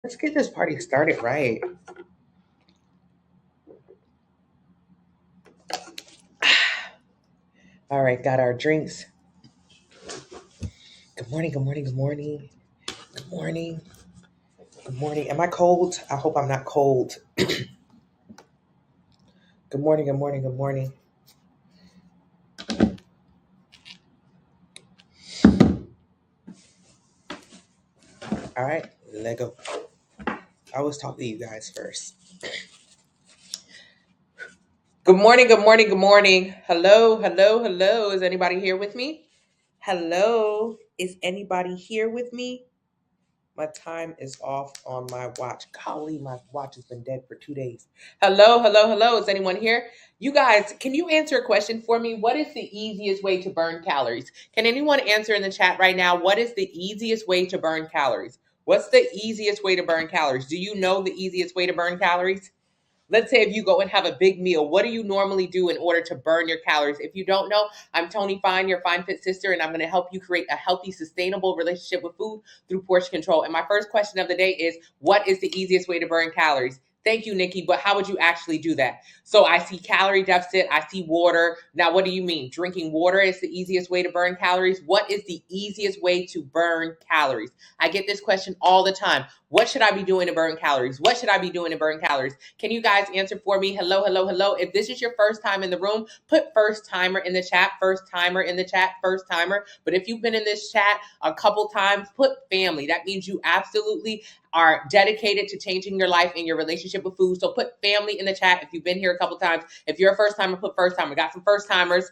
Let's get this party started right. All right, got our drinks. Good morning, good morning, good morning. Good morning, good morning. Am I cold? I hope I'm not cold. Good morning, good morning, good morning. All right, let go. I always talk to you guys first. Good morning, good morning, good morning. Hello, hello, hello. Is anybody here with me? Hello, is anybody here with me? My time is off on my watch. Golly, my watch has been dead for 2 days. Hello, hello, hello. Is anyone here? You guys, can you answer a question for me? What is the easiest way to burn calories? Can anyone answer in the chat right now? What is the easiest way to burn calories? What's the easiest way to burn calories? Do you know the easiest way to burn calories? Let's say if you go and have a big meal, what do you normally do in order to burn your calories? If you don't know, I'm Tony Fine, your Fine Fit sister, and I'm going to help you create a healthy, sustainable relationship with food through portion control. And my first question of the day is, what is the easiest way to burn calories? Thank you, Nikki, but how would you actually do that? So I see calorie deficit, I see water. Now, what do you mean? Drinking water is the easiest way to burn calories? What is the easiest way to burn calories? I get this question all the time. What should I be doing to burn calories? What should I be doing to burn calories? Can you guys answer for me? Hello, hello, hello. If this is your first time in the room, put first timer in the chat, first timer in the chat, first timer. But if you've been in this chat a couple times, put family. That means you absolutely are dedicated to changing your life and your relationship with food. So put family in the chat if you've been here a couple times. If you're a first timer, put first timer. Got some first timers.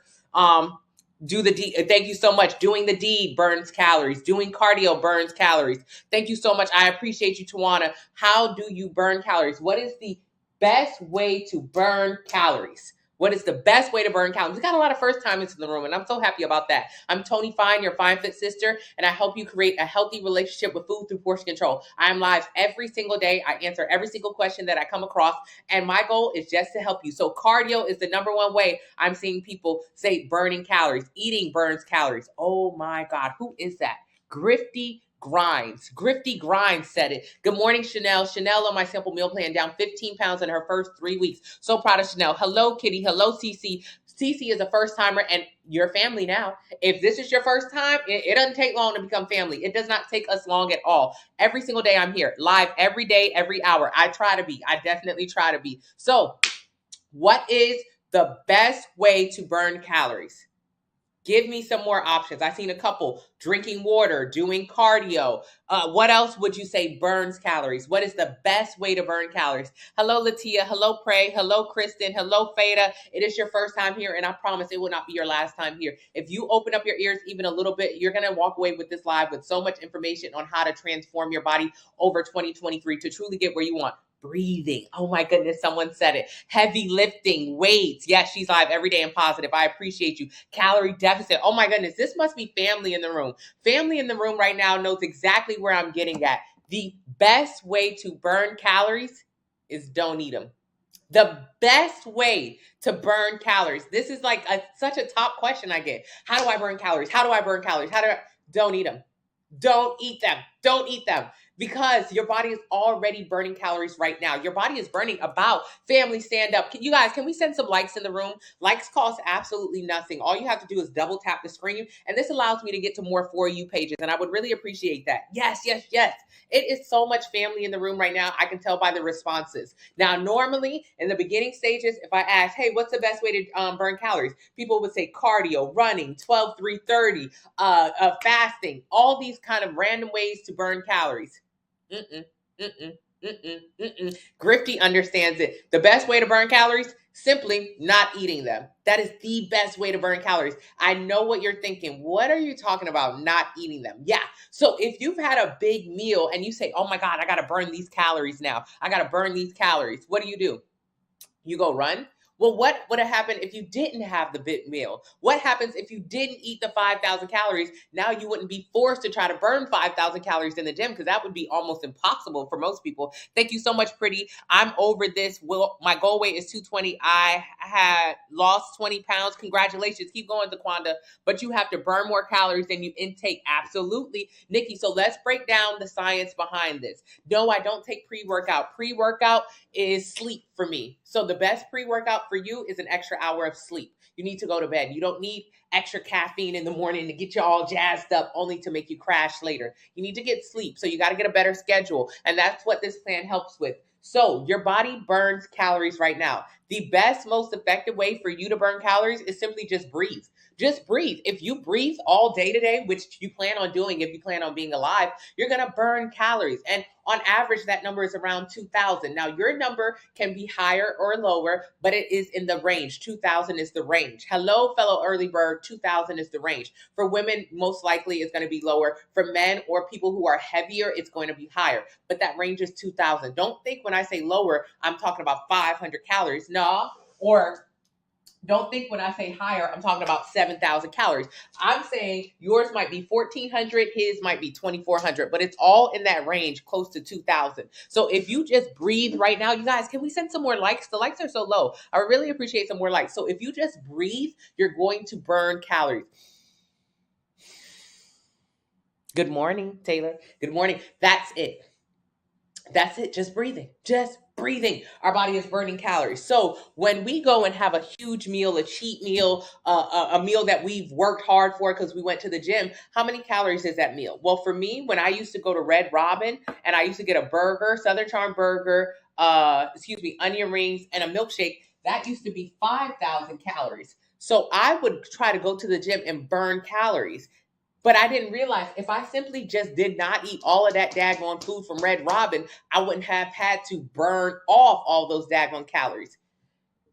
Do the deed. Thank you so much. Doing the deed burns calories. Doing cardio burns calories. Thank you so much. I appreciate you, Tawana. How do you burn calories? What is the best way to burn calories? What is the best way to burn calories? We got a lot of first timers in the room, and I'm so happy about that. I'm Tony Fine, your Fine Fit sister, and I help you create a healthy relationship with food through portion control. I am live every single day. I answer every single question that I come across, and my goal is just to help you. So cardio is the number one way I'm seeing people say burning calories. Eating burns calories. Oh my God, who is that? Grifty Grinds said it. Good morning, Chanel. Chanel on my simple meal plan down 15 pounds in her first 3 weeks. So proud of Chanel. Hello, Kitty. Hello, Cece. Cece is a first timer and your family now. If this is your first time, it doesn't take long to become family. It does not take us long at all. Every single day I'm here, live every day, every hour. I try to be. I definitely try to be. So, what is the best way to burn calories? Give me some more options. I've seen a couple. Drinking water, doing cardio. What else would you say burns calories? What is the best way to burn calories? Hello, Latia. Hello, Pray. Hello, Kristen. Hello, Fada. It is your first time here, and I promise it will not be your last time here. If you open up your ears even a little bit, you're going to walk away with this live with so much information on how to transform your body over 2023 to truly get where you want. Breathing. Oh my goodness, someone said it. Heavy lifting, weights. Yes, she's live every day and positive. I appreciate you. Calorie deficit. Oh my goodness, this must be family in the room. Family in the room right now knows exactly where I'm getting at. The best way to burn calories is don't eat them. The best way to burn calories. This is like such a top question I get. How do I burn calories? How do I burn calories? Don't eat them. Don't eat them. Don't eat them because your body is already burning calories right now. Your body is burning about family stand up. You guys, can we send some likes in the room? Likes cost absolutely nothing. All you have to do is double tap the screen, and this allows me to get to more For You pages, and I would really appreciate that. Yes, yes, yes. It is so much family in the room right now. I can tell by the responses. Now, normally in the beginning stages, if I ask, hey, what's the best way to burn calories? People would say cardio, running, 12, 3, 30, fasting, all these kind of random ways to burn calories. Grifty understands it. The best way to burn calories, simply not eating them. That is the best way to burn calories. I know what you're thinking. What are you talking about? Not eating them. Yeah. So if you've had a big meal and you say, oh my God, I got to burn these calories now. I got to burn these calories. What do? You go run. Well, what would have happened if you didn't have the big meal? What happens if you didn't eat the 5,000 calories? Now you wouldn't be forced to try to burn 5,000 calories in the gym, because that would be almost impossible for most people. Thank you so much, Pretty. I'm over this. Well, my goal weight is 220. I had lost 20 pounds. Congratulations. Keep going, Daquanda. But you have to burn more calories than you intake. Absolutely, Nikki. So let's break down the science behind this. No, I don't take pre-workout. Pre-workout is sleep for me. So the best pre-workout for you is an extra hour of sleep. You need to go to bed. You don't need extra caffeine in the morning to get you all jazzed up only to make you crash later. You need to get sleep. So you got to get a better schedule. And that's what this plan helps with. So your body burns calories right now. The best, most effective way for you to burn calories is simply just breathe. Just breathe. If you breathe all day today, which you plan on doing if you plan on being alive, you're going to burn calories. And on average, that number is around 2,000. Now, your number can be higher or lower, but it is in the range. 2,000 is the range. Hello, fellow early bird, 2,000 is the range. For women, most likely it's going to be lower. For men or people who are heavier, it's going to be higher. But that range is 2,000. Don't think when I say lower, I'm talking about 500 calories. No, or don't think when I say higher, I'm talking about 7,000 calories. I'm saying yours might be 1,400, his might be 2,400, but it's all in that range, close to 2,000. So if you just breathe right now, you guys, can we send some more likes? The likes are so low. I would really appreciate some more likes. So if you just breathe, you're going to burn calories. Good morning, Taylor. Good morning. That's it. That's it. Just breathing. Just breathing. Our body is burning calories. So when we go and have a huge meal, a cheat meal, a meal that we've worked hard for because we went to the gym, how many calories is that meal? Well, for me, when I used to go to Red Robin and I used to get a burger, Southern Charm burger, onion rings, and a milkshake, that used to be 5,000 calories. So I would try to go to the gym and burn calories. But I didn't realize if I simply just did not eat all of that daggone food from Red Robin, I wouldn't have had to burn off all those daggone calories.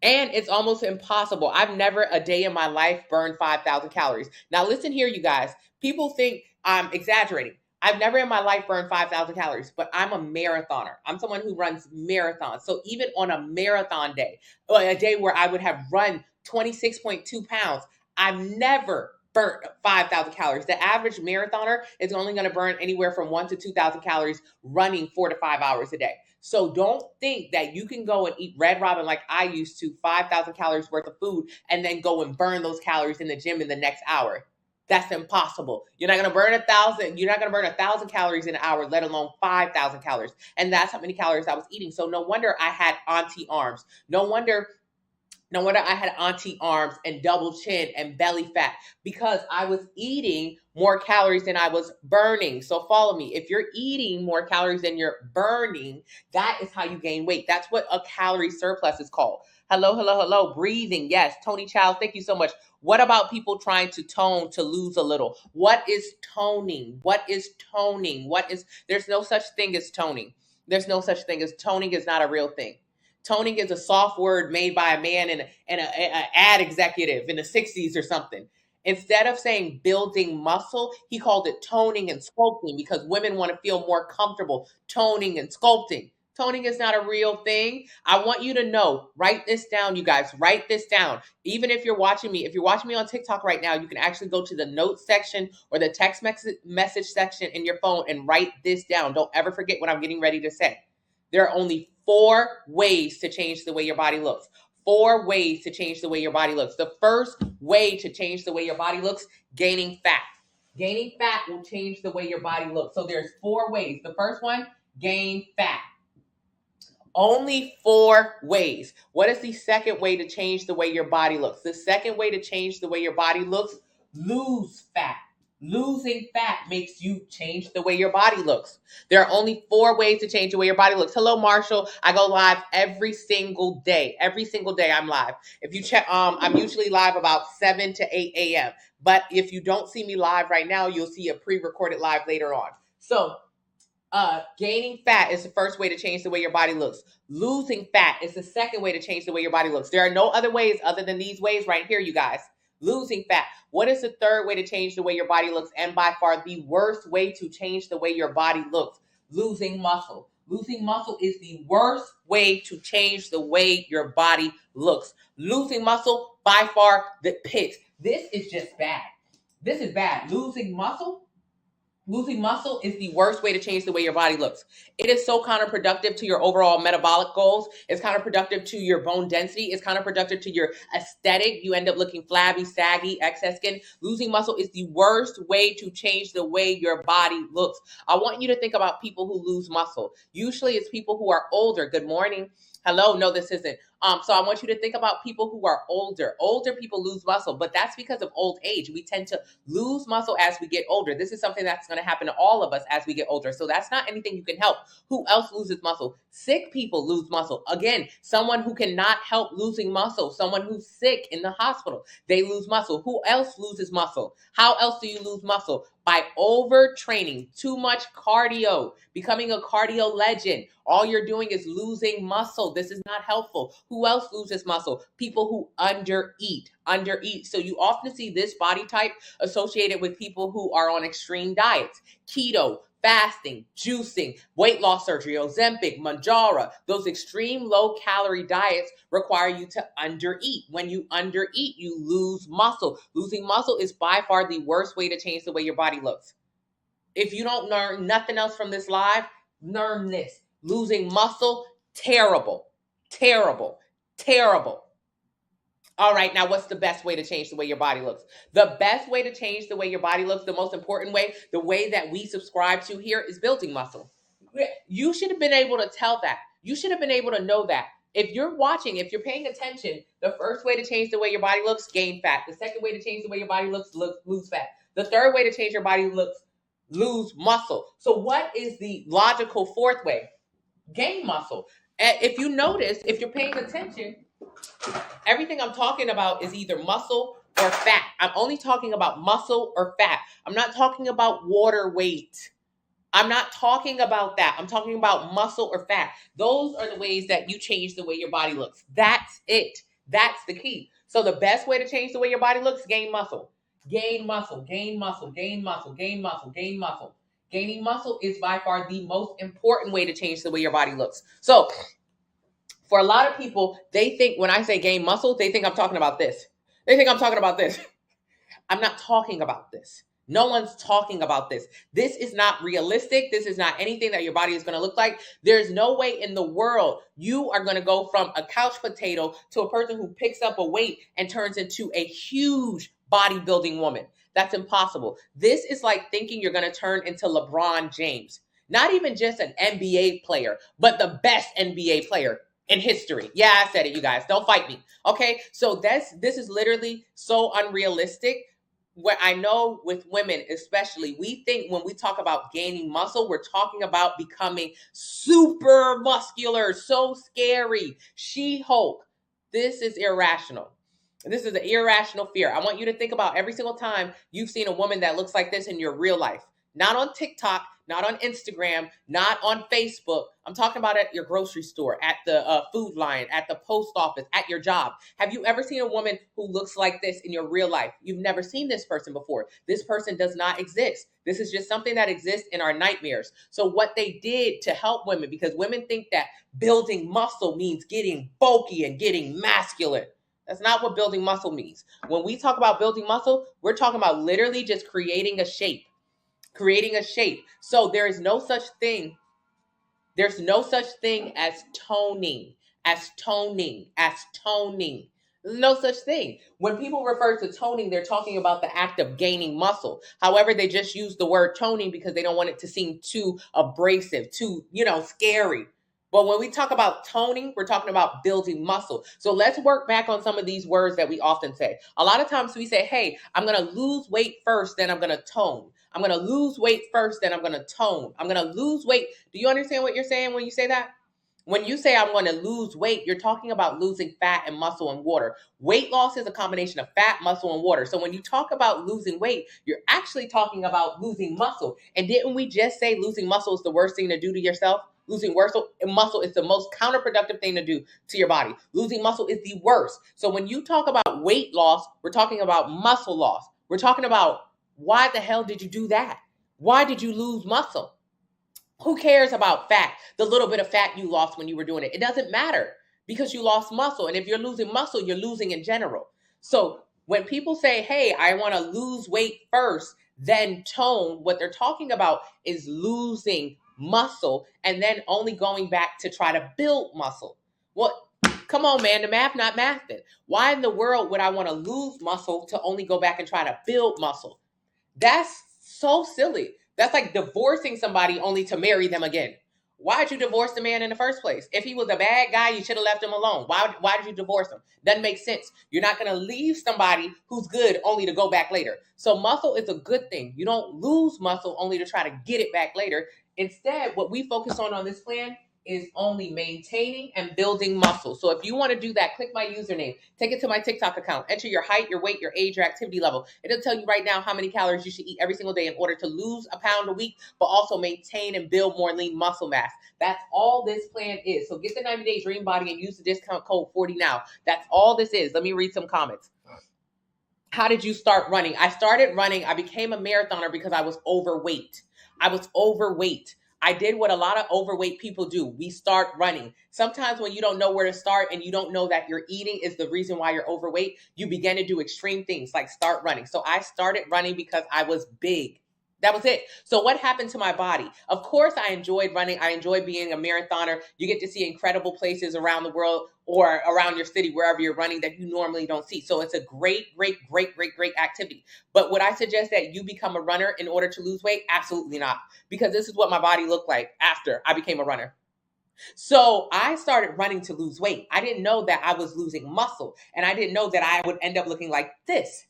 And it's almost impossible. I've never a day in my life burned 5,000 calories. Now listen here, you guys. People think I'm exaggerating. I've never in my life burned 5,000 calories, but I'm a marathoner. I'm someone who runs marathons. So even on a marathon day, or a day where I would have run 26.2 pounds, I've never burnt 5,000 calories. The average marathoner is only going to burn anywhere from 1,000 to 2,000 calories running 4 to 5 hours a day. So don't think that you can go and eat Red Robin like I used to, 5,000 calories worth of food, and then go and burn those calories in the gym in the next hour. That's impossible. You're not going to burn 1,000. You're not going to burn 1,000 calories in an hour, let alone 5,000 calories. And that's how many calories I was eating. So no wonder I had auntie arms. No wonder I had auntie arms and double chin and belly fat, because I was eating more calories than I was burning. So follow me. If you're eating more calories than you're burning, that is how you gain weight. That's what a calorie surplus is called. Hello. Breathing. Yes. Tony Child, thank you so much. What about people trying to tone to lose a little? What is toning? There's no such thing as toning. There's no such thing as toning is not a real thing. Toning is a soft word made by a man and an ad executive in the 60s or something. Instead of saying building muscle, he called it toning and sculpting, because women want to feel more comfortable toning and sculpting. Toning is not a real thing. I want you to know, write this down, you guys, write this down. Even if you're watching me on TikTok right now, you can actually go to the notes section or the text message section in your phone and write this down. Don't ever forget what I'm getting ready to say. There are only 4 ways to change the way your body looks. 4 ways to change the way your body looks. The first way to change the way your body looks, gaining fat. Gaining fat will change the way your body looks. So there's 4 ways. The first one, gain fat. Only 4 ways. What is the second way to change the way your body looks? The second way to change the way your body looks, lose fat. Losing fat makes you change the way your body looks. There are only 4 ways to change the way your body looks. Hello, Marshall. I go live every single day. Every single day I'm live. If you check, I'm usually live about 7 to 8 a.m. But if you don't see me live right now, you'll see a pre-recorded live later on. So gaining fat is the first way to change the way your body looks. Losing fat is the second way to change the way your body looks. There are no other ways other than these ways right here, you guys. Losing fat. What is the third way to change the way your body looks? And by far the worst way to change the way your body looks, losing muscle. Losing muscle is the worst way to change the way your body looks. Losing muscle, by far, the pits. This is just bad. This is bad. Losing muscle is the worst way to change the way your body looks. It is so counterproductive to your overall metabolic goals. It's counterproductive to your bone density. It's counterproductive to your aesthetic. You end up looking flabby, saggy, excess skin. Losing muscle is the worst way to change the way your body looks. I want you to think about people who lose muscle. Usually it's people who are older. Good morning. Hello. No, this isn't. So I want you to think about people who are older. Older people lose muscle, but that's because of old age. We tend to lose muscle as we get older. This is something that's going to happen to all of us as we get older. So that's not anything you can help. Who else loses muscle? Sick people lose muscle. Again, someone who cannot help losing muscle, someone who's sick in the hospital, they lose muscle. Who else loses muscle? How else do you lose muscle? By overtraining, too much cardio, becoming a cardio legend. All you're doing is losing muscle. This is not helpful. Who else loses muscle? People who undereat. So you often see this body type associated with people who are on extreme diets, keto, fasting, juicing, weight loss surgery, Ozempic, Manjaro. Those extreme low calorie diets require you to undereat. When you undereat, you lose muscle. Losing muscle is by far the worst way to change the way your body looks. If you don't learn nothing else from this live, learn this. Losing muscle, terrible, terrible, terrible. All right, now what's the best way to change the way your body looks? The best way to change the way your body looks, the most important way, the way that we subscribe to here is building muscle. You should have been able to tell that. You should have been able to know that. If you're watching, if you're paying attention, the first way to change the way your body looks, gain fat. The second way to change the way your body looks, lose fat. The third way to change your body looks, lose muscle. So what is the logical fourth way? Gain muscle. If you notice, if you're paying attention, everything I'm talking about is either muscle or fat. I'm only talking about muscle or fat. I'm not talking about water weight. I'm not talking about that. I'm talking about muscle or fat. Those are the ways that you change the way your body looks. That's it. That's the key. So the best way to change the way your body looks, gain muscle. Gain muscle, gain muscle, gain muscle, gain muscle, gain muscle. Gaining muscle is by far the most important way to change the way your body looks. So for a lot of people, they think when I say gain muscle, they think I'm talking about this. They think I'm talking about this. I'm not talking about this. No one's talking about this. This is not realistic. This is not anything that your body is going to look like. There's no way in the world you are going to go from a couch potato to a person who picks up a weight and turns into a huge bodybuilding woman. That's impossible. This is like thinking you're going to turn into LeBron James. Not even just an NBA player, but the best NBA player in history. Yeah, I said it, you guys. Don't fight me. Okay? So this is literally so unrealistic. Where I know with women especially, we think when we talk about gaining muscle, we're talking about becoming super muscular, so scary. She-Hulk. This is irrational. This is an irrational fear. I want you to think about every single time you've seen a woman that looks like this in your real life. Not on TikTok, not on Instagram, not on Facebook. I'm talking about at your grocery store, at the food line, at the post office, at your job. Have you ever seen a woman who looks like this in your real life? You've never seen this person before. This person does not exist. This is just something that exists in our nightmares. So what they did to help women, because women think that building muscle means getting bulky and getting masculine. That's not what building muscle means. When we talk about building muscle, we're talking about literally just creating a shape. Creating a shape. So there is no such thing. There's no such thing as toning. There's no such thing. When people refer to toning, they're talking about the act of gaining muscle. However, they just use the word toning because they don't want it to seem too abrasive, too, scary. But when we talk about toning, we're talking about building muscle. So let's work back on some of these words that we often say. A lot of times we say, hey, I'm going to lose weight first, then I'm going to tone. I'm going to lose weight first, then I'm going to tone. I'm going to lose weight. Do you understand what you're saying when you say that? When you say I'm going to lose weight, you're talking about losing fat and muscle and water. Weight loss is a combination of fat, muscle, and water. So when you talk about losing weight, you're actually talking about losing muscle. And didn't we just say losing muscle is the worst thing to do to yourself? Losing muscle is the most counterproductive thing to do to your body. Losing muscle is the worst. So when you talk about weight loss, we're talking about muscle loss. We're talking about why the hell did you do that? Why did you lose muscle? Who cares about fat? The little bit of fat you lost when you were doing it. It doesn't matter because you lost muscle. And if you're losing muscle, you're losing in general. So when people say, hey, I want to lose weight first, then tone, what they're talking about is losing muscle and then only going back to try to build muscle. Well, come on, man, the math not mathing. Why in the world would I want to lose muscle to only go back and try to build muscle? That's so silly. That's like divorcing somebody only to marry them again. Why'd you divorce the man in the first place? If he was a bad guy, you should have left him alone. Why did you divorce him? Doesn't make sense. You're not going to leave somebody who's good only to go back later. So muscle is a good thing. You don't lose muscle only to try to get it back later. Instead, what we focus on this plan is only maintaining and building muscle. So if you want to do that, click my username, take it to my TikTok account, enter your height, your weight, your age, your activity level. It'll tell you right now how many calories you should eat every single day in order to lose a pound a week, but also maintain and build more lean muscle mass. That's all this plan is. So get the 90-day dream body and use the discount code 40 now. That's all this is. Let me read some comments. How did you start running? I started running. I became a marathoner because I was overweight. I did what a lot of overweight people do. We start running. Sometimes when you don't know where to start and you don't know that your eating is the reason why you're overweight, you begin to do extreme things like start running. So I started running because I was big. That was it. So what happened to my body? Of course, I enjoyed running. I enjoyed being a marathoner. You get to see incredible places around the world or around your city, wherever you're running, that you normally don't see. So it's a great activity. But would I suggest that you become a runner in order to lose weight? Absolutely not. Because this is what my body looked like after I became a runner. So I started running to lose weight. I didn't know that I was losing muscle, and I didn't know that I would end up looking like this.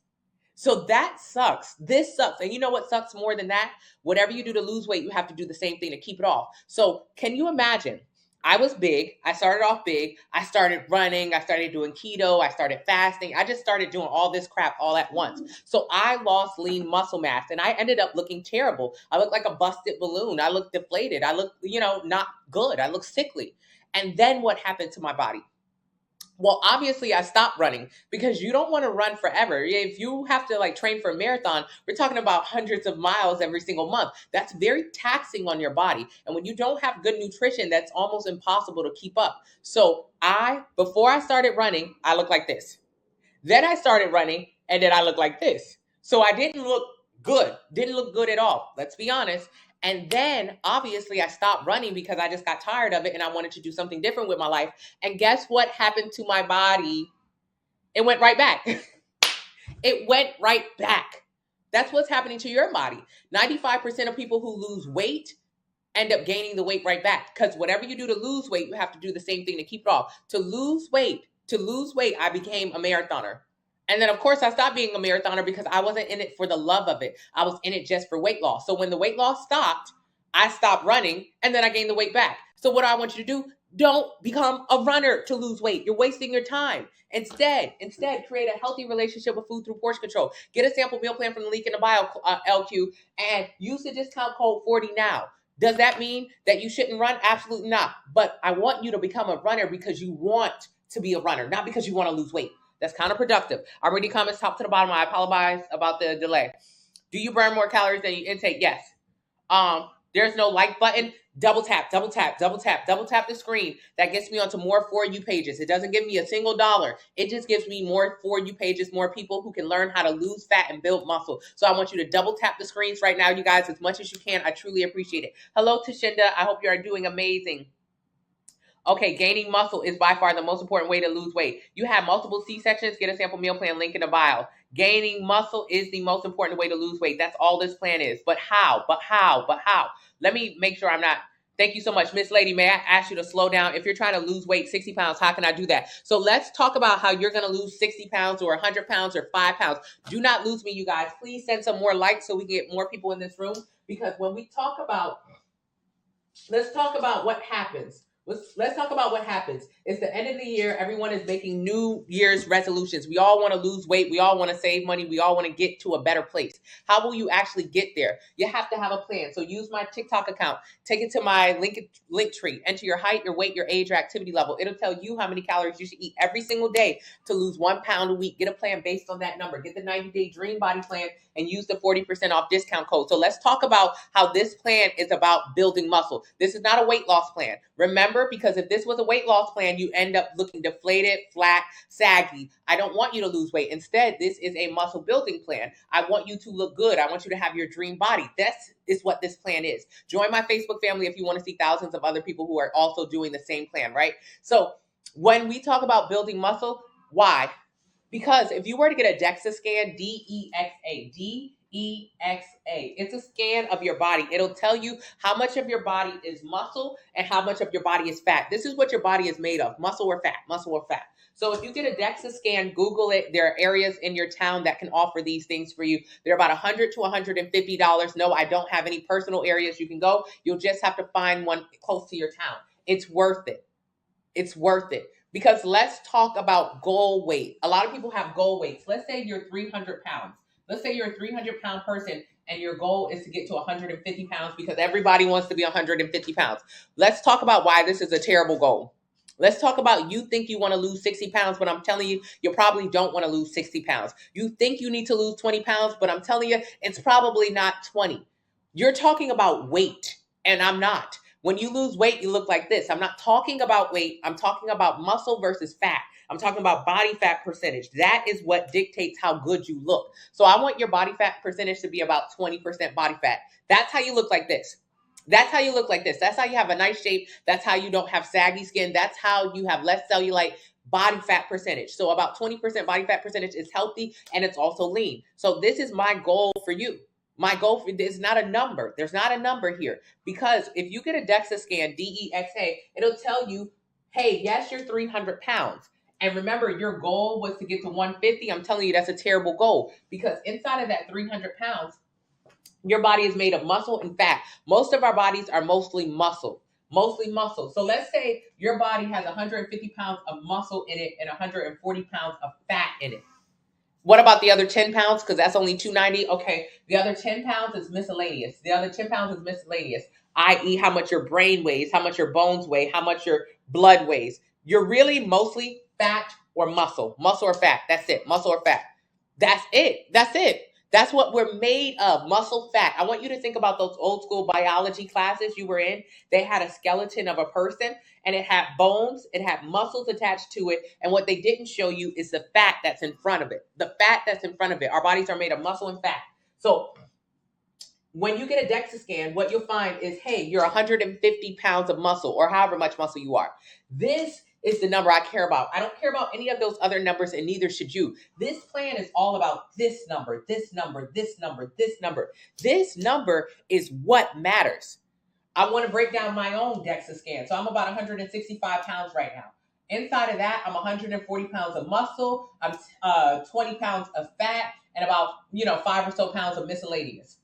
So that sucks. This sucks. And you know what sucks more than that? Whatever you do to lose weight, you have to do the same thing to keep it off. So can you imagine? I was big. I started off big. I started running. I started doing keto. I started fasting. I just started doing all this crap all at once. So I lost lean muscle mass and I ended up looking terrible. I looked like a busted balloon. I looked deflated. I looked, not good. I looked sickly. And then what happened to my body? Well, obviously I stopped running because you don't want to run forever. If you have to train for a marathon, we're talking about hundreds of miles every single month. That's very taxing on your body. And when you don't have good nutrition, that's almost impossible to keep up. So before I started running, I looked like this. Then I started running and then I looked like this. So I didn't look good at all. Let's be honest. And then obviously I stopped running because I just got tired of it and I wanted to do something different with my life. And guess what happened to my body? It went right back. It went right back. That's what's happening to your body. 95% of people who lose weight end up gaining the weight right back, because whatever you do to lose weight, you have to do the same thing to keep it off. To lose weight, I became a marathoner. And then, of course, I stopped being a marathoner because I wasn't in it for the love of it. I was in it just for weight loss. So when the weight loss stopped, I stopped running and then I gained the weight back. So what do I want you to do? Don't become a runner to lose weight. You're wasting your time. Instead, create a healthy relationship with food through portion control. Get a sample meal plan from the link in the bio, LQ, and use the discount code 40 now. Does that mean that you shouldn't run? Absolutely not. But I want you to become a runner because you want to be a runner, not because you want to lose weight. That's counterproductive. I read the comments top to the bottom. I apologize about the delay. Do you burn more calories than you intake? Yes. There's no like button. Double tap the screen. That gets me onto more For You pages. It doesn't give me a single dollar. It just gives me more For You pages, more people who can learn how to lose fat and build muscle. So I want you to double tap the screens right now, you guys, as much as you can. I truly appreciate it. Hello, Tashinda. I hope you are doing amazing. Okay, gaining muscle is by far the most important way to lose weight. You have multiple C-sections, get a sample meal plan, link in the bio. Gaining muscle is the most important way to lose weight. That's all this plan is. But how? Let me make sure I'm not. Thank you so much. Miss Lady, may I ask you to slow down? If you're trying to lose weight, 60 pounds, how can I do that? So let's talk about how you're going to lose 60 pounds or 100 pounds or 5 pounds. Do not lose me, you guys. Please send some more likes so we can get more people in this room. Because when we talk about, let's talk about what happens Let's talk about what happens. It's the end of the year. Everyone is making New Year's resolutions. We all want to lose weight. We all want to save money. We all want to get to a better place. How will you actually get there? You have to have a plan. So use my TikTok account. Take it to my link tree. Enter your height, your weight, your age, your activity level. It'll tell you how many calories you should eat every single day to lose 1 pound a week. Get a plan based on that number. Get the 90-day dream body plan and use the 40% off discount code. So let's talk about how this plan is about building muscle. This is not a weight loss plan. Remember, because if this was a weight loss plan, you end up looking deflated, flat, saggy. I don't want you to lose weight. Instead, this is a muscle building plan. I want you to look good. I want you to have your dream body. That is what this plan is. Join my Facebook family if you want to see thousands of other people who are also doing the same plan, right? So when we talk about building muscle, why? Because if you were to get a DEXA scan, DEXA, it's a scan of your body. It'll tell you how much of your body is muscle and how much of your body is fat. This is what your body is made of, muscle or fat, muscle or fat. So if you get a DEXA scan, Google it. There are areas in your town that can offer these things for you. They're about $100 to $150. No, I don't have any personal areas you can go. You'll just have to find one close to your town. It's worth it. It's worth it. Because let's talk about goal weight. A lot of people have goal weights. Let's say you're 300 pounds. Let's say you're a 300-pound person and your goal is to get to 150 pounds because everybody wants to be 150 pounds. Let's talk about why this is a terrible goal. Let's talk about you think you want to lose 60 pounds, but I'm telling you, you probably don't want to lose 60 pounds. You think you need to lose 20 pounds, but I'm telling you, it's probably not 20. You're talking about weight, and I'm not. When you lose weight, you look like this. I'm not talking about weight. I'm talking about muscle versus fat. I'm talking about body fat percentage. That is what dictates how good you look. So I want your body fat percentage to be about 20% body fat. That's how you look like this. That's how you look like this. That's how you have a nice shape. That's how you don't have saggy skin. That's how you have less cellulite. Body fat percentage. So about 20% body fat percentage is healthy and it's also lean. So this is my goal for you. My goal is not a number. There's not a number here because if you get a DEXA scan, DEXA, it'll tell you, hey, yes, you're 300 pounds. And remember, your goal was to get to 150. I'm telling you, that's a terrible goal because inside of that 300 pounds, your body is made of muscle and fat. Most of our bodies are mostly muscle. So let's say your body has 150 pounds of muscle in it and 140 pounds of fat in it. What about the other 10 pounds? Because that's only 290. Okay, the other 10 pounds is miscellaneous. I.e. how much your brain weighs, how much your bones weigh, how much your blood weighs. You're really mostly fat or muscle or fat. That's it, muscle or fat. That's it. That's what we're made of, muscle, fat. I want you to think about those old school biology classes you were in. They had a skeleton of a person and it had bones, it had muscles attached to it. And what they didn't show you is the fat that's in front of it. Our bodies are made of muscle and fat. So when you get a DEXA scan, what you'll find is, hey, you're 150 pounds of muscle or however much muscle you are. This is the number I care about. I don't care about any of those other numbers, and neither should you. This plan is all about this number, this number, this number, this number. This number is what matters. I want to break down my own DEXA scan. So I'm about 165 pounds right now. Inside of that, I'm 140 pounds of muscle, I'm 20 pounds of fat, and about 5 or so pounds of miscellaneous.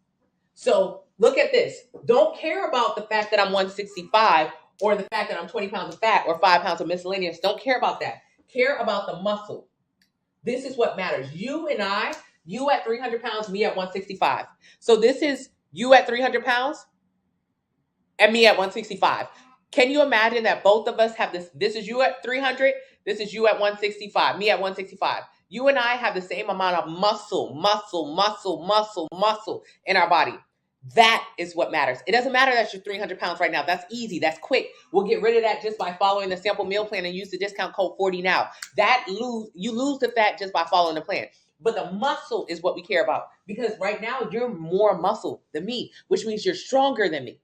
So look at this. Don't care about the fact that I'm 165 or the fact that I'm 20 pounds of fat or 5 pounds of miscellaneous. Don't care about that. Care about the muscle. This is what matters. You and I, you at 300 pounds, me at 165. So this is you at 300 pounds and me at 165. Can you imagine that both of us have this? This is you at 300. This is you at 165, me at 165. You and I have the same amount of muscle in our body. That is what matters. It doesn't matter that you're 300 pounds right now. That's easy. That's quick. We'll get rid of that just by following the sample meal plan and use the discount code 40 now. You lose the fat just by following the plan. But the muscle is what we care about because right now you're more muscle than me, which means you're stronger than me.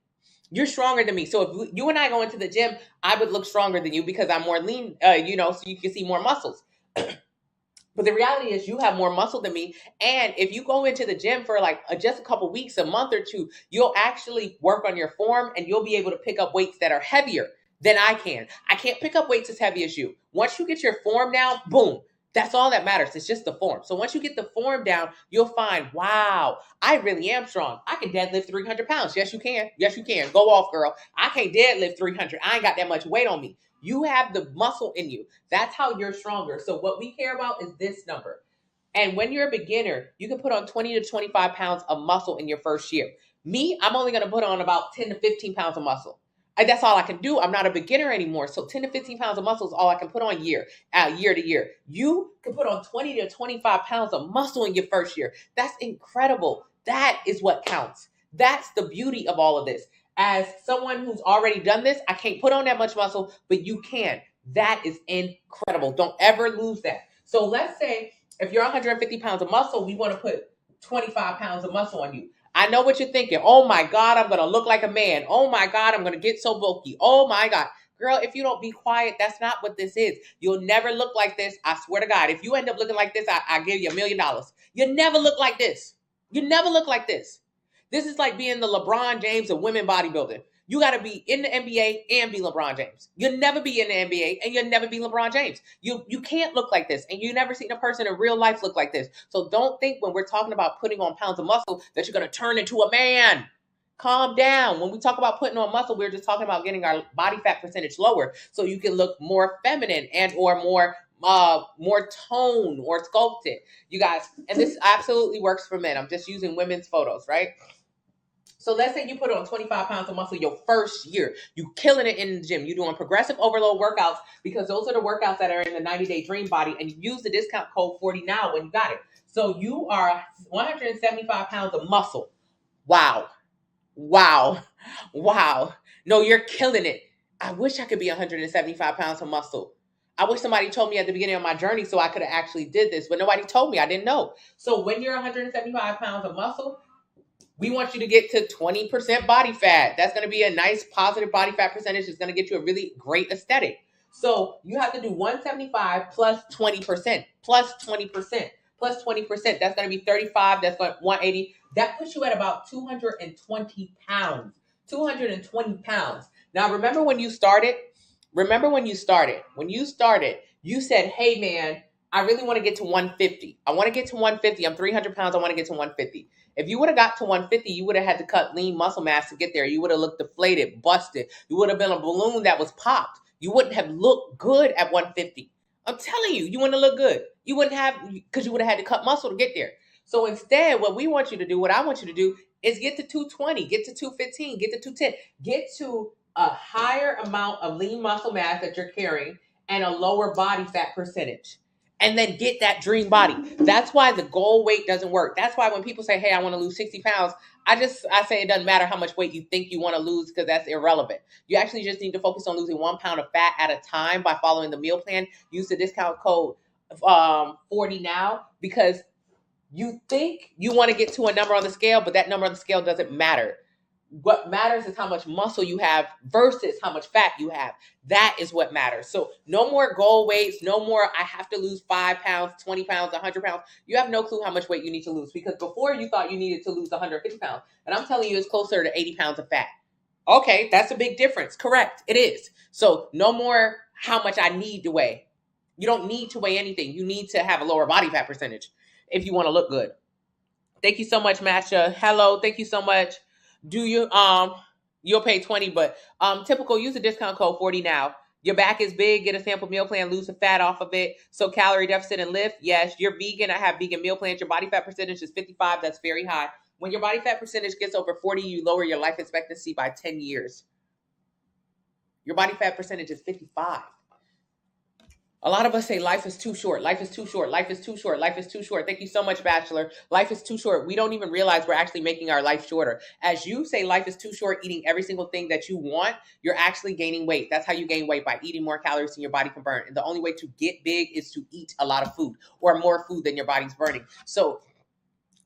You're stronger than me. So if you and I go into the gym, I would look stronger than you because I'm more lean, so you can see more muscles. But the reality is you have more muscle than me. And if you go into the gym for just a couple weeks, a month or two, you'll actually work on your form and you'll be able to pick up weights that are heavier than I can. I can't pick up weights as heavy as you. Once you get your form down, boom, That's all that matters. It's just the form. So once you get the form down, you'll find, wow, I really am strong. I can deadlift 300 pounds. Yes, you can. Yes, you can. Go off, girl. I can't deadlift 300. I ain't got that much weight on me. You have the muscle in you. That's how you're stronger. So what we care about is this number. And when you're a beginner, you can put on 20 to 25 pounds of muscle in your first year. Me, I'm only going to put on about 10 to 15 pounds of muscle. That's all I can do. I'm not a beginner anymore. So 10 to 15 pounds of muscle is all I can put on year to year. You can put on 20 to 25 pounds of muscle in your first year. That's incredible. That is what counts. That's the beauty of all of this. As someone who's already done this, I can't put on that much muscle, but you can. That is incredible. Don't ever lose that. So let's say if you're 150 pounds of muscle, we want to put 25 pounds of muscle on you. I know what you're thinking. Oh my God, I'm going to look like a man. Oh my God, I'm going to get so bulky. Oh my God. Girl, if you don't be quiet, that's not what this is. You'll never look like this. I swear to God. If you end up looking like this, I give you $1 million. You never look like this. You never look like this. This is like being the LeBron James of women bodybuilding. You got to be in the NBA and be LeBron James. You'll never be in the NBA and you'll never be LeBron James. You can't look like this, and you've never seen a person in real life look like this. So don't think when we're talking about putting on pounds of muscle that you're going to turn into a man. Calm down. When we talk about putting on muscle, we're just talking about getting our body fat percentage lower so you can look more feminine and or more toned or sculpted. You guys, and this absolutely works for men. I'm just using women's photos, right? So let's say you put on 25 pounds of muscle your first year. You killing it in the gym. You're doing progressive overload workouts because those are the workouts that are in the 90-day dream body, and you use the discount code 40 now when you got it. So you are 175 pounds of muscle. Wow. Wow. Wow. No, you're killing it. I wish I could be 175 pounds of muscle. I wish somebody told me at the beginning of my journey so I could have actually did this, but nobody told me. I didn't know. So when you're 175 pounds of muscle, we want you to get to 20% body fat. That's going to be a nice positive body fat percentage. It's going to get you a really great aesthetic. So you have to do 175 plus 20%, plus 20%, plus 20%. That's going to be 35. That's going 180. That puts you at about 220 pounds. 220 pounds. Now, remember when you started? When you started, you said, hey, man, I really want to get to 150. I want to get to 150. I'm 300 pounds. I want to get to 150. If you would have got to 150, you would have had to cut lean muscle mass to get there. You would have looked deflated, busted. You would have been a balloon that was popped. You wouldn't have looked good at 150. I'm telling you, you wouldn't look good. You wouldn't have, because you would have had to cut muscle to get there. So instead, what we want you to do, what I want you to do, is get to 220, get to 215, get to 210, get to a higher amount of lean muscle mass that you're carrying and a lower body fat percentage. And then get that dream body. That's why the goal weight doesn't work. That's why when people say, hey, I want to lose 60 pounds, I say it doesn't matter how much weight you think you want to lose because that's irrelevant. You actually just need to focus on losing 1 pound of fat at a time by following the meal plan. Use the discount code 40 now because you think you want to get to a number on the scale, but that number on the scale doesn't matter. What matters is how much muscle you have versus how much fat you have. That is what matters. So no more goal weights, no more I have to lose 5 pounds, 20 pounds, 100 pounds. You have no clue how much weight you need to lose because before you thought you needed to lose 150 pounds. And I'm telling you it's closer to 80 pounds of fat. Okay, that's a big difference. Correct, it is. So no more how much I need to weigh. You don't need to weigh anything. You need to have a lower body fat percentage if you want to look good. Thank you so much, Masha. Hello, thank you so much. Do you you'll pay 20, but typical, use the discount code 40 now. Your back is big, get a sample meal plan, lose the fat off of it. So calorie deficit and lift, yes. You're vegan, I have vegan meal plans. Your body fat percentage is 55, that's very high. When your body fat percentage gets over 40, you lower your life expectancy by 10 years. Your body fat percentage is 55. A lot of us say life is too short. Life is too short. Life is too short. Life is too short. Thank you so much, Bachelor. Life is too short. We don't even realize we're actually making our life shorter. As you say life is too short, eating every single thing that you want, you're actually gaining weight. That's how you gain weight, by eating more calories than your body can burn. And the only way to get big is to eat a lot of food or more food than your body's burning. So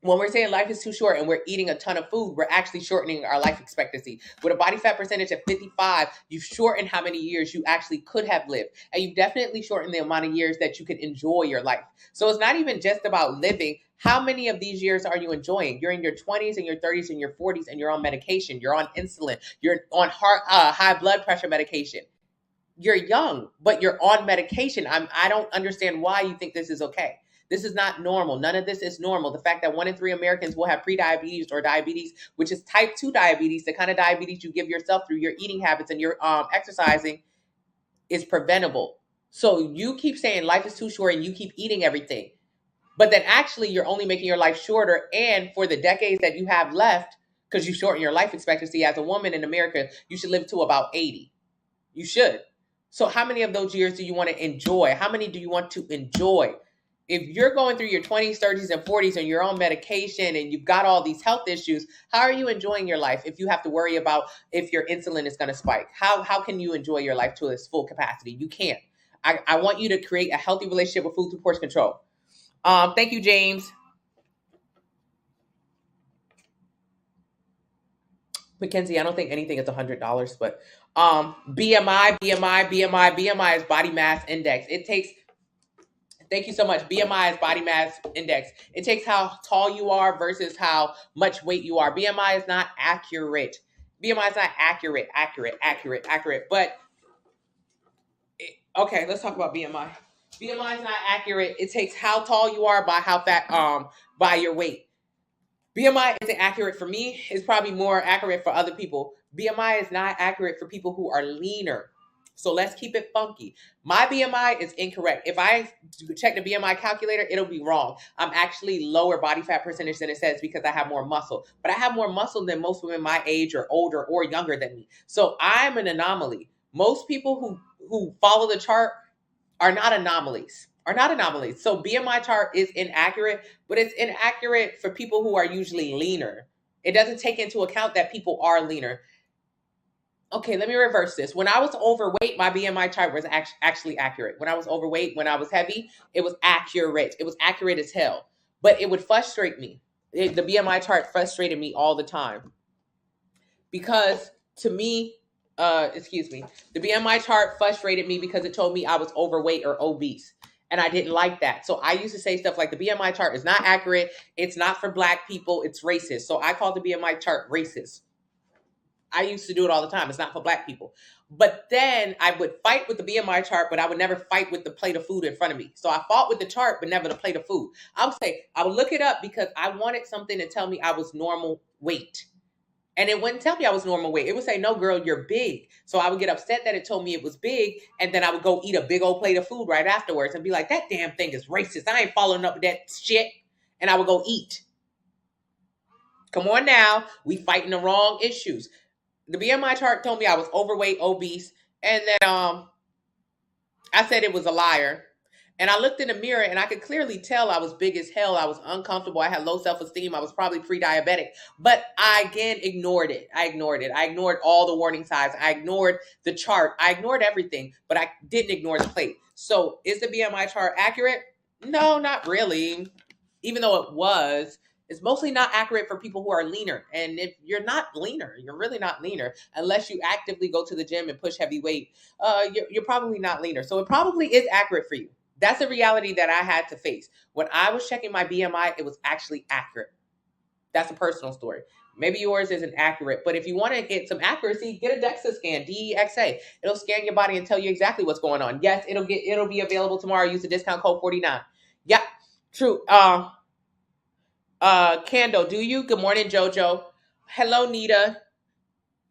when we're saying life is too short and we're eating a ton of food, we're actually shortening our life expectancy. With a body fat percentage at 55, you've shortened how many years you actually could have lived. And you've definitely shortened the amount of years that you could enjoy your life. So it's not even just about living. How many of these years are you enjoying? You're in your 20s and your 30s and your 40s and you're on medication. You're on insulin. You're on high blood pressure medication. you're young, but you're on medication. I don't understand why you think this is okay. This is not normal. None of this is normal. The fact that 1 in 3 Americans will have prediabetes or diabetes, which is type 2 diabetes, the kind of diabetes you give yourself through your eating habits and your exercising, is preventable. So you keep saying life is too short and you keep eating everything. But then actually you're only making your life shorter. And for the decades that you have left, because you shorten your life expectancy as a woman in America, you should live to about 80. You should. So how many of those years do you want to enjoy? How many do you want to enjoy? If you're going through your 20s, 30s, and 40s and you're on medication and you've got all these health issues, how are you enjoying your life if you have to worry about if your insulin is going to spike? How can you enjoy your life to its full capacity? You can't. I want you to create a healthy relationship with food through portion control. Thank you, James. Mackenzie, I don't think anything is $100, but BMI is body mass index. It takes, thank you so much. BMI is body mass index. It takes how tall you are versus how much weight you are. BMI is not accurate. BMI is not accurate. But okay, let's talk about BMI. BMI is not accurate. It takes how tall you are by how fat, by your weight. BMI isn't accurate for me. It's probably more accurate for other people. BMI is not accurate for people who are leaner. So let's keep it funky. My BMI is incorrect. If I check the BMI calculator, it'll be wrong. I'm actually lower body fat percentage than it says because I have more muscle. But I have more muscle than most women my age or older or younger than me. So I'm an anomaly. Most people who follow the chart are not anomalies. So BMI chart is inaccurate, but it's inaccurate for people who are usually leaner. It doesn't take into account that people are leaner. Okay, let me reverse this. When I was overweight, my BMI chart was actually accurate. When I was overweight, when I was heavy, it was accurate. It was accurate as hell. But it would frustrate me. The BMI chart frustrated me all the time. Because to me, the BMI chart frustrated me because it told me I was overweight or obese. And I didn't like that. So I used to say stuff like the BMI chart is not accurate. It's not for black people. It's racist. So I called the BMI chart racist. I used to do it all the time. It's not for black people. But then I would fight with the BMI chart, but I would never fight with the plate of food in front of me. So I fought with the chart, but never the plate of food. I would look it up because I wanted something to tell me I was normal weight. And it wouldn't tell me I was normal weight. It would say, no, girl, you're big. So I would get upset that it told me it was big. And then I would go eat a big old plate of food right afterwards and be like, that damn thing is racist. I ain't following up with that shit. And I would go eat. Come on now. We fighting the wrong issues. The BMI chart told me I was overweight, obese. And then I said it was a liar. And I looked in the mirror and I could clearly tell I was big as hell. I was uncomfortable. I had low self-esteem. I was probably pre-diabetic. But I, again, ignored it. I ignored all the warning signs. I ignored the chart. I ignored everything. But I didn't ignore the plate. So is the BMI chart accurate? No, not really. Even though it was. It's mostly not accurate for people who are leaner. And if you're not leaner, you're really not leaner unless you actively go to the gym and push heavy weight. You're probably not leaner. So it probably is accurate for you. That's a reality that I had to face. When I was checking my BMI, it was actually accurate. That's a personal story. Maybe yours isn't accurate, but if you want to get some accuracy, get a DEXA scan, DEXA. It'll scan your body and tell you exactly what's going on. Yes, it'll be available tomorrow. Use the discount code 49. Yeah, true. Kando, do you? Good morning, Jojo. Hello, Nita.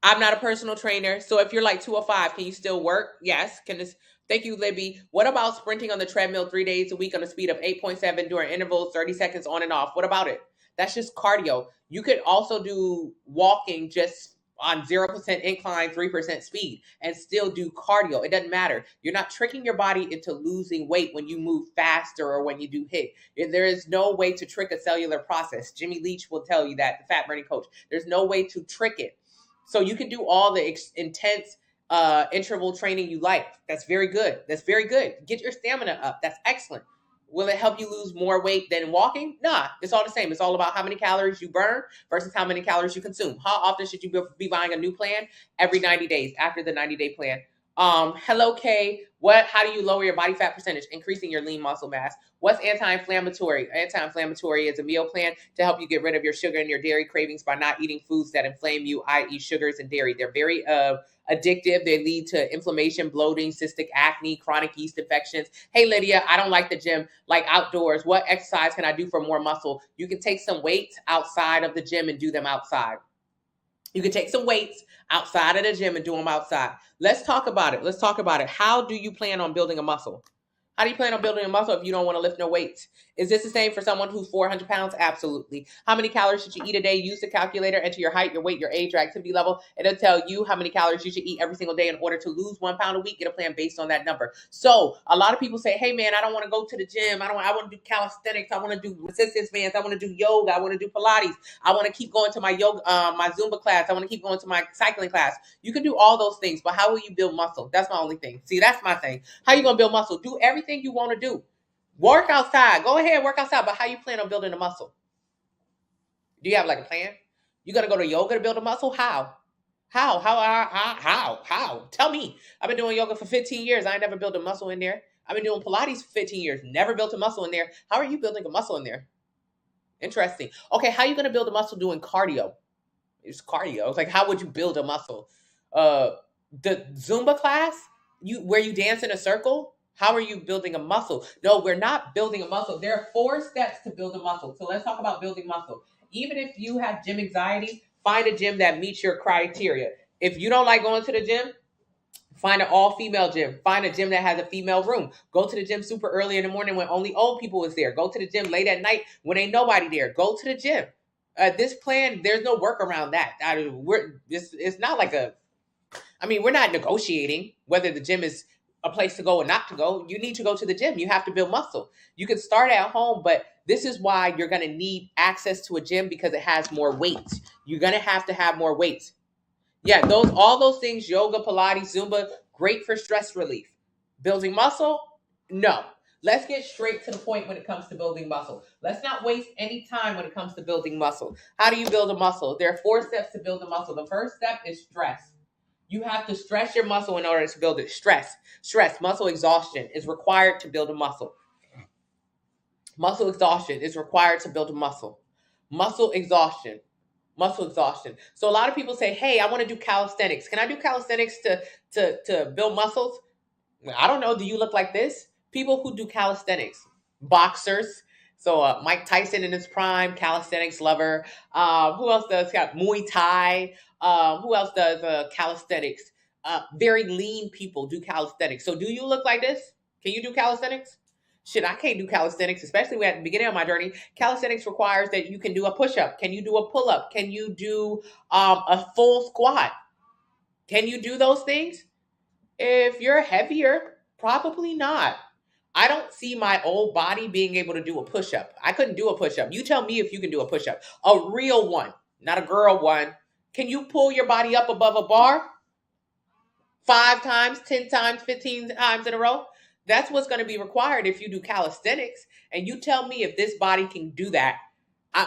I'm not a personal trainer, so if you're like 205, can you still work? Yes. Thank you, Libby. What about sprinting on the treadmill 3 days a week on a speed of 8.7 during intervals, 30 seconds on and off? What about it? That's just cardio. You could also do walking just on 0% incline, 3% speed, and still do cardio. It doesn't matter. You're not tricking your body into losing weight when you move faster or when you do HIIT. There is no way to trick a cellular process. Jimmy Leach will tell you that, the fat burning coach. There's no way to trick it. So you can do all the intense interval training you like. That's very good. Get your stamina up. That's excellent. Will it help you lose more weight than walking? Nah, it's all the same. It's all about how many calories you burn versus how many calories you consume. How often should you be buying a new plan? Every 90 days after the 90-day plan. Hello Kay, how do you lower your body fat percentage? Increasing your lean muscle mass. What's anti-inflammatory? Anti-inflammatory is a meal plan to help you get rid of your sugar and your dairy cravings by not eating foods that inflame you, i.e. sugars and dairy. They're very addictive. They lead to inflammation, bloating, cystic acne, chronic yeast infections. Hey Lydia, I don't like the gym, like outdoors. What exercise can I do for more muscle? You can take some weights outside of the gym and do them outside. You can take some weights outside of the gym and do them outside. Let's talk about it. Let's talk about it. How do you plan on building a muscle? How do you plan on building a muscle if you don't want to lift no weights? Is this the same for someone who's 400 pounds? Absolutely. How many calories should you eat a day? Use the calculator, enter your height, your weight, your age, your activity level, and it'll tell you how many calories you should eat every single day in order to lose 1 pound a week. Get a plan based on that number. So a lot of people say, hey man, I don't want to go to the gym. I want to do calisthenics. I want to do resistance bands. I want to do yoga. I want to do Pilates. I want to keep going to my yoga, my Zumba class. I want to keep going to my cycling class. You can do all those things, but how will you build muscle? That's my only thing. See, that's my thing. How you going to build muscle? Do everything you want to do. Work outside. Go ahead, work outside. But how you plan on building a muscle? Do you have like a plan? You gonna go to yoga to build a muscle? How? How? Tell me. I've been doing yoga for 15 years. I ain't never built a muscle in there. I've been doing Pilates for 15 years. Never built a muscle in there. How are you building a muscle in there? Interesting. Okay, how are you gonna build a muscle doing cardio? It's cardio. It's like, how would you build a muscle? The Zumba class, where you dance in a circle. How are you building a muscle? No, we're not building a muscle. There are 4 steps to build a muscle. So let's talk about building muscle. Even if you have gym anxiety, find a gym that meets your criteria. If you don't like going to the gym, find an all-female gym. Find a gym that has a female room. Go to the gym super early in the morning when only old people is there. Go to the gym late at night when ain't nobody there. Go to the gym. This plan, there's no work around that. It's not like we're not negotiating whether the gym is a place to go or not to go. You need to go to the gym. You have to build muscle. You can start at home, but this is why you're going to need access to a gym because it has more weights. You're going to have more weights. Yeah, all those things, yoga, Pilates, Zumba, great for stress relief. Building muscle? No. Let's get straight to the point when it comes to building muscle. Let's not waste any time when it comes to building muscle. How do you build a muscle? There are 4 steps to build a muscle. The first step is stress. You have to stress your muscle in order to build it. Stress, muscle exhaustion is required to build a muscle. Muscle exhaustion is required to build a muscle. Muscle exhaustion. So a lot of people say, hey, I want to do calisthenics. Can I do calisthenics to build muscles? I don't know. Do you look like this? People who do calisthenics, boxers. So Mike Tyson in his prime, calisthenics lover. Who else does Muay Thai? Who else does calisthenics? Very lean people do calisthenics. So do you look like this? Can you do calisthenics? Shit, I can't do calisthenics, especially at the beginning of my journey. Calisthenics requires that you can do a push-up. Can you do a pull-up? Can you do a full squat? Can you do those things? If you're heavier, probably not. I don't see my old body being able to do a push-up. I couldn't do a push-up. You tell me if you can do a push-up. A real one, not a girl one. Can you pull your body up above a bar? 5 times, 10 times, 15 times in a row? That's what's going to be required if you do calisthenics. And you tell me if this body can do that.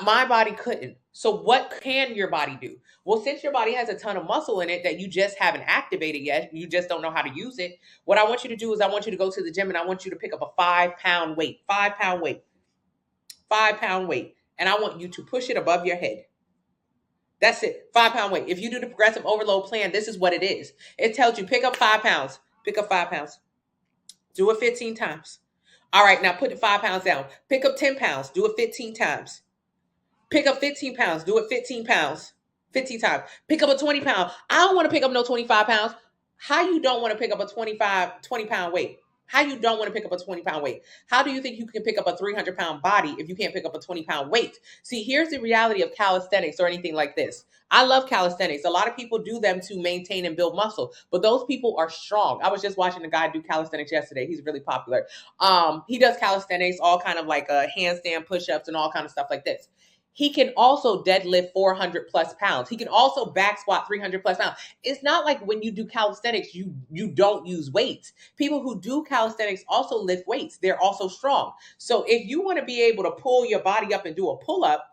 My body couldn't. So what can your body do? Well, since your body has a ton of muscle in it that you just haven't activated yet, you just don't know how to use it. What I want you to do is I want you to go to the gym and I want you to pick up a 5-pound weight. 5-pound weight. 5-pound weight. And I want you to push it above your head. That's it. 5-pound weight. If you do the progressive overload plan, this is what it is. It tells you pick up 5 pounds. Pick up 5 pounds. Do it 15 times. All right, now put the 5 pounds down. Pick up 10 pounds. Do it 15 times. Pick up 15 pounds. Do it 15 pounds. 15 times. Pick up a 20 pound. I don't want to pick up no 25 pounds. How you don't want to pick up a 20 pound weight? How you don't want to pick up a 20 pound weight? How do you think you can pick up a 300 pound body if you can't pick up a 20 pound weight? See, here's the reality of calisthenics or anything like this. I love calisthenics. A lot of people do them to maintain and build muscle, but those people are strong. I was just watching a guy do calisthenics yesterday. He's really popular. He does calisthenics, all kind of like handstand push-ups and all kind of stuff like this. He can also deadlift 400 plus pounds. He can also back squat 300 plus pounds. It's not like when you do calisthenics, you don't use weights. People who do calisthenics also lift weights. They're also strong. So if you want to be able to pull your body up and do a pull-up,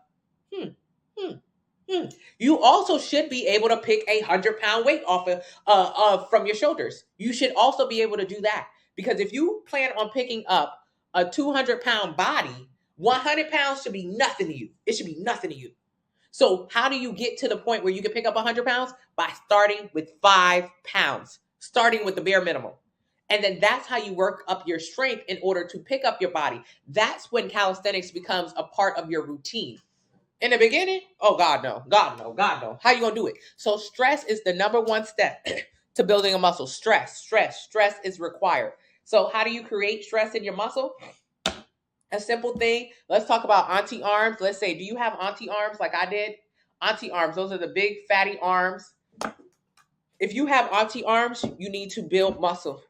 You also should be able to pick 100-pound weight off from your shoulders. You should also be able to do that, because if you plan on picking up a 200-pound body, 100 pounds should be nothing to you. It should be nothing to you. So how do you get to the point where you can pick up 100 pounds? By starting with 5 pounds, starting with the bare minimum. And then that's how you work up your strength in order to pick up your body. That's when calisthenics becomes a part of your routine. In the beginning, oh God, no, God, no, God, no. How you gonna do it? So stress is the number one step to building a muscle. Stress is required. So how do you create stress in your muscle? A simple thing. Let's talk about auntie arms. Let's say, do you have auntie arms like I did? Auntie arms, those are the big fatty arms. If you have auntie arms, you need to build muscle.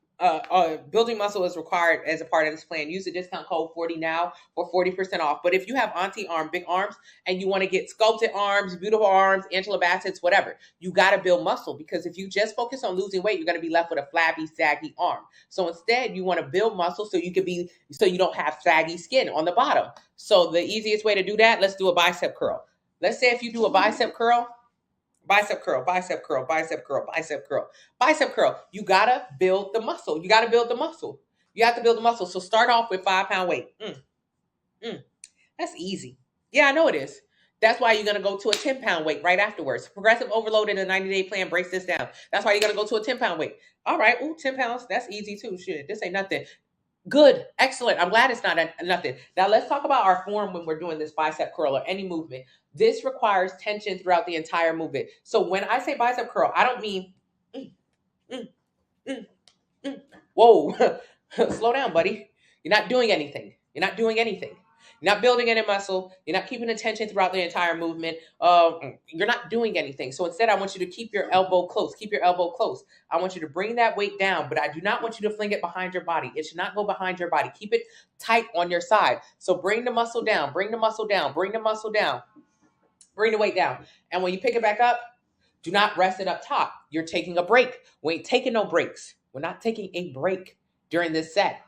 Building muscle is required as a part of this plan. Use the discount code 40 now for 40% off. But if you have auntie arm, big arms, and you want to get sculpted arms, beautiful arms, Angela Bassett's, whatever, you got to build muscle, because if you just focus on losing weight, you're going to be left with a flabby, saggy arm. So instead, you want to build muscle so you don't have saggy skin on the bottom. So the easiest way to do that, let's do a bicep curl. Let's say if you do a bicep curl, bicep curl, bicep curl, bicep curl, bicep curl, bicep curl. You gotta build the muscle. You gotta build the muscle. You have to build the muscle. So start off with 5-pound weight. That's easy. Yeah, I know it is. That's why you're gonna go to a 10-pound weight right afterwards. Progressive overload in a 90-day plan breaks this down. That's why you're gonna go to a 10-pound weight. All right, 10 pounds. That's easy too. Shit, this ain't nothing. Good, excellent. I'm glad it's not nothing. Now let's talk about our form when we're doing this bicep curl or any movement. This requires tension throughout the entire movement. So when I say bicep curl, I don't mean, whoa, slow down, buddy. You're not doing anything. You're not doing anything. You're not building any muscle. You're not keeping the tension throughout the entire movement. You're not doing anything. So instead, I want you to keep your elbow close. Keep your elbow close. I want you to bring that weight down, but I do not want you to fling it behind your body. It should not go behind your body. Keep it tight on your side. So bring the muscle down. Bring the muscle down. Bring the muscle down. Bring the weight down. And when you pick it back up, do not rest it up top. You're taking a break. We ain't taking no breaks. We're not taking a break during this set.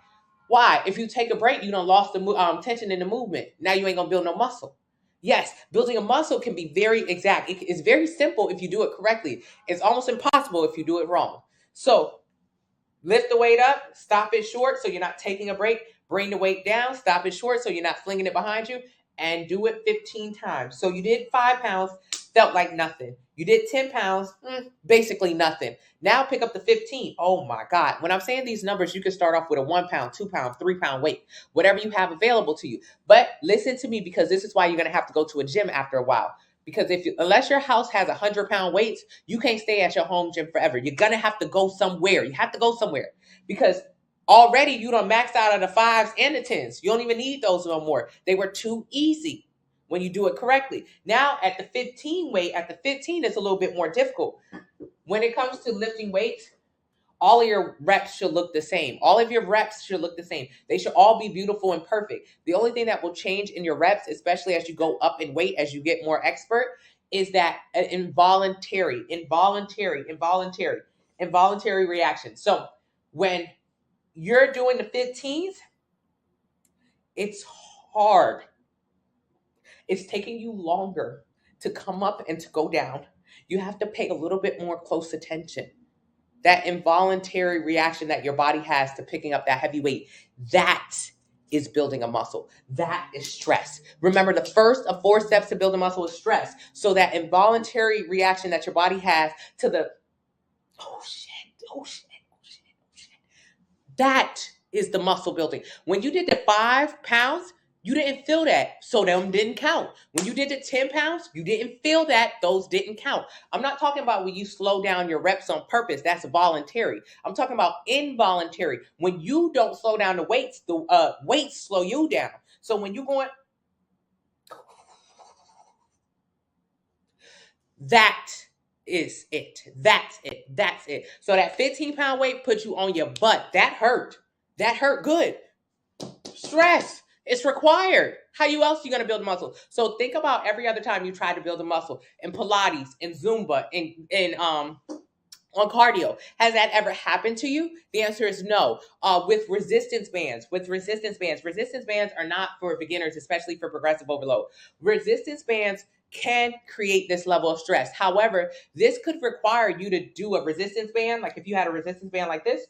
Why? If you take a break, you done lost the tension in the movement. Now you ain't gonna build no muscle. Yes, building a muscle can be very exact. It's very simple if you do it correctly. It's almost impossible if you do it wrong. So lift the weight up, stop it short so you're not taking a break. Bring the weight down, stop it short so you're not flinging it behind you, and do it 15 times. So you did 5 pounds, felt like nothing. You did 10 pounds, basically nothing. Now pick up the 15. Oh my God. When I'm saying these numbers, you can start off with a 1 pound, 2 pound, 3 pound weight, whatever you have available to you. But listen to me, because this is why you're going to have to go to a gym after a while. Because unless your house has 100-pound weights, you can't stay at your home gym forever. You're going to have to go somewhere. You have to go somewhere, because already you done maxed out on the 5s and the 10s. You don't even need those no more. They were too easy when you do it correctly. Now at the 15 weight, at the 15, it's a little bit more difficult. When it comes to lifting weights, all of your reps should look the same. All of your reps should look the same. They should all be beautiful and perfect. The only thing that will change in your reps, especially as you go up in weight, as you get more expert, is that involuntary reaction. So when you're doing the 15s, it's hard. It's taking you longer to come up and to go down. You have to pay a little bit more close attention. That involuntary reaction that your body has to picking up that heavy weight, that is building a muscle. That is stress. Remember, the first of 4 steps to build a muscle is stress. So that involuntary reaction that your body has to the, oh shit, that is the muscle building. When you did the 5 pounds, you didn't feel that, so them didn't count. When you did the 10 pounds, you didn't feel that, those didn't count. I'm not talking about when you slow down your reps on purpose. That's voluntary. I'm talking about involuntary. When you don't slow down the weights slow you down. So when you're going, that is it. That's it. So that 15-pound weight puts you on your butt. That hurt good. Stress. It's required. How else are you going to build a muscle? So think about every other time you try to build a muscle in Pilates, in Zumba, in on cardio. Has that ever happened to you? The answer is no. Resistance bands are not for beginners, especially for progressive overload. Resistance bands can create this level of stress. However, this could require you to do a resistance band. Like if you had a resistance band like this,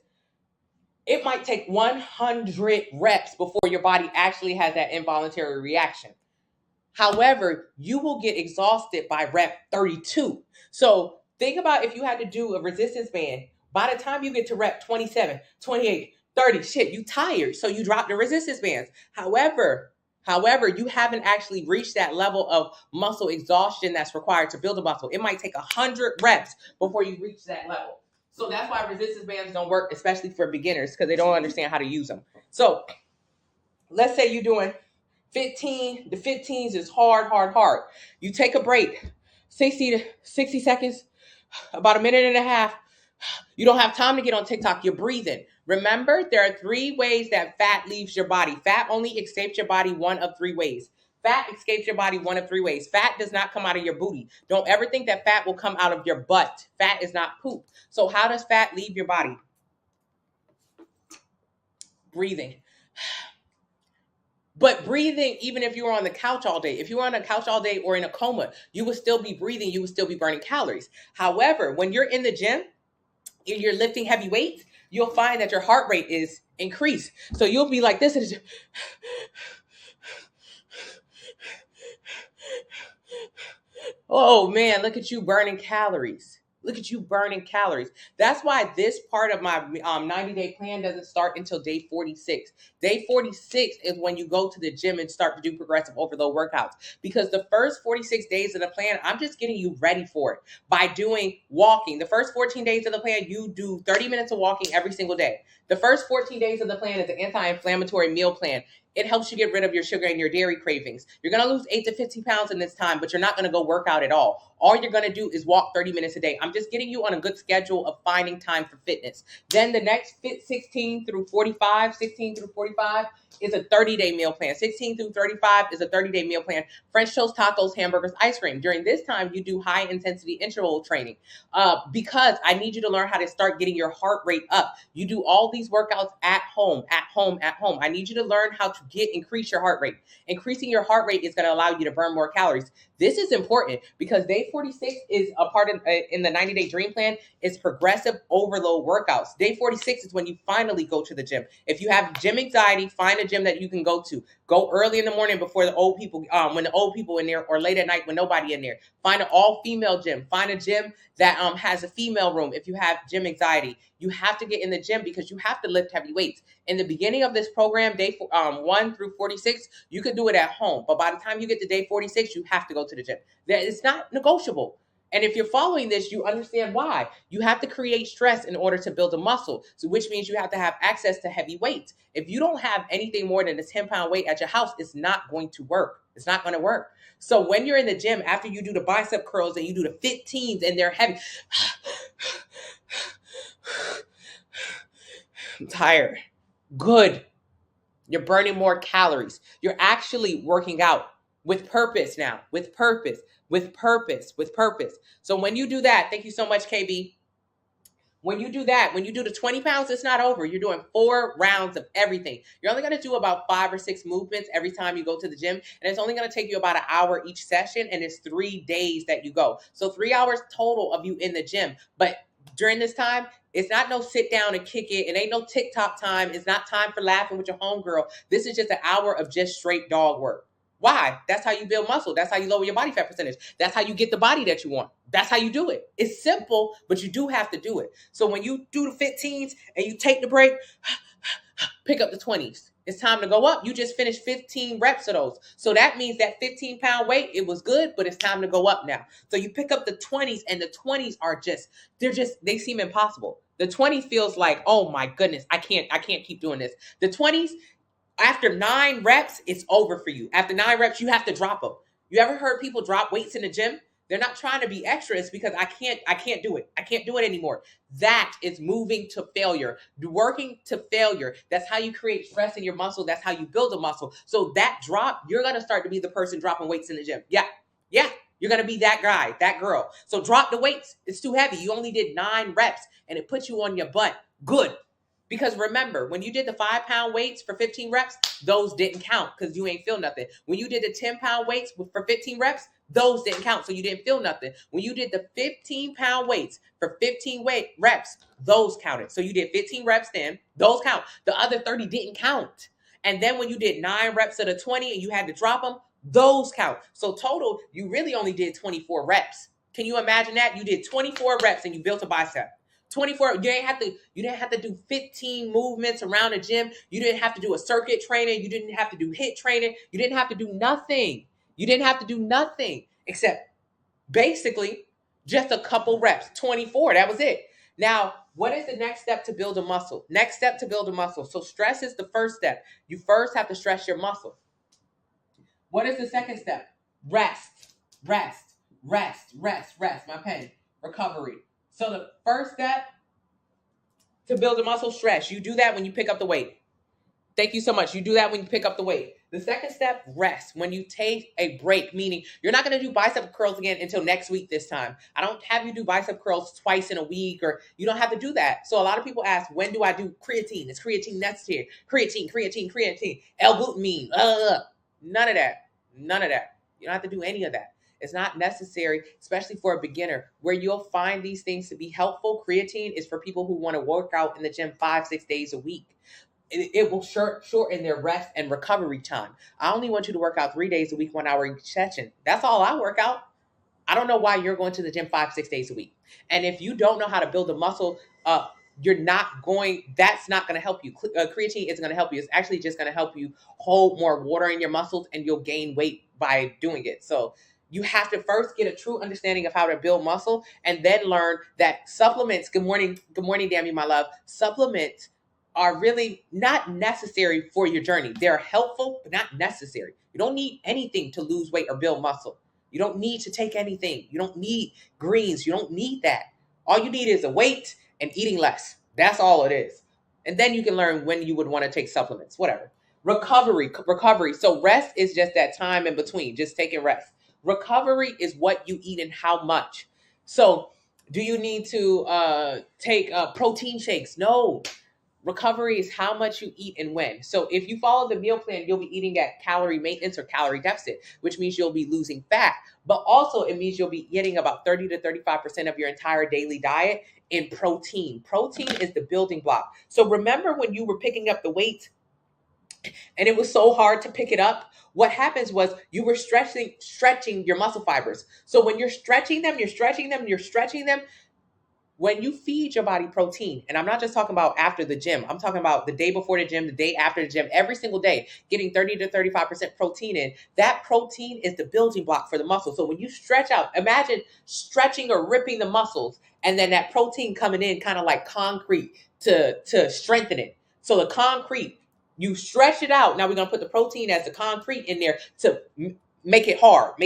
it might take 100 reps before your body actually has that involuntary reaction. However, you will get exhausted by rep 32. So think about if you had to do a resistance band. By the time you get to rep 27, 28, 30, shit, you tired. So you drop the resistance bands. However, you haven't actually reached that level of muscle exhaustion that's required to build a muscle. It might take 100 reps before you reach that level. So that's why resistance bands don't work, especially for beginners, because they don't understand how to use them. So let's say you're doing 15, the 15s is hard. You take a break, 60 seconds, about a minute and a half. You don't have time to get on TikTok. You're breathing. Remember, there are 3 ways that fat leaves your body. Fat only escapes your body one of 3 ways. Fat escapes your body one of 3 ways. Fat does not come out of your booty. Don't ever think that fat will come out of your butt. Fat is not poop. So how does fat leave your body? Breathing. But breathing, even if you were on the couch all day, if you were on a couch all day or in a coma, you would still be breathing. You would still be burning calories. However, when you're in the gym and you're lifting heavy weights, you'll find that your heart rate is increased. So you'll be like this. Oh man, look at you burning calories. Look at you burning calories. That's why this part of my 90-day plan doesn't start until day 46. Day 46 is when you go to the gym and start to do progressive overload workouts. Because the first 46 days of the plan, I'm just getting you ready for it by doing walking. The first 14 days of the plan, you do 30 minutes of walking every single day. The first 14 days of the plan is an anti-inflammatory meal plan. It helps you get rid of your sugar and your dairy cravings. You're going to lose 8 to 15 pounds in this time, but you're not going to go work out at all. All you're going to do is walk 30 minutes a day. I'm just getting you on a good schedule of finding time for fitness. Then the next 16 through 45 is a 30-day meal plan. 16 through 35 is a 30-day meal plan. French toast, tacos, hamburgers, ice cream. During this time, you do high-intensity interval training because I need you to learn how to start getting your heart rate up. You do all these workouts at home. I need you to learn how to increase your heart rate. Increasing your heart rate is going to allow you to burn more calories. This is important because day 46 is a part of in the 90-day dream plan is progressive overload workouts. Day 46 is when you finally go to the gym. If you have gym anxiety, find a gym that you can go to. Go early in the morning before the old people, when the old people in there, or late at night when nobody in there. Find an all-female gym. Find a gym that has a female room. If you have gym anxiety, you have to get in the gym because you have to lift heavy weights. In the beginning of this program, day 1 through 46, you could do it at home. But by the time you get to day 46, you have to go to the gym. It's not negotiable. And if you're following this, you understand why. You have to create stress in order to build a muscle, so which means you have to have access to heavy weights. If you don't have anything more than a 10-pound weight at your house, it's not going to work. It's not going to work. So when you're in the gym, after you do the bicep curls and you do the 15s and they're heavy, I'm tired. Good. You're burning more calories. You're actually working out with purpose now, with purpose. So when you do that, thank you so much, KB. When you do that, when you do the 20 pounds, it's not over. You're doing 4 rounds of everything. You're only going to do about 5 or 6 movements every time you go to the gym. And it's only going to take you about an hour each session. And it's 3 days that you go. So 3 hours total of you in the gym. But during this time, it's not no sit down and kick it. It ain't no TikTok time. It's not time for laughing with your homegirl. This is just an hour of just straight dog work. Why? That's how you build muscle. That's how you lower your body fat percentage. That's how you get the body that you want. That's how you do it. It's simple, but you do have to do it. So when you do the 15s and you take the break, pick up the 20s. It's time to go up. You just finished 15 reps of those. So that means that 15-pound weight, it was good, but it's time to go up now. So you pick up the 20s, and the 20s are they seem impossible. The 20s feels like, oh my goodness, I can't keep doing this. The 20s, after 9 reps, it's over for you. After 9 reps, you have to drop them. You ever heard people drop weights in the gym? They're not trying to be extra. It's because I can't do it. I can't do it anymore. That is moving to failure, working to failure. That's how you create stress in your muscle. That's how you build a muscle. So that drop, you're going to start to be the person dropping weights in the gym. Yeah. You're going to be that guy, that girl. So drop the weights. It's too heavy. You only did 9 reps and it puts you on your butt. Good. Because remember, when you did the 5-pound weights for 15 reps, those didn't count because you ain't feel nothing. When you did the 10-pound weights for 15 reps, those didn't count, so you didn't feel nothing. When you did the 15-pound weights for 15 reps, those counted. So you did 15 reps then, those count. The other 30 didn't count. And then when you did 9 reps of the 20 and you had to drop them, those count. So total, you really only did 24 reps. Can you imagine that? You did 24 reps and you built a bicep. 24, you didn't have to do 15 movements around the gym. You didn't have to do a circuit training. You didn't have to do HIIT training. You didn't have to do nothing. You didn't have to do nothing except basically just a couple reps. 24, that was it. Now, what is the next step to build a muscle? Next step to build a muscle. So stress is the first step. You first have to stress your muscle. What is the second step? Rest, rest, rest, rest, rest. My pen. Recovery. So the first step to build a muscle, stress. You do that when you pick up the weight. Thank you so much. You do that when you pick up the weight. The second step, rest. When you take a break, meaning you're not going to do bicep curls again until next week this time. I don't have you do bicep curls twice in a week, or you don't have to do that. So a lot of people ask, when do I do creatine? Is creatine necessary? Creatine. L-glutamine. None of that. None of that. You don't have to do any of that. It's not necessary, especially for a beginner. Where you'll find these things to be helpful, creatine is for people who want to work out in the gym 5-6 days a week. It will shorten their rest and recovery time. I only want you to work out 3 days a week, 1 hour each session. That's all I work out. I don't know why you're going to the gym 5-6 days a week. And if you don't know how to build a muscle, that's not going to help you. Creatine isn't going to help you. It's actually just going to help you hold more water in your muscles, and you'll gain weight by doing it. So you have to first get a true understanding of how to build muscle, and then learn that supplements, good morning, Dammy, my love, supplements are really not necessary for your journey. They're helpful, but not necessary. You don't need anything to lose weight or build muscle. You don't need to take anything. You don't need greens. You don't need that. All you need is a weight and eating less. That's all it is. And then you can learn when you would want to take supplements, whatever. Recovery. So rest is just that time in between, just taking rest. Recovery is what you eat and how much. So do you need to take protein shakes? No. Recovery is how much you eat and when. So if you follow the meal plan, you'll be eating at calorie maintenance or calorie deficit, which means you'll be losing fat. But also it means you'll be getting about 30 to 35% of your entire daily diet in protein. Protein is the building block. So remember when you were picking up the weight and it was so hard to pick it up? What happens was you were stretching your muscle fibers. So when you're stretching them, when you feed your body protein, and I'm not just talking about after the gym, I'm talking about the day before the gym, the day after the gym, every single day, getting 30 to 35% protein in, that protein is the building block for the muscle. So when you stretch out, imagine stretching or ripping the muscles, and then that protein coming in kind of like concrete to strengthen it. So the concrete, you stretch it out. Now we're going to put the protein as the concrete in there to make it hard.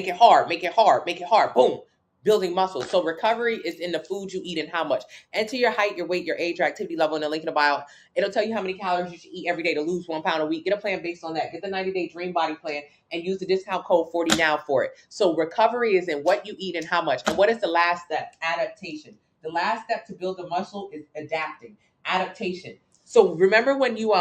Boom. Building muscles. So recovery is in the food you eat and how much. Enter your height, your weight, your age, your activity level in the link in the bio. It'll tell you how many calories you should eat every day to lose 1 pound a week. Get a plan based on that. Get the 90-day dream body plan and use the discount code 40NOW for it. So recovery is in what you eat and how much. And what is the last step? Adaptation. The last step to build a muscle is adapting. Adaptation. So remember when you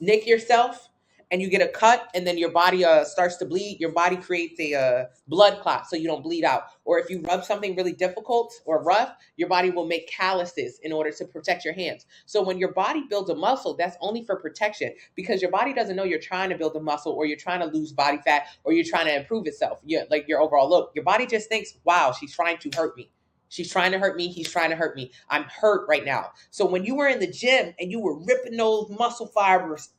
nick yourself and you get a cut and then your body starts to bleed, your body creates a blood clot so you don't bleed out. Or if you rub something really difficult or rough, your body will make calluses in order to protect your hands. So when your body builds a muscle, that's only for protection, because your body doesn't know you're trying to build a muscle, or you're trying to lose body fat, or you're trying to improve itself. Like your overall look. Your body just thinks, wow, she's trying to hurt me. She's trying to hurt me. He's trying to hurt me. I'm hurt right now. So when you were in the gym and you were ripping those muscle fibers,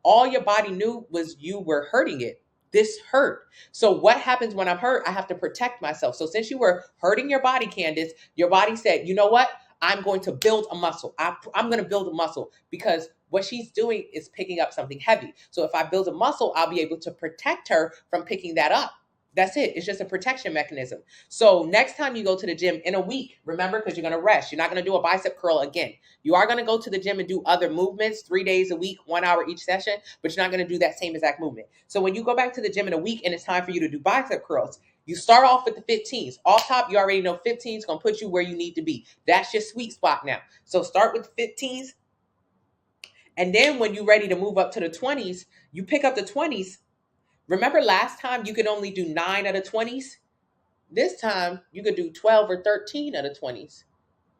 all your body knew was you were hurting it. This hurt. So what happens when I'm hurt? I have to protect myself. So since you were hurting your body, Candace, your body said, you know what? I'm going to build a muscle. I'm going to build a muscle, because what she's doing is picking up something heavy. So if I build a muscle, I'll be able to protect her from picking that up. That's it. It's just a protection mechanism. So next time you go to the gym in a week, remember, because you're going to rest. You're not going to do a bicep curl again. You are going to go to the gym and do other movements 3 days a week, 1 hour each session, but you're not going to do that same exact movement. So when you go back to the gym in a week and it's time for you to do bicep curls, You start off with the 15s. Off top, you already know 15 is going to put you where you need to be. That's your sweet spot now. So start with the 15s. And then when you're ready to move up to the 20s, you pick up the 20s. Remember last time you could only do 9 of the 20s? This time you could do 12 or 13 of the 20s.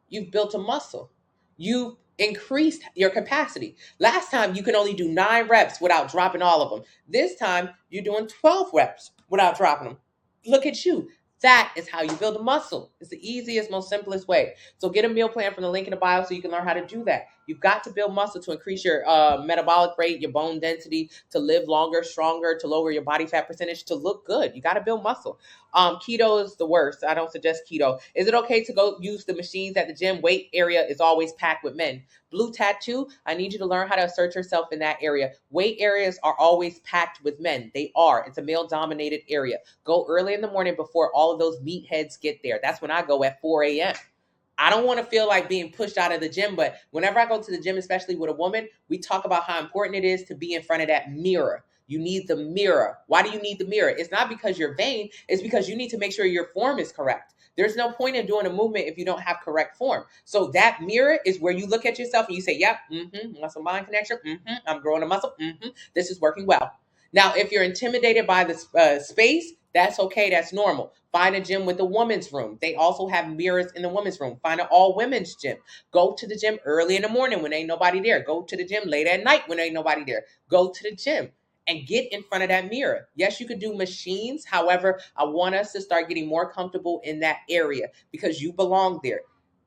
You've built a muscle. You increased your capacity. Last time you can only do 9 reps without dropping all of them. This time you're doing 12 reps without dropping them. Look at you. That is how you build a muscle. It's the easiest, most simplest way. So get a meal plan from the link in the bio so you can learn how to do that. You've got to build muscle to increase your metabolic rate, your bone density, to live longer, stronger, to lower your body fat percentage, to look good. You got to build muscle. Keto is the worst. I don't suggest keto. Is it okay to go use the machines at the gym? Weight area is always packed with men. Blue tattoo, I need you to learn how to assert yourself in that area. Weight areas are always packed with men. They are. It's a male dominated area. Go early in the morning before all of those meatheads get there. That's when I go at 4 a.m. I don't want to feel like being pushed out of the gym, but whenever I go to the gym, especially with a woman, we talk about how important it is to be in front of that mirror. You need the mirror. Why do you need the mirror? It's not because you're vain. It's because you need to make sure your form is correct. There's no point in doing a movement if you don't have correct form. So that mirror is where you look at yourself and you say, yep, muscle mind connection. I'm growing a muscle. This is working well. Now, if you're intimidated by the space, that's okay. That's normal. Find a gym with a woman's room. They also have mirrors in the women's room. Find an all women's gym. Go to the gym early in the morning when ain't nobody there. Go to the gym late at night when ain't nobody there. Go to the gym and get in front of that mirror. Yes, you could do machines. However, I want us to start getting more comfortable in that area because you belong there.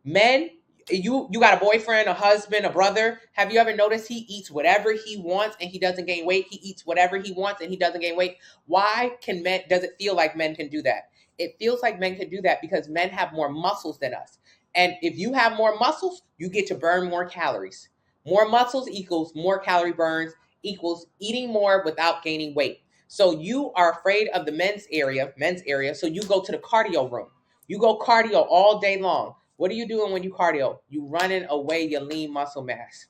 Men, you got a boyfriend, a husband, a brother. Have you ever noticed he eats whatever he wants and he doesn't gain weight? He eats whatever he wants and he doesn't gain weight. Why does it feel like men can do that? It feels like men can do that because men have more muscles than us. And if you have more muscles, you get to burn more calories. More muscles equals more calorie burns equals eating more without gaining weight. So you are afraid of the men's area. So you go to the cardio room. You go cardio all day long. What are you doing when you cardio? You running away your lean muscle mass.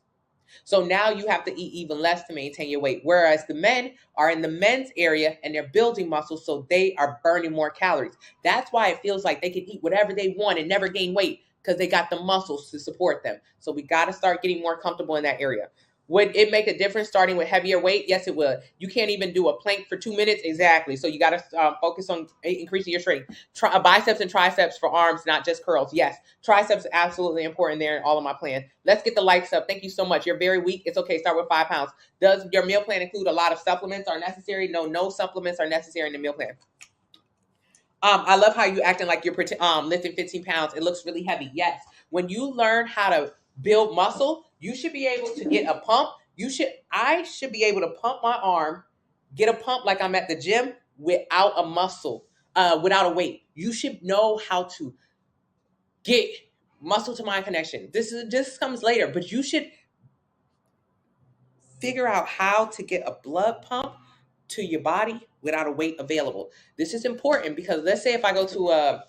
So now you have to eat even less to maintain your weight. Whereas the men are in the men's area and they're building muscle, so they are burning more calories. That's why it feels like they can eat whatever they want and never gain weight because they got the muscles to support them. So we got to start getting more comfortable in that area. Would it make a difference starting with heavier weight? Yes, it would. You can't even do a plank for 2 minutes. Exactly. So you got to focus on increasing your strength. Biceps and triceps for arms, not just curls. Yes, triceps absolutely important there in all of my plans. Let's get the likes up. Thank you so much. You're very weak. It's okay. Start with 5 pounds. Does your meal plan include a lot of supplements are necessary? No supplements are necessary in the meal plan. I love how you acting like you're lifting 15 pounds. It looks really heavy. Yes. When you learn how to build muscle, you should be able to get a pump. I should be able to pump my arm, get a pump like I'm at the gym without a muscle, without a weight. You should know how to get muscle to mind connection. This comes later, but you should figure out how to get a blood pump to your body without a weight available. This is important because let's say if I go to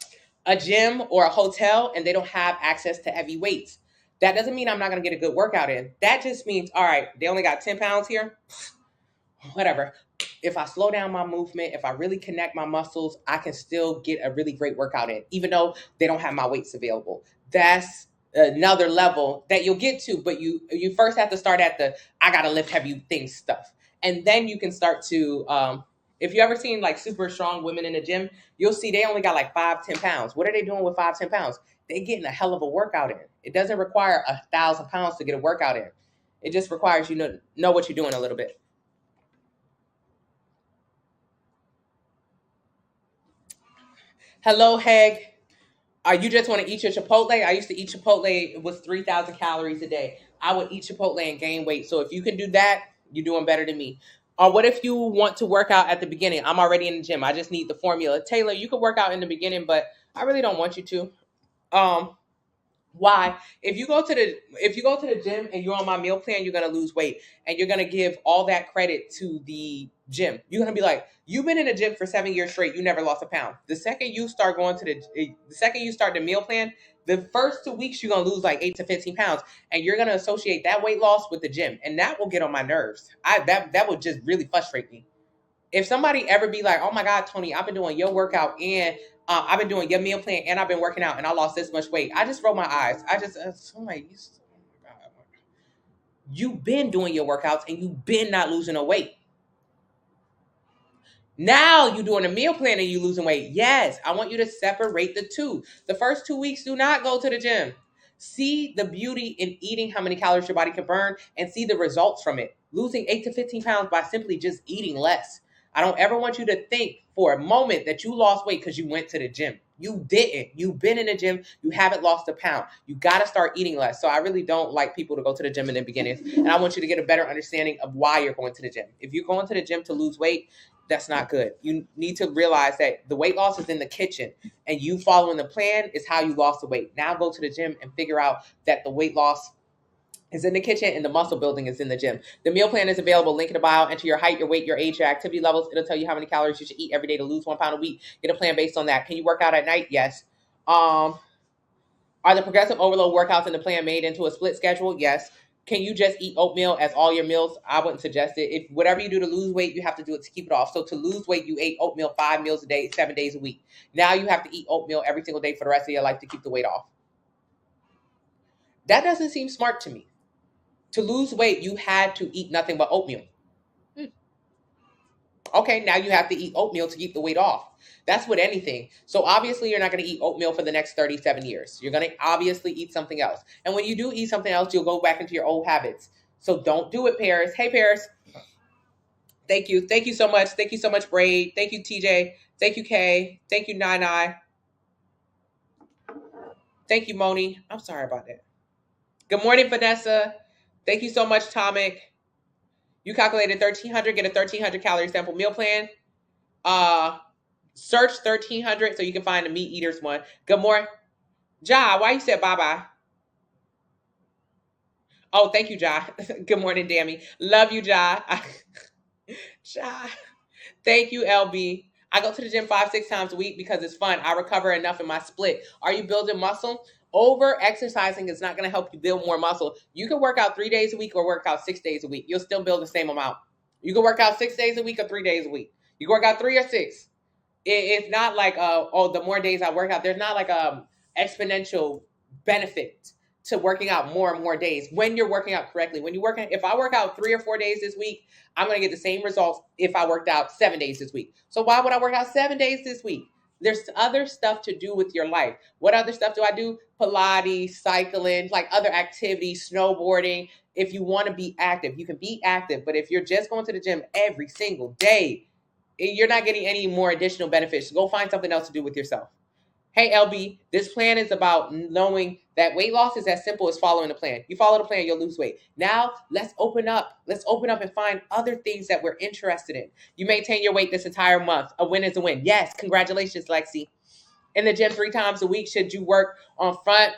a gym or a hotel and they don't have access to heavy weights, that doesn't mean I'm not going to get a good workout in. That just means, all right, they only got 10 pounds here. Whatever. If I slow down my movement, if I really connect my muscles, I can still get a really great workout in, even though they don't have my weights available. That's another level that you'll get to, but you first have to start at the I gotta lift heavy things stuff, and then you can start to if you ever seen like super strong women in the gym, you'll see they only got like 5-10 pounds. What are they doing with 5-10 pounds? They getting a hell of a workout in. It doesn't require 1,000 pounds to get a workout in. It just requires you to know what you're doing a little bit. Hello, Heg. You just want to eat your Chipotle? I used to eat Chipotle. It was 3,000 calories a day. I would eat Chipotle and gain weight. So if you can do that, you're doing better than me. Or what if you want to work out at the beginning? I'm already in the gym. I just need the formula. Taylor, you could work out in the beginning, but I really don't want you to. Um, why? If you go to the gym and you're on my meal plan, you're gonna lose weight and you're gonna give all that credit to the gym. You're gonna be like, you've been in the gym for 7 years straight, you never lost a pound. The second you start the meal plan, the first 2 weeks you're gonna lose like 8 to 15 pounds, and you're gonna associate that weight loss with the gym, and that will get on my nerves. That would just really frustrate me. If somebody ever be like, oh my God, Tony, I've been doing your workout and I've been doing your meal plan and I've been working out and I lost this much weight, I just roll my eyes. I just, somebody, you've been doing your workouts and you've been not losing no weight. Now you're doing a meal plan and you losing weight. Yes, I want you to separate the two. The first 2 weeks, do not go to the gym. See the beauty in eating how many calories your body can burn and see the results from it. Losing 8 to 15 pounds by simply just eating less. I don't ever want you to think for a moment that you lost weight because you went to the gym. You didn't. You've been in the gym. You haven't lost a pound. You got to start eating less. So I really don't like people to go to the gym in the beginning. And I want you to get a better understanding of why you're going to the gym. If you're going to the gym to lose weight, that's not good. You need to realize that the weight loss is in the kitchen and you following the plan is how you lost the weight. Now go to the gym and figure out that the weight loss is in the kitchen and the muscle building is in the gym. The meal plan is available. Link in the bio. Enter your height, your weight, your age, your activity levels. It'll tell you how many calories you should eat every day to lose 1 pound a week. Get a plan based on that. Can you work out at night? Yes. Are the progressive overload workouts in the plan made into a split schedule? Yes. Can you just eat oatmeal as all your meals? I wouldn't suggest it. If whatever you do to lose weight, you have to do it to keep it off. So to lose weight, you ate oatmeal 5 meals a day, 7 days a week. Now you have to eat oatmeal every single day for the rest of your life to keep the weight off. That doesn't seem smart to me. To lose weight, you had to eat nothing but oatmeal. Okay, now you have to eat oatmeal to keep the weight off. That's with anything. So obviously you're not going to eat oatmeal for the next 37 years. You're going to obviously eat something else. And when you do eat something else, you'll go back into your old habits. So don't do it, Paris. Hey, Paris. Thank you. Thank you so much. Thank you so much, Braid. Thank you, TJ. Thank you, Kay. Thank you, Nine. Thank you, Moni. I'm sorry about that. Good morning, Vanessa. Thank you so much, Tomic. You calculated 1,300. Get a 1,300 calorie sample meal plan. Search 1,300 so you can find the meat eaters one. Good morning. Ja, why you said bye-bye? Oh, thank you, Ja. Good morning, Dammy. Love you, Ja. Ja. Thank you, LB. I go to the gym 5-6 times a week because it's fun. I recover enough in my split. Are you building muscle? Over exercising is not going to help you build more muscle. You can work out 3 days a week or work out 6 days a week. You'll still build the same amount. You can work out 6 days a week or 3 days a week. You can work out 3 or 6. It's not like the more days I work out, there's not like exponential benefit to working out more and more days when you're working out correctly. When you if I work out 3 or 4 days this week, I'm going to get the same results if I worked out 7 days this week. So why would I work out 7 days this week? There's other stuff to do with your life. What other stuff do I do? Pilates, cycling, like other activities, snowboarding. If you want to be active, you can be active. But if you're just going to the gym every single day, you're not getting any more additional benefits. Go find something else to do with yourself. Hey, LB, this plan is about knowing that weight loss is as simple as following the plan. You follow the plan, you'll lose weight. Now, let's open up. Let's open up and find other things that we're interested in. You maintain your weight this entire month. A win is a win. Yes, congratulations, Lexi. In the gym 3 times a week, should you work on front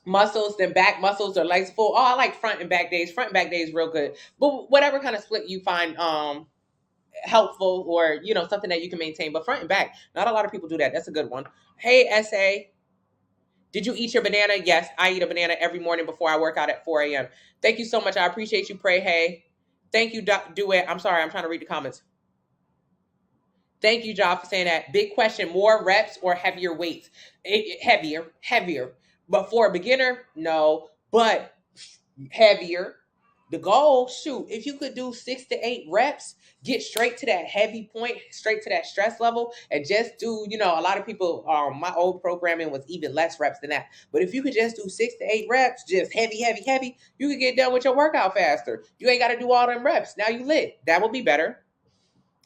muscles than back muscles or legs full? Oh, I like front and back days. Front and back days real good. But whatever kind of split you find helpful or something that you can maintain, but front and back, not a lot of people do that. That's a good one. Hey, SA, did you eat your banana? Yes, I eat a banana every morning before I work out at 4 a.m. Thank you so much. I appreciate you. Pray. Hey, thank you, Do It. I'm sorry, I'm trying to read the comments. Thank you, John, for saying that. Big question: more reps or heavier weights? Heavier. But for a beginner, no, but heavier. The goal, shoot, if you could do 6 to 8 reps, get straight to that heavy point, straight to that stress level, and just do, a lot of people, my old programming was even less reps than that. But if you could just do 6 to 8 reps, just heavy, you could get done with your workout faster. You ain't got to do all them reps. Now you lit. That would be better.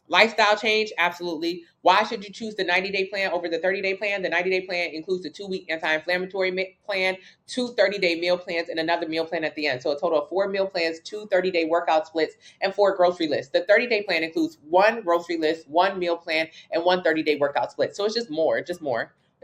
Lifestyle change, absolutely. Why should you choose the 90-day plan over the 30-day plan? The 90-day plan includes the 2-week anti-inflammatory plan, 2 30-day meal plans, and another meal plan at the end. So a total of 4 meal plans, 2 30-day workout splits, and 4 grocery lists. The 30-day plan includes 1 grocery list, 1 meal plan, and 1 30-day workout split. So it's just more. It's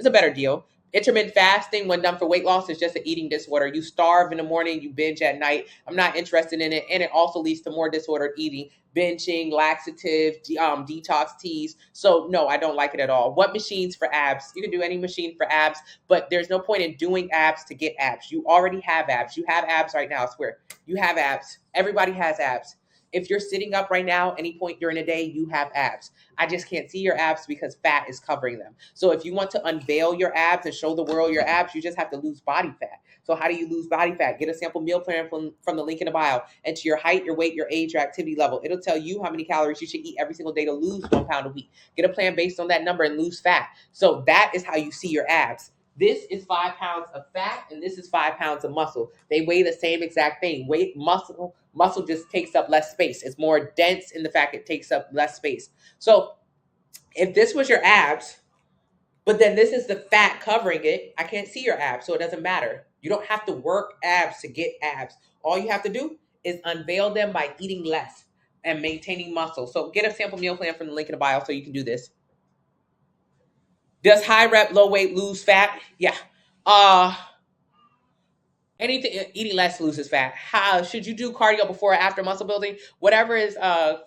a better deal. Intermittent fasting, when done for weight loss, is just an eating disorder. You starve in the morning, you binge at night. I'm not interested in it. And it also leads to more disordered eating, binging, laxative, detox teas. So no, I don't like it at all. What machines for abs? You can do any machine for abs, but there's no point in doing abs to get abs. You already have abs. You have abs right now, I swear. You have abs. Everybody has abs. If you're sitting up right now, any point during the day, you have abs. I just can't see your abs because fat is covering them. So if you want to unveil your abs and show the world your abs, you just have to lose body fat. So how do you lose body fat? Get a sample meal plan from the link in the bio. Enter your height, your weight, your age, your activity level. It'll tell you how many calories you should eat every single day to lose 1 pound a week. Get a plan based on that number and lose fat. So that is how you see your abs. This is 5 pounds of fat and this is 5 pounds of muscle. They weigh the same exact thing. Weight, muscle just takes up less space. It's more dense in the fact it takes up less space. So if this was your abs, but then this is the fat covering it, I can't see your abs, so it doesn't matter. You don't have to work abs to get abs. All you have to do is unveil them by eating less and maintaining muscle. So get a sample meal plan from the link in the bio so you can do this. Does high rep, low weight lose fat? Yeah. Anything eating less loses fat. How should you do cardio before or after muscle building? Whatever is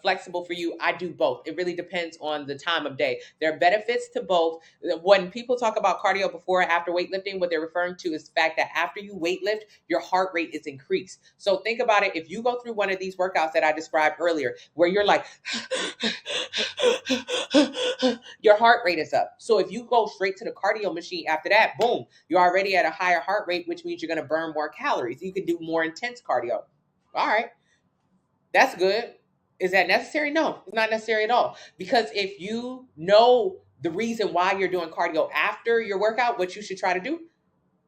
flexible for you. I do both. It really depends on the time of day. There are benefits to both. When people talk about cardio before or after weightlifting, what they're referring to is the fact that after you weightlift, your heart rate is increased. So think about it. If you go through one of these workouts that I described earlier, where you're like, your heart rate is up. So if you go straight to the cardio machine after that, boom, you're already at a higher heart rate, which means you're going to burn more calories. You can do more intense cardio. All right. That's good. Is that necessary? No, it's not necessary at all. Because if you know the reason why you're doing cardio after your workout, what you should try to do,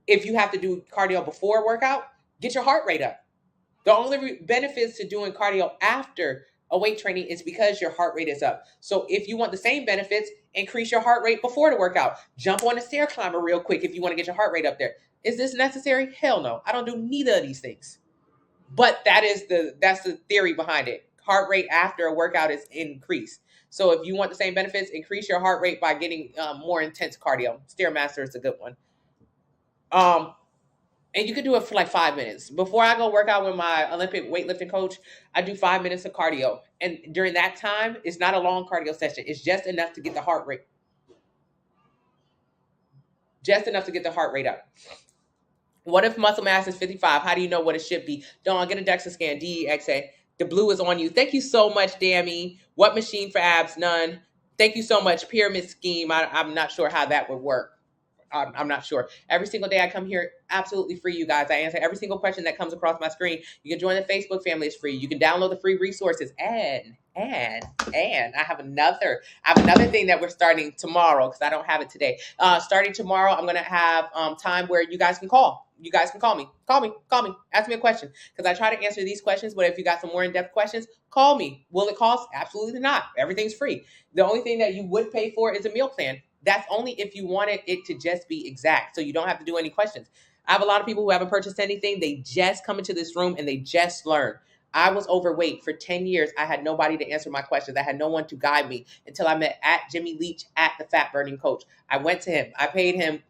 if you have to do cardio before a workout, get your heart rate up. The only benefits to doing cardio after a weight training is because your heart rate is up. So if you want the same benefits, increase your heart rate before the workout. Jump on a stair climber real quick if you want to get your heart rate up there. Is this necessary? Hell no. I don't do neither of these things. But that's the theory behind it. Heart rate after a workout is increased. So if you want the same benefits, increase your heart rate by getting more intense cardio. Stairmaster is a good one. And you can do it for like 5 minutes. Before I go work out with my Olympic weightlifting coach, I do 5 minutes of cardio. And during that time, it's not a long cardio session. It's just enough to get the heart rate. Just enough to get the heart rate up. What if muscle mass is 55? How do you know what it should be? Dawn, get a DEXA scan, DEXA. The blue is on you. Thank you so much, Dammy. What machine for abs? None. Thank you so much. Pyramid scheme. I'm not sure how that would work. I'm not sure. Every single day I come here, absolutely free, you guys. I answer every single question that comes across my screen. You can join the Facebook family. It's free. You can download the free resources. And I have another thing that we're starting tomorrow because I don't have it today. Starting tomorrow, I'm going to have time where you guys can call. You guys can call me. Call me. Ask me a question because I try to answer these questions. But if you got some more in-depth questions, call me. Will it cost? Absolutely not. Everything's free. The only thing that you would pay for is a meal plan. That's only if you wanted it to just be exact. So you don't have to do any questions. I have a lot of people who haven't purchased anything. They just come into this room and they just learn. I was overweight for 10 years. I had nobody to answer my questions. I had no one to guide me until I met at Jimmy Leach at the Fat Burning Coach. I went to him. I paid him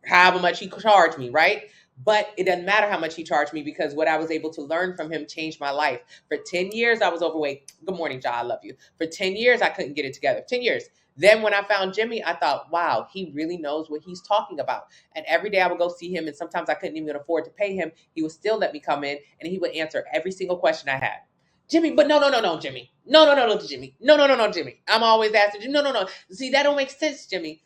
however much he charged me, right? But it doesn't matter how much he charged me because what I was able to learn from him changed my life. For 10 years, I was overweight. Good morning, Ja. I love you. For 10 years, I couldn't get it together. 10 years. Then when I found Jimmy, I thought, wow, he really knows what he's talking about. And every day I would go see him, and sometimes I couldn't even afford to pay him. He would still let me come in, and he would answer every single question I had. Jimmy, but no, Jimmy. No, Jimmy. No, Jimmy. I'm always asking, no. See, that don't make sense, Jimmy.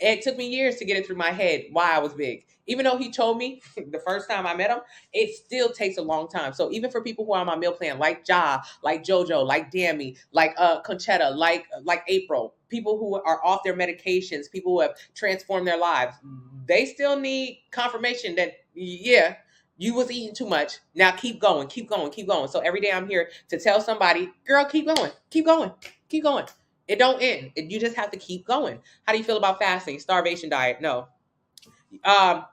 It took me years to get it through my head why I was big. Even though he told me the first time I met him, it still takes a long time. So even for people who are on my meal plan, like Ja, like Jojo, like Dammy, like Conchetta, like April, people who are off their medications, people who have transformed their lives, they still need confirmation that, yeah, you was eating too much. Now keep going. So every day I'm here to tell somebody, girl, keep going. It don't end. You just have to keep going. How do you feel about fasting? Starvation diet? No.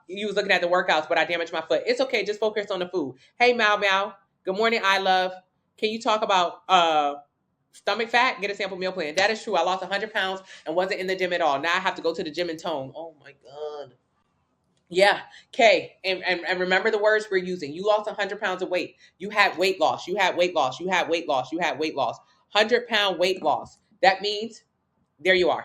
You was looking at the workouts, but I damaged my foot. It's okay. Just focus on the food. Hey, Meow. Good morning, I love. Can you talk about stomach fat? Get a sample meal plan. That is true. I lost 100 pounds and wasn't in the gym at all. Now I have to go to the gym and tone. Oh, my God. Yeah. Okay. And remember the words we're using. You lost 100 pounds of weight. You had weight loss. 100-pound weight loss. That means there you are.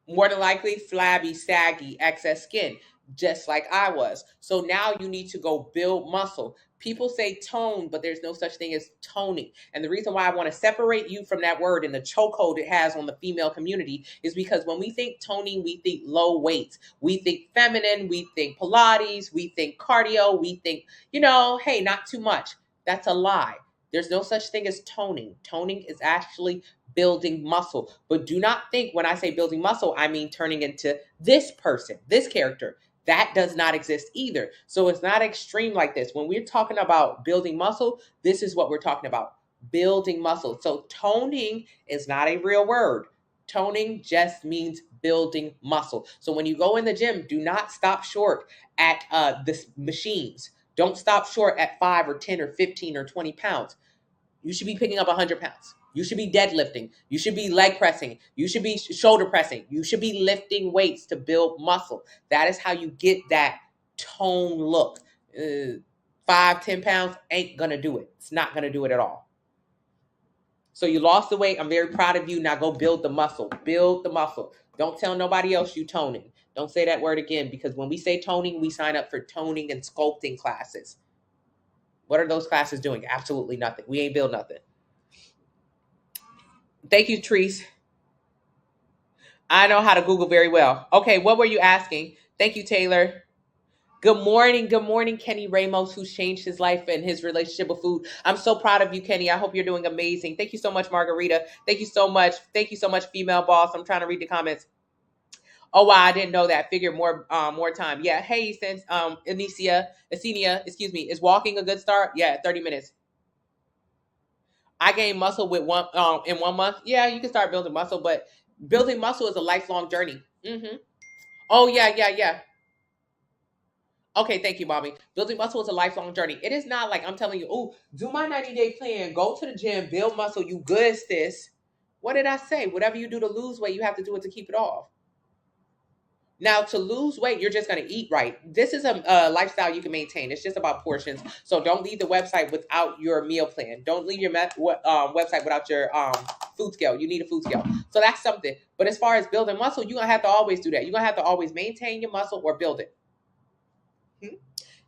More than likely, flabby, saggy, excess skin. just like I was. So now you need to go build muscle. People say tone, but there's no such thing as toning. And the reason why I want to separate you from that word and the chokehold it has on the female community is because when we think toning, we think low weights. We think feminine, we think Pilates, we think cardio, we think, hey, not too much. That's a lie. There's no such thing as toning. Toning is actually building muscle. But do not think when I say building muscle, I mean turning into this person, this character. That does not exist either. So it's not extreme like this. When we're talking about building muscle, this is what we're talking about. Building muscle. So toning is not a real word. Toning just means building muscle. So when you go in the gym, do not stop short at the machines. Don't stop short at 5 or 10 or 15 or 20 pounds. You should be picking up 100 pounds. You should be deadlifting. You should be leg pressing. You should be shoulder pressing. You should be lifting weights to build muscle. That is how you get that tone look. 5, 10 pounds ain't going to do it. It's not going to do it at all. So you lost the weight. I'm very proud of you. Now go build the muscle. Build the muscle. Don't tell nobody else you toning. Don't say that word again, because when we say toning, we sign up for toning and sculpting classes. What are those classes doing? Absolutely nothing. We ain't build nothing. Thank you, Treese. I know how to Google very well. Okay, what were you asking? Thank you, Taylor. Good morning. Good morning, Kenny Ramos, who's changed his life and his relationship with food. I'm so proud of you, Kenny. I hope you're doing amazing. Thank you so much, Margarita. Thank you so much. Thank you so much, female boss. I'm trying to read the comments. Oh wow, I didn't know that. Figured more time. Yeah. Hey, since Esenia, excuse me, is walking a good start? Yeah, 30 minutes. I gained muscle with in 1 month. Yeah, you can start building muscle, but building muscle is a lifelong journey. Oh yeah. Okay, thank you, Bobby. Building muscle is a lifelong journey. It is not like I'm telling you, oh, do my 90-day plan, go to the gym, build muscle, you good, sis. What did I say? Whatever you do to lose weight, you have to do it to keep it off. Now, to lose weight, you're just going to eat right. This is a lifestyle you can maintain. It's just about portions. So don't leave the website without your meal plan. Don't leave your website without your food scale. You need a food scale. So that's something. But as far as building muscle, you're going to have to always do that. You're going to have to always maintain your muscle or build it.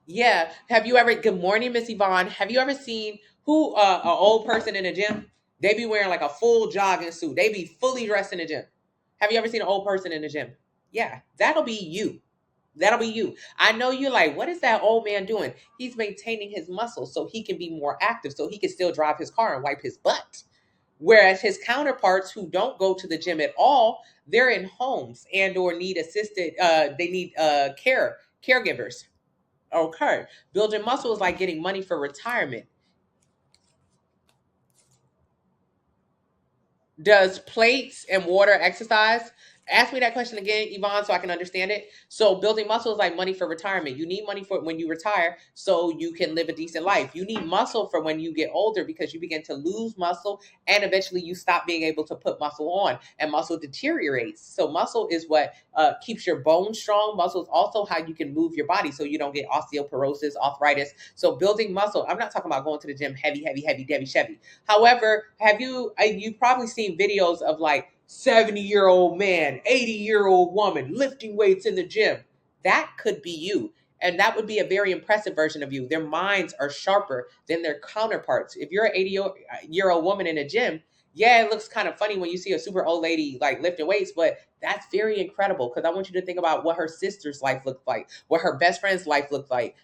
Yeah. Have you ever, good morning, Miss Yvonne. Have you ever seen an old person in the gym? They be wearing like a full jogging suit. They be fully dressed in the gym. Have you ever seen an old person in the gym? Yeah, that'll be you. That'll be you. I know you're like, what is that old man doing? He's maintaining his muscles so he can be more active, so he can still drive his car and wipe his butt. Whereas his counterparts who don't go to the gym at all, they're in homes and or need assisted, they need caregivers. Okay. Building muscle is like getting money for retirement. Does plates and water exercise? Ask me that question again, Yvonne, so I can understand it. So building muscle is like money for retirement. You need money for when you retire so you can live a decent life. You need muscle for when you get older because you begin to lose muscle and eventually you stop being able to put muscle on and muscle deteriorates. So muscle is what keeps your bones strong. Muscle is also how you can move your body so you don't get osteoporosis, arthritis. So building muscle, I'm not talking about going to the gym heavy, Debbie Chevy. However, you've probably seen videos of like 70-year-old man, 80-year-old woman lifting weights in the gym. That could be you. And that would be a very impressive version of you. Their minds are sharper than their counterparts. If you're an 80-year-old woman in a gym, yeah, it looks kind of funny when you see a super old lady like lifting weights, but that's very incredible because I want you to think about what her sister's life looked like, what her best friend's life looked like.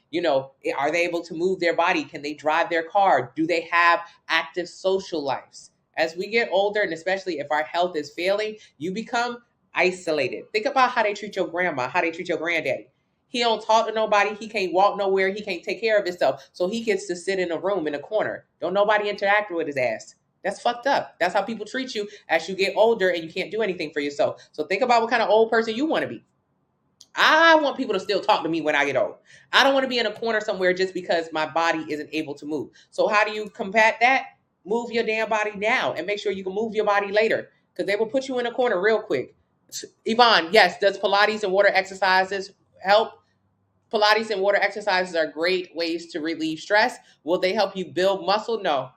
Are they able to move their body? Can they drive their car? Do they have active social lives? As we get older, and especially if our health is failing, you become isolated. Think about how they treat your grandma, how they treat your granddaddy. He don't talk to nobody. He can't walk nowhere. He can't take care of himself. So he gets to sit in a room in a corner. Don't nobody interact with his ass. That's fucked up. That's how people treat you as you get older and you can't do anything for yourself. So think about what kind of old person you want to be. I want people to still talk to me when I get old. I don't want to be in a corner somewhere just because my body isn't able to move. So how do you combat that? Move your damn body now and make sure you can move your body later because they will put you in a corner real quick. Yvonne, yes, does Pilates and water exercises help? Pilates and water exercises are great ways to relieve stress. Will they help you build muscle? No.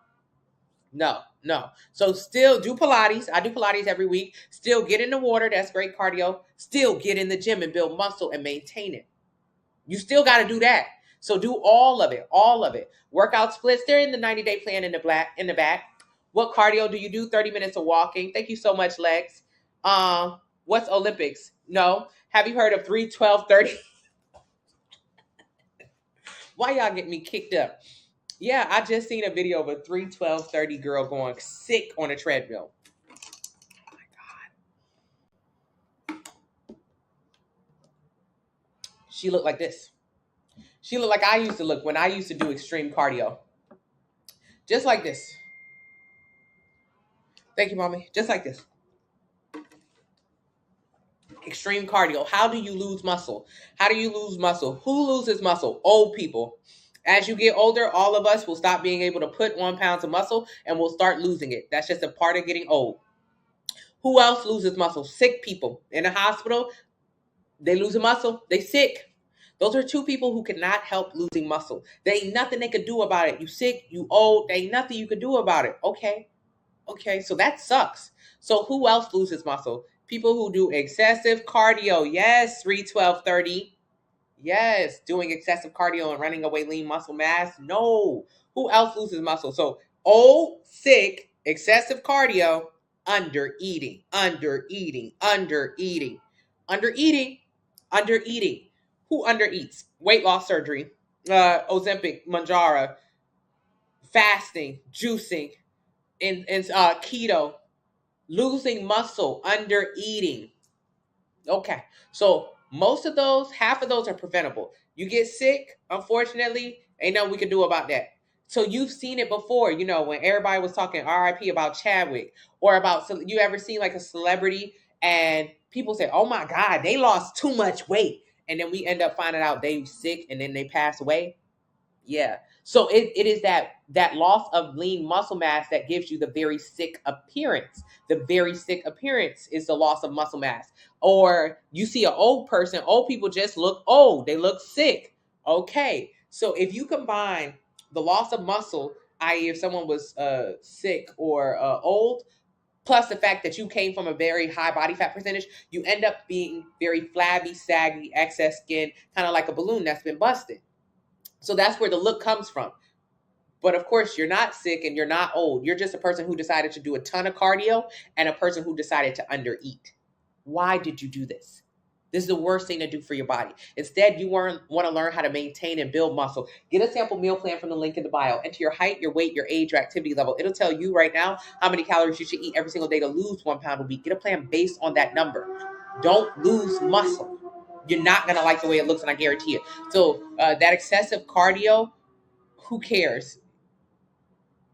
So still do Pilates. I do Pilates every week. Still get in the water. That's great cardio. Still get in the gym and build muscle and maintain it. You still got to do that. So do all of it, all of it. Workout splits, they're in the 90-day plan in the back. What cardio do you do? 30 minutes of walking. Thank you so much, Lex. What's Olympics? No. Have you heard of 3, 12, 30? Why y'all get me kicked up? Yeah, I just seen a video of a 3, 12, 30 girl going sick on a treadmill. Oh my God. She looked like this. She looked like I used to look when I used to do extreme cardio. Just like this. Thank you, mommy. Just like this. Extreme cardio. How do you lose muscle? How do you lose muscle? Who loses muscle? Old people. As you get older, all of us will stop being able to put on pounds of muscle and we'll start losing it. That's just a part of getting old. Who else loses muscle? Sick people. In a hospital, they lose a muscle. They sick. Those are two people who cannot help losing muscle. There ain't nothing they could do about it. You sick, you old, there ain't nothing you could do about it. Okay, so that sucks. So who else loses muscle? People who do excessive cardio. Yes, 3, 12, 30. Yes, doing excessive cardio and running away lean muscle mass. No. Who else loses muscle? So old, sick, excessive cardio, under eating, under eating, under eating, under eating, under eating. Who under eats? Weight loss surgery, Ozempic, Manjaro, fasting, juicing, and keto, losing muscle, under eating. Okay, so most of those, half of those are preventable. You get sick, unfortunately, ain't nothing we can do about that. So you've seen it before, you know, when everybody was talking RIP about Chadwick, or about, you ever seen like a celebrity and people say, oh my God, they lost too much weight. And then we end up finding out they sick and then they pass away. Yeah. So it is that loss of lean muscle mass that gives you the very sick appearance. The very sick appearance is the loss of muscle mass. Or you see an old person, old people just look old. They look sick. Okay. So if you combine the loss of muscle, i.e. if someone was sick or old, plus the fact that you came from a very high body fat percentage, you end up being very flabby, saggy, excess skin, kind of like a balloon that's been busted. So that's where the look comes from. But of course, you're not sick and you're not old. You're just a person who decided to do a ton of cardio and a person who decided to undereat. Why did you do this? This is the worst thing to do for your body. Instead, you want to learn how to maintain and build muscle. Get a sample meal plan from the link in the bio. Enter your height, your weight, your age, your activity level. It'll tell you right now how many calories you should eat every single day to lose 1 pound a week. Get a plan based on that number. Don't lose muscle. You're not going to like the way it looks, and I guarantee it. So that excessive cardio, who cares?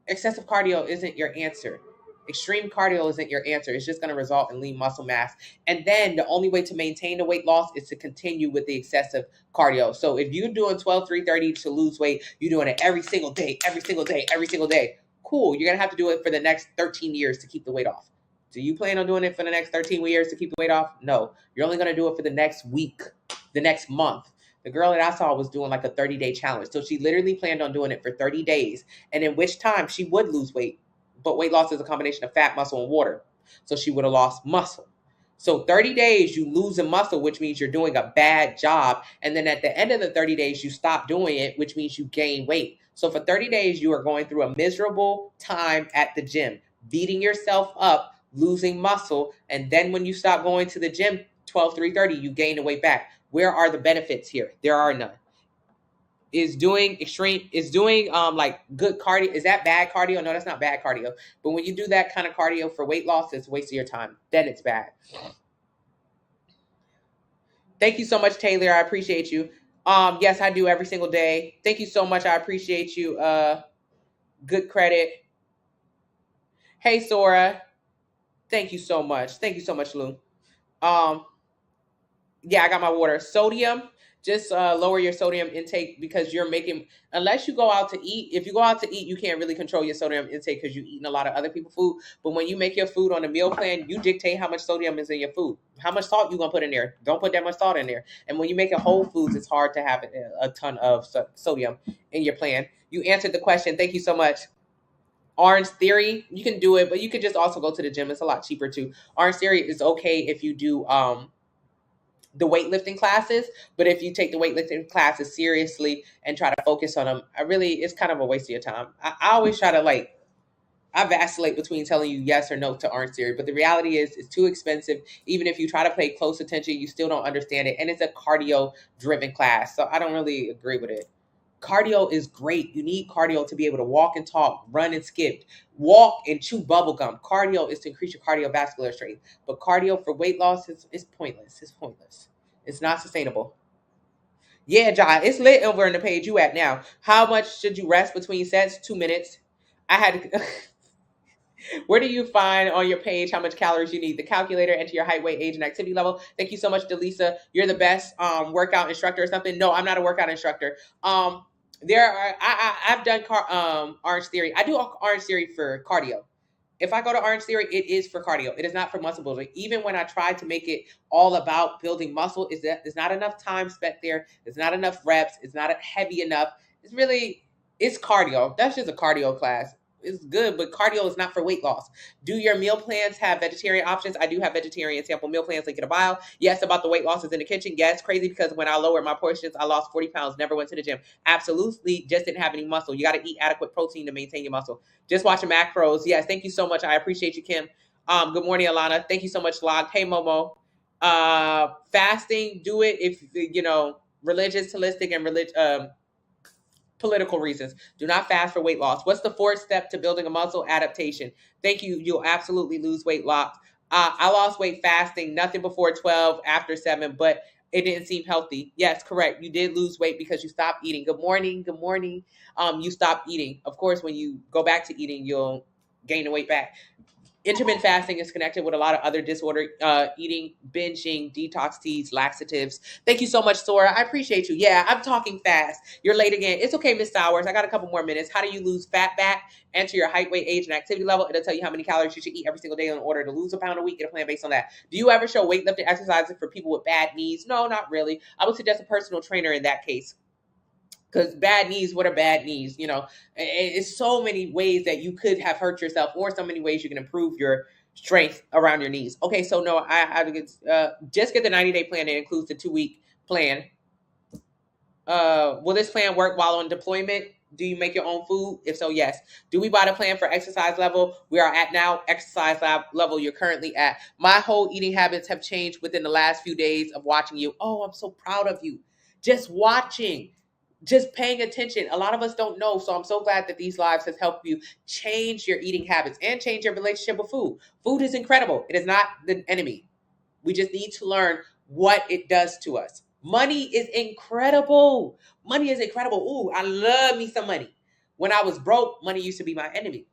Excessive cardio isn't your answer. Extreme cardio isn't your answer. It's just going to result in lean muscle mass. And then the only way to maintain the weight loss is to continue with the excessive cardio. So if you're doing 12, 3, 30 to lose weight, you're doing it every single day, every single day, every single day. Cool. You're going to have to do it for the next 13 years to keep the weight off. Do you plan on doing it for the next 13 years to keep the weight off? No. You're only going to do it for the next week, the next month. The girl that I saw was doing like a 30-day challenge. So she literally planned on doing it for 30 days, and in which time she would lose weight. But weight loss is a combination of fat, muscle, and water. So she would have lost muscle. So 30 days, you lose a muscle, which means you're doing a bad job. And then at the end of the 30 days, you stop doing it, which means you gain weight. So for 30 days, you are going through a miserable time at the gym, beating yourself up, losing muscle. And then when you stop going to the gym, 12, 3, 30, you gain the weight back. Where are the benefits here? There are none. Is doing like good cardio, is that bad cardio? No, that's not bad cardio. But when you do that kind of cardio for weight loss, it's a waste of your time. Then it's bad. Thank you so much, Taylor. I appreciate you. Yes, I do every single day. Thank you so much. I appreciate you. Good credit. Hey, Sora. Thank you so much. Thank you so much, Lou. Yeah, I got my water. Sodium, just lower your sodium intake because you're making, unless you go out to eat, if you go out to eat, you can't really control your sodium intake because you're eating a lot of other people's food. But when you make your food on a meal plan, you dictate how much sodium is in your food. How much salt you going to put in there. Don't put that much salt in there. And when you make a whole foods, it's hard to have a ton of sodium in your plan. You answered the question. Thank you so much. Orange Theory, you can do it, but you could just also go to the gym. It's a lot cheaper too. Orange Theory is okay if you do the weightlifting classes. But if you take the weightlifting classes seriously and try to focus on them, it's kind of a waste of your time. I always try to I vacillate between telling you yes or no to Orange Theory, but the reality is it's too expensive. Even if you try to pay close attention, you still don't understand it. And it's a cardio driven class. So I don't really agree with it. Cardio is great. You need cardio to be able to walk and talk, run and skip, walk and chew bubble gum. Cardio is to increase your cardiovascular strength. But cardio for weight loss is pointless. It's pointless. It's not sustainable. Yeah, John, it's lit over in the page you at now. How much should you rest between sets? 2 minutes. I had Where do you find on your page how much calories you need? The calculator, enter your height, weight, age, and activity level. Thank you so much, Delisa. You're the best workout instructor or something. No, I'm not a workout instructor. There are I've done Orange Theory. I do Orange Theory for cardio. If I go to Orange Theory, it is for cardio. It is not for muscle building. Even when I try to make it all about building muscle, there's not enough time spent there. There's not enough reps. It's not heavy enough. It's cardio. That's just a cardio class. It's good, but cardio is not for weight loss. Do your meal plans have vegetarian options? I do have vegetarian sample meal plans. Link in the bio. Yes, about the weight loss is in the kitchen. Yes, crazy because when I lowered my portions, I lost 40 pounds. Never went to the gym. Absolutely, just didn't have any muscle. You got to eat adequate protein to maintain your muscle. Just watching macros. Yes, thank you so much. I appreciate you, Kim. Good morning, Alana. Thank you so much, Log. Hey, Momo. Fasting, do it if religious, holistic, and political reasons. Do not fast for weight loss. What's the fourth step to building a muscle? Adaptation. Thank you. You'll absolutely lose weight loss. I lost weight fasting, nothing before 12, after 7, but it didn't seem healthy. Yes, correct. You did lose weight because you stopped eating. Good morning. Good morning. You stopped eating. Of course, when you go back to eating, you'll gain the weight back. Intermittent fasting is connected with a lot of other disorder, eating, binging, detox teas, laxatives. Thank you so much, Sora. I appreciate you. Yeah, I'm talking fast. You're late again. It's okay, Miss Sowers. I got a couple more minutes. How do you lose fat back? Enter your height, weight, age, and activity level. It'll tell you how many calories you should eat every single day in order to lose a pound a week. Get a plan based on that. Do you ever show weightlifting exercises for people with bad knees? No, not really. I would suggest a personal trainer in that case. Because bad knees, what are bad knees? It's so many ways that you could have hurt yourself, or so many ways you can improve your strength around your knees. Okay, so no, just get the 90-day plan. It includes the 2-week plan. Will this plan work while on deployment? Do you make your own food? If so, yes. Do we buy the plan for exercise level we are at now? Exercise level you're currently at. My whole eating habits have changed within the last few days of watching you. Oh, I'm so proud of you. Just watching. Just paying attention. A lot of us don't know. So I'm so glad that these lives has helped you change your eating habits and change your relationship with food. Food is incredible. It is not the enemy. We just need to learn what it does to us. Money is incredible. Money is incredible. Ooh, I love me some money. When I was broke, money used to be my enemy.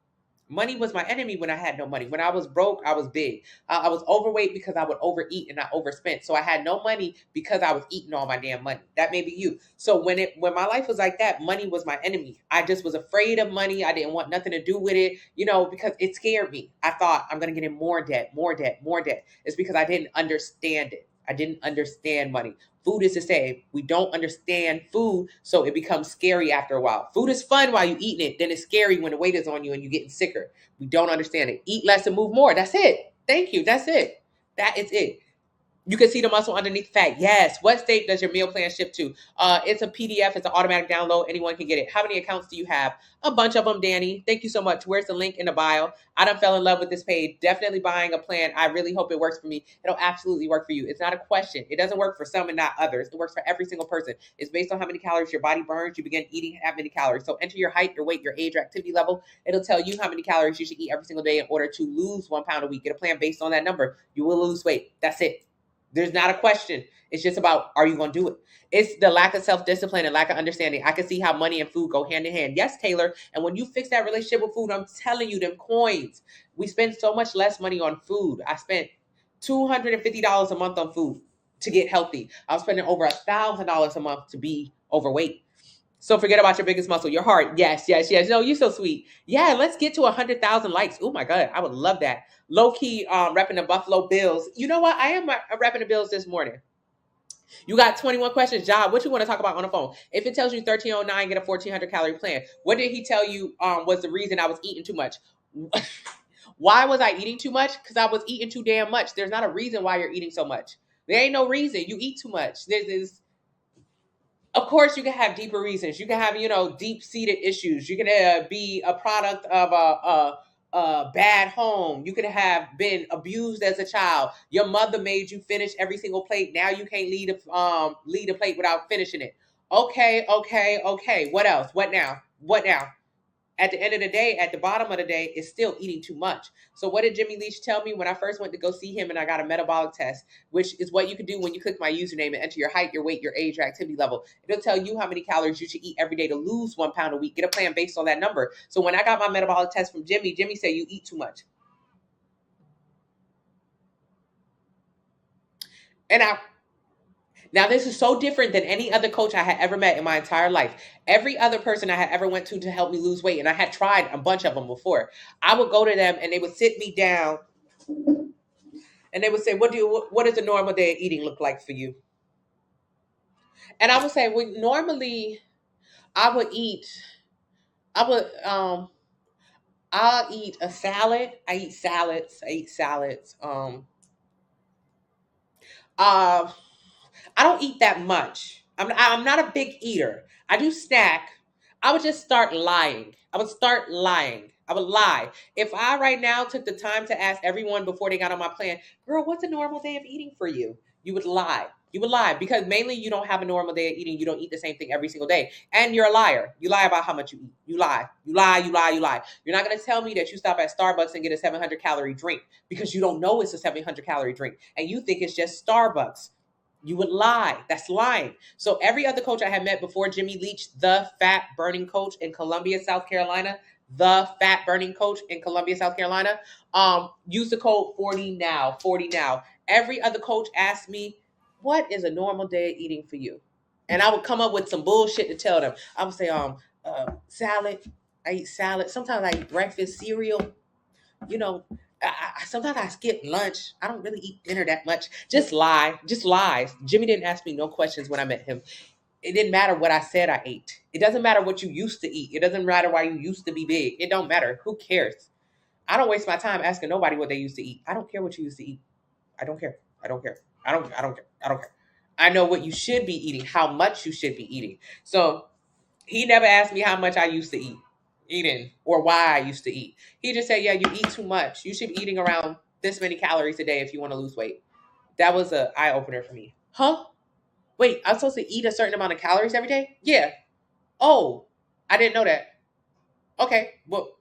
Money was my enemy when I had no money. When I was broke, I was big. I was overweight because I would overeat and I overspent. So I had no money because I was eating all my damn money. That may be you. So when my life was like that, money was my enemy. I just was afraid of money. I didn't want nothing to do with it, because it scared me. I thought I'm going to get in more debt, more debt, more debt. It's because I didn't understand it. I didn't understand money. Food is the same. We don't understand food, so it becomes scary after a while. Food is fun while you're eating it. Then it's scary when the weight is on you and you're getting sicker. We don't understand it. Eat less and move more. That's it. Thank you. That's it. That is it. You can see the muscle underneath the fat. Yes. What state does your meal plan ship to? It's a PDF. It's an automatic download. Anyone can get it. How many accounts do you have? A bunch of them, Danny. Thank you so much. Where's the link in the bio? I done fell in love with this page. Definitely buying a plan. I really hope it works for me. It'll absolutely work for you. It's not a question. It doesn't work for some and not others. It works for every single person. It's based on how many calories your body burns. You begin eating that many calories. So enter your height, your weight, your age, your activity level. It'll tell you how many calories you should eat every single day in order to lose 1 pound a week. Get a plan based on that number. You will lose weight. That's it. There's not a question. It's just about, are you going to do it? It's the lack of self-discipline and lack of understanding. I can see how money and food go hand in hand. Yes, Taylor. And when you fix that relationship with food, I'm telling you, them coins. We spend so much less money on food. I spent $250 a month on food to get healthy. I was spending over $1,000 a month to be overweight. So forget about your biggest muscle, your heart. Yes, yes, yes. No, you're so sweet. Yeah, let's get to 100,000 likes. Oh my God, I would love that. Low key, repping the Buffalo Bills. You know what? I am repping the Bills this morning. You got 21 questions, Job. What you want to talk about on the phone? If it tells you 1309, get a 1400 calorie plan. What did he tell you was the reason I was eating too much? Why was I eating too much? Because I was eating too damn much. There's not a reason why you're eating so much. There ain't no reason. You eat too much. There's of course, you can have deeper reasons. You can have, deep seated issues. You can be a product of a bad home. You could have been abused as a child. Your mother made you finish every single plate. Now you can't lead a plate without finishing it. Okay, okay, okay. What else? What now? What now? At the end of the day, at the bottom of the day, is still eating too much. So what did Jimmy Leach tell me when I first went to go see him and I got a metabolic test, which is what you can do when you click my username and enter your height, your weight, your age, your activity level. It'll tell you how many calories you should eat every day to lose 1 pound a week. Get a plan based on that number. So when I got my metabolic test from Jimmy, Jimmy said you eat too much. And I Now this is so different than any other coach I had ever met in my entire life. Every other person I had ever went to help me lose weight, and I had tried a bunch of them before. I would go to them and they would sit me down and they would say, what does a normal day of eating look like for you? And I would say, well, normally I would eat, I would I'll eat a salad. I eat salads. I eat salads. Uh I don't eat that much. I'm not a big eater. I do snack. I would just start lying. I would start lying. I would lie. If I right now took the time to ask everyone before they got on my plan, girl, what's a normal day of eating for you? You would lie. You would lie because mainly you don't have a normal day of eating. You don't eat the same thing every single day. And you're a liar. You lie about how much you eat. You lie. You lie. You lie. You lie. You're not going to tell me that you stop at Starbucks and get a 700-calorie drink because you don't know it's a 700-calorie drink and you think it's just Starbucks. You would lie. That's lying. So every other coach I had met before Jimmy Leach, the fat burning coach in Columbia, South Carolina, the fat burning coach in Columbia, South Carolina, use the code 40 now, 40 now. Every other coach asked me, what is a normal day of eating for you? And I would come up with some bullshit to tell them. I would say, salad. I eat salad. Sometimes I eat breakfast cereal. You know, sometimes I skip lunch. I don't really eat dinner that much. Just lie. Just lies. Jimmy didn't ask me no questions when I met him. It didn't matter what I said I ate. It doesn't matter what you used to eat. It doesn't matter why you used to be big. It don't matter. Who cares? I don't waste my time asking nobody what they used to eat. I don't care what you used to eat. I don't care. I don't care. I don't care. I don't care. I know what you should be eating, how much you should be eating. So he never asked me how much I used to eating or why I used to eat. He just said, yeah, you eat too much. You should be eating around this many calories a day if you want to lose weight. That was an eye opener for me. Huh? Wait, I'm supposed to eat a certain amount of calories every day? Yeah. Oh, I didn't know that. Okay, well,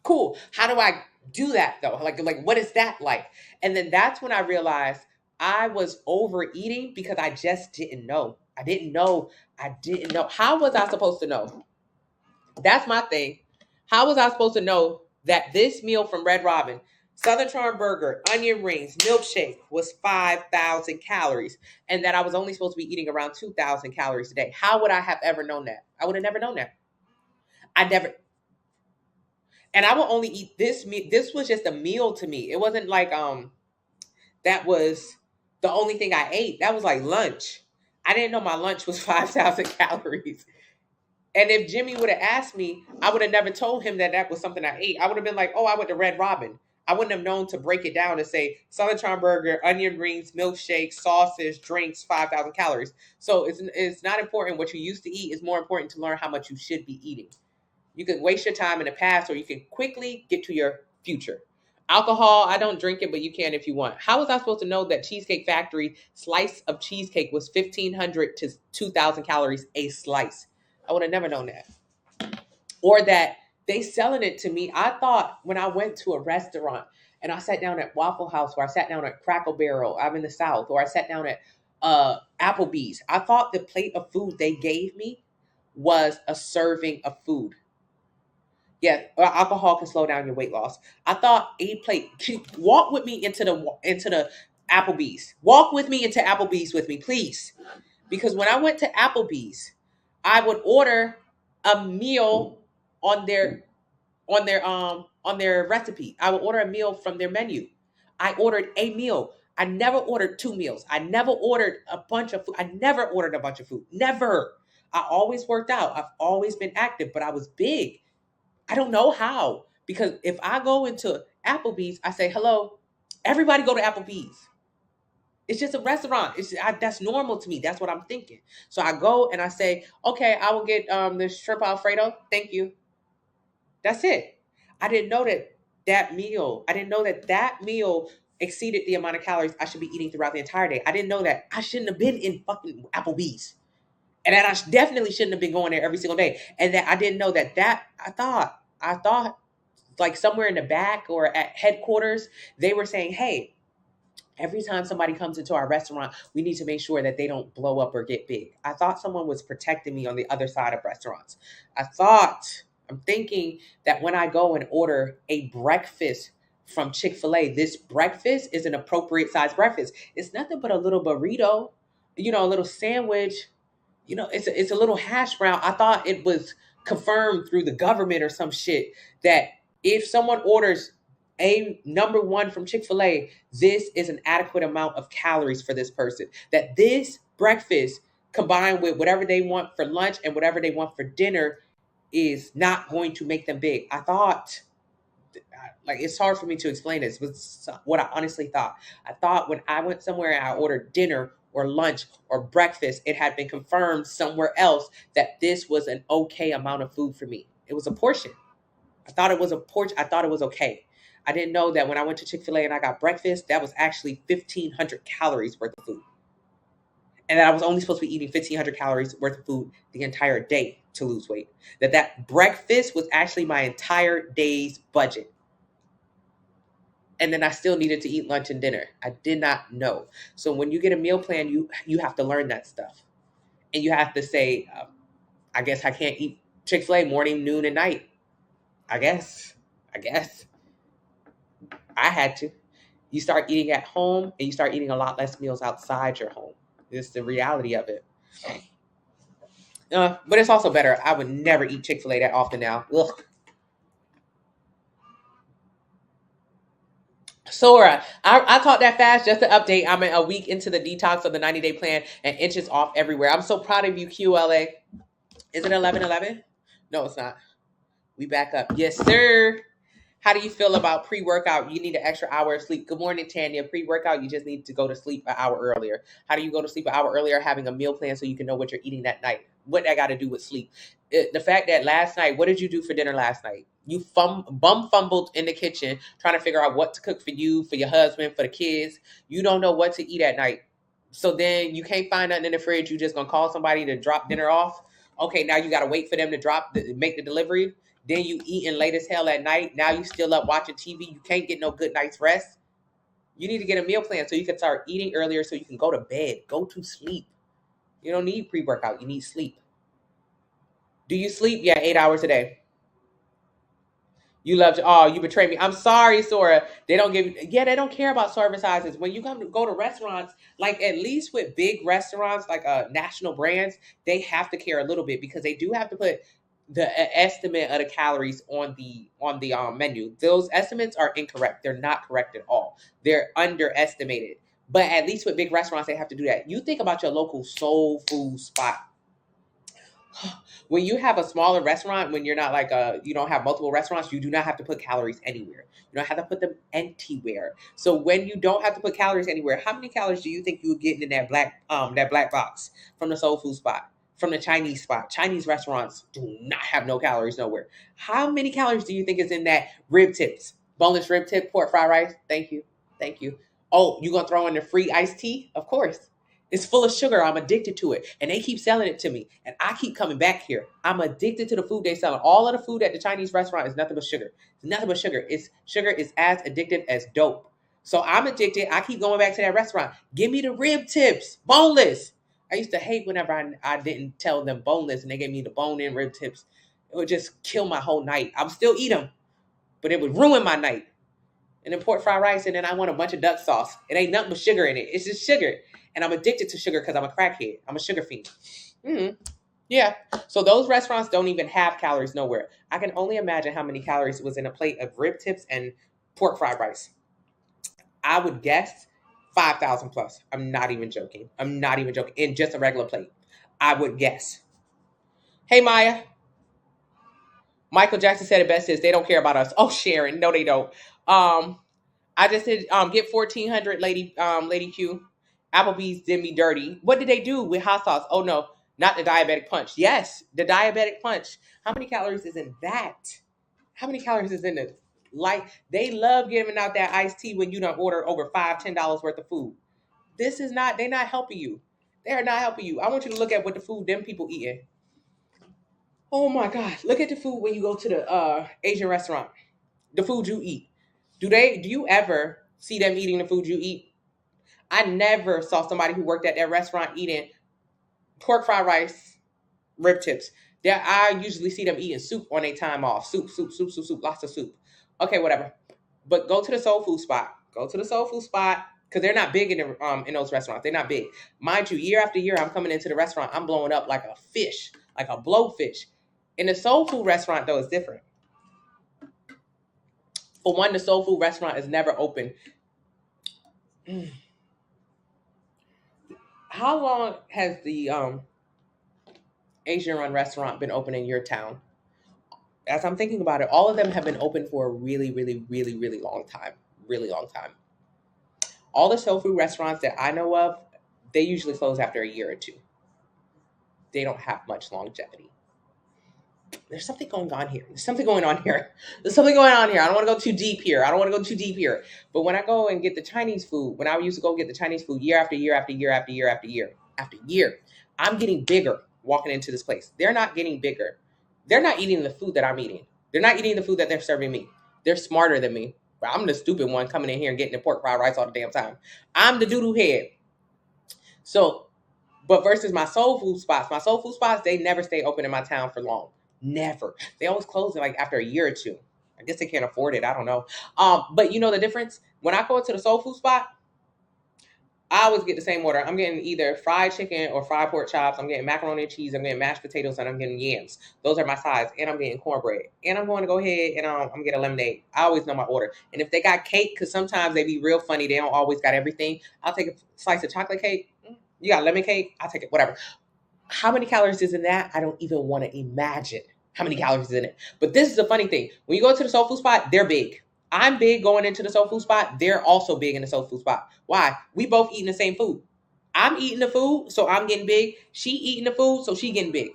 cool. How do I do that though? Like what is that like? And then that's when I realized I was overeating because I just didn't know. I didn't know. I didn't know. How was I supposed to know? That's my thing. How was I supposed to know that this meal from Red Robin, Southern Charm Burger, onion rings, milkshake was 5,000 calories and that I was only supposed to be eating around 2,000 calories a day? How would I have ever known that? I would have never known that. I never, and I will only eat this meal. This was just a meal to me. It wasn't like that was the only thing I ate. That was like lunch. I didn't know my lunch was 5,000 calories. And if Jimmy would have asked me, I would have never told him that that was something I ate. I would have been like, oh, I went to Red Robin. I wouldn't have known to break it down and say Southern Charm Burger, onion rings, milkshake, sausage, drinks, 5,000 calories. So it's not important what you used to eat. It's more important to learn how much you should be eating. You can waste your time in the past or you can quickly get to your future. Alcohol, I don't drink it, but you can if you want. How was I supposed to know that Cheesecake Factory slice of cheesecake was 1,500 to 2,000 calories a slice? I would have never known that. Or that they selling it to me. I thought when I went to a restaurant and I sat down at Waffle House or I sat down at Cracker Barrel, I'm in the South, or I sat down at Applebee's, I thought the plate of food they gave me was a serving of food. Yeah, alcohol can slow down your weight loss. I thought a plate. Walk with me into the Applebee's. Walk with me into Applebee's with me, please. Because when I went to Applebee's, I would order a meal on their recipe. I would order a meal from their menu. I ordered a meal. I never ordered two meals. I never ordered a bunch of food. I never ordered a bunch of food. Never. I always worked out. I've always been active, but I was big. I don't know how. Because if I go into Applebee's, I say, hello, everybody go to Applebee's. It's just a restaurant. That's normal to me. That's what I'm thinking. So I go and I say, okay, I will get the shrimp Alfredo. Thank you. That's it. I didn't know that I didn't know that that meal exceeded the amount of calories I should be eating throughout the entire day. I didn't know that I shouldn't have been in fucking Applebee's. And that definitely shouldn't have been going there every single day. And that I didn't know I thought like somewhere in the back or at headquarters, they were saying, hey, every time somebody comes into our restaurant, we need to make sure that they don't blow up or get big. I thought someone was protecting me on the other side of restaurants. I'm thinking that when I go and order a breakfast from Chick-fil-A, this breakfast is an appropriate size breakfast. It's nothing but a little burrito, a little sandwich, it's a little hash brown. I thought it was confirmed through the government or some shit that if someone orders a number one from Chick-fil-A, this is an adequate amount of calories for this person. That this breakfast combined with whatever they want for lunch and whatever they want for dinner is not going to make them big. I thought, like, it's hard for me to explain this, but what I honestly thought. I thought when I went somewhere and I ordered dinner or lunch or breakfast, it had been confirmed somewhere else that this was an okay amount of food for me. It was a portion. I thought it was a portion. I thought it was okay. I didn't know that when I went to Chick-fil-A and I got breakfast, that was actually 1,500 calories worth of food. And that I was only supposed to be eating 1,500 calories worth of food the entire day to lose weight. That breakfast was actually my entire day's budget. And then I still needed to eat lunch and dinner. I did not know. So when you get a meal plan, you have to learn that stuff. And you have to say, I guess I can't eat Chick-fil-A morning, noon, and night. I guess. I had to. You start eating at home and you start eating a lot less meals outside your home. It's the reality of it. But it's also better. I would never eat Chick-fil-A that often now. Ugh. Sora, I taught that fast. Just to update, I'm a week into the detox of the 90-day plan and inches off everywhere. I'm so proud of you, QLA. Is it 11:11? No, it's not. We back up. Yes, sir. How do you feel about pre-workout? You need an extra hour of sleep. Good morning, Tanya. Pre-workout, you just need to go to sleep an hour earlier. How do you go to sleep an hour earlier? Having a meal plan so you can know what you're eating that night. What that got to do with sleep? The fact that last night, what did you do for dinner last night? You bum fumbled in the kitchen trying to figure out what to cook for you, for your husband, for the kids. You don't know what to eat at night. So then you can't find nothing in the fridge. You just going to call somebody to drop dinner off. Okay, now you got to wait for them to make the delivery. Then you eating late as hell at night. Now you still up watching TV. You can't get no good night's rest. You need to get a meal plan so you can start eating earlier so you can go to bed. Go to sleep. You don't need pre-workout. You need sleep. Do you sleep? Yeah, 8 hours a day. You betrayed me. I'm sorry, Sora. They don't they don't care about serving sizes. When you go to restaurants, like at least with big restaurants, like national brands, they have to care a little bit because they do have to put the estimate of the calories on the menu. Those estimates are incorrect. They're not correct at all. They're underestimated. But at least with big restaurants, they have to do that. You think about your local soul food spot. When you have a smaller restaurant, when you're not like you don't have multiple restaurants, you do not have to put calories anywhere. You don't have to put them anywhere. So when you don't have to put calories anywhere, how many calories do you think you would get in that black box from the soul food spot, from the Chinese spot? Chinese restaurants do not have no calories nowhere. How many calories do you think is in that rib tips, boneless rib tip, pork fried rice? Thank you. Oh, you gonna throw in the free iced tea? Of course. It's full of sugar. I'm addicted to it. And they keep selling it to me. And I keep coming back here. I'm addicted to the food they sell. All of the food at the Chinese restaurant is nothing but sugar. It's nothing but sugar. Sugar is as addictive as dope. So I'm addicted. I keep going back to that restaurant. Give me the rib tips. Boneless. I used to hate whenever I didn't tell them boneless and they gave me the bone-in rib tips. It would just kill my whole night. I would still eat them, but it would ruin my night. And then pork fried rice, and then I want a bunch of duck sauce. It ain't nothing but sugar in it. It's just sugar. And I'm addicted to sugar because I'm a crackhead. I'm a sugar fiend. Yeah. So those restaurants don't even have calories nowhere. I can only imagine how many calories was in a plate of rib tips and pork fried rice. I would guess 5,000 plus. I'm not even joking. In just a regular plate. I would guess. Hey, Maya. Michael Jackson said it best is they don't care about us. Oh, Sharon. No, they don't. I just said get 1,400, Lady Q. Applebee's did me dirty. What did they do with hot sauce? Oh no, not the diabetic punch. Yes, the diabetic punch. How many calories is in that? How many calories is in it? Like, they love giving out that iced tea when you don't order over $5, $10 worth of food. This is not, they're not helping you. They are not helping you. I want you to look at what the food them people eating. Oh my God. Look at the food when you go to the Asian restaurant. The food you eat. Do you ever see them eating the food you eat? I never saw somebody who worked at that restaurant eating pork fried rice, rib tips. There, I usually see them eating soup on their time off. Soup, lots of soup. Okay, whatever. But go to the soul food spot. Go to the soul food spot because they're not big in those restaurants. They're not big, mind you. Year after year, I'm coming into the restaurant. I'm blowing up like a fish, like a blowfish. In the soul food restaurant, though, it's different. For one, the soul food restaurant is never open. How long has the Asian run restaurant been open in your town? As I'm thinking about it, all of them have been open for a really, really, really, really long time. Really long time. All the soul food restaurants that I know of, they usually close after a year or two. They don't have much longevity. There's something going on here. There's something going on here. There's something going on here. I don't want to go too deep here. But when I go and get the Chinese food, when I used to go get the Chinese food year after year after year after year after year after year, I'm getting bigger walking into this place. They're not getting bigger. They're not eating the food that I'm eating. They're not eating the food that they're serving me. They're smarter than me. But I'm the stupid one coming in here and getting the pork fried rice all the damn time. I'm the doo-doo head. So, but versus my soul food spots, they never stay open in my town for long. Never. They always close it like after a year or two. I guess they can't afford it. I don't know. But you know the difference? When I go to the soul food spot, I always get the same order. I'm getting either fried chicken or fried pork chops. I'm getting macaroni and cheese. I'm getting mashed potatoes, and I'm getting yams. Those are my sides. And I'm getting cornbread. And I'm going to go ahead and I'm getting lemonade. I always know my order. And if they got cake, because sometimes they be real funny, they don't always got everything. I'll take a slice of chocolate cake. You got lemon cake? I'll take it. Whatever. How many calories is in that? I don't even want to imagine how many calories is in it. But this is the funny thing. When you go to the soul food spot, they're big. I'm big going into the soul food spot. They're also big in the soul food spot. Why? We both eating the same food. I'm eating the food, so I'm getting big. She eating the food, so she getting big.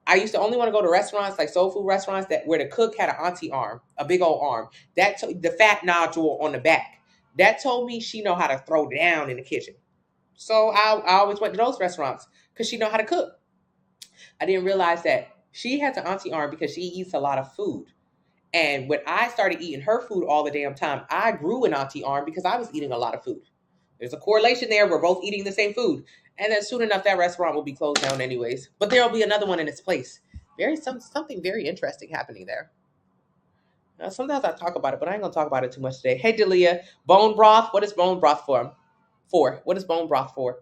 I used to only want to go to restaurants, like soul food restaurants, that where the cook had an auntie arm, a big old arm. The fat nodule on the back. That told me she know how to throw down in the kitchen. So I always went to those restaurants because she know how to cook. I didn't realize that she has an auntie arm because she eats a lot of food. And when I started eating her food all the damn time, I grew an auntie arm because I was eating a lot of food. There's a correlation there. We're both eating the same food. And then soon enough, that restaurant will be closed down anyways. But there'll be another one in its place. Something very interesting happening there. Now, sometimes I talk about it, but I ain't going to talk about it too much today. Hey, Delia, bone broth. What is bone broth for? What is bone broth for?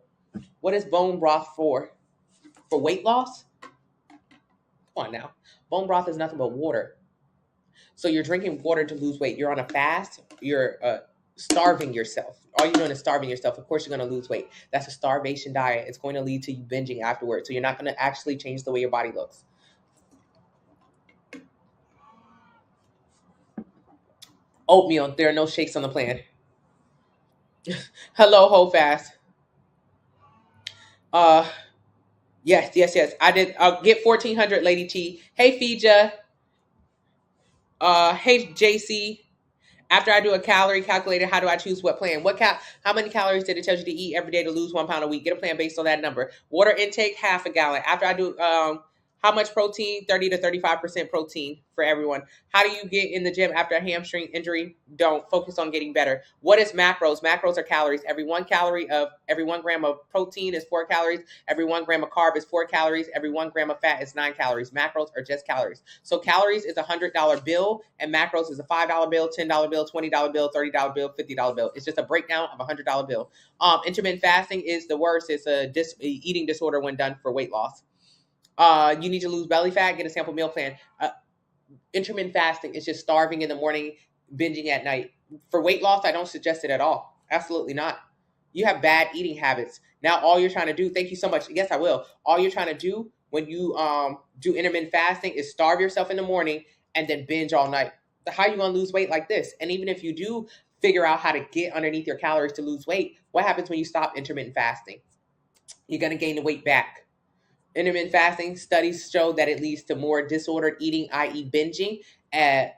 What is bone broth for? For weight loss? Come on now. Bone broth is nothing but water. So you're drinking water to lose weight. You're on a fast. You're starving yourself. All you're doing is starving yourself. Of course, you're going to lose weight. That's a starvation diet. It's going to lead to you binging afterwards. So you're not going to actually change the way your body looks. Oatmeal. There are no shakes on the plan. Hello, hold fast. Yes. I did. Get 1400, Lady T. Hey, Fija. Hey, JC. After I do a calorie calculator, how do I choose what plan? How many calories did it tell you to eat every day to lose 1 pound a week? Get a plan based on that number. Water intake, half a gallon. After I do how much protein? 30 to 35% protein for everyone. How do you get in the gym after a hamstring injury? Don't focus on getting better. What is macros? Macros are calories. Every 1 gram of protein is 4 calories. Every 1 gram of carb is 4 calories. Every 1 gram of fat is 9 calories. Macros are just calories. So calories is a $100 bill, and macros is a $5 bill, $10 bill, $20 bill, $30 bill, $50 bill. It's just a breakdown of a $100 bill. Intermittent fasting is the worst. It's a eating disorder when done for weight loss. You need to lose belly fat, get a sample meal plan. Intermittent fasting is just starving in the morning, binging at night. For weight loss, I don't suggest it at all. Absolutely not. You have bad eating habits. Now, all you're trying to do, thank you so much. Yes, I will. All you're trying to do when you do intermittent fasting is starve yourself in the morning and then binge all night. How are you going to lose weight like this? And even if you do figure out how to get underneath your calories to lose weight, what happens when you stop intermittent fasting? You're going to gain the weight back. Intermittent fasting studies show that it leads to more disordered eating, i.e., binging.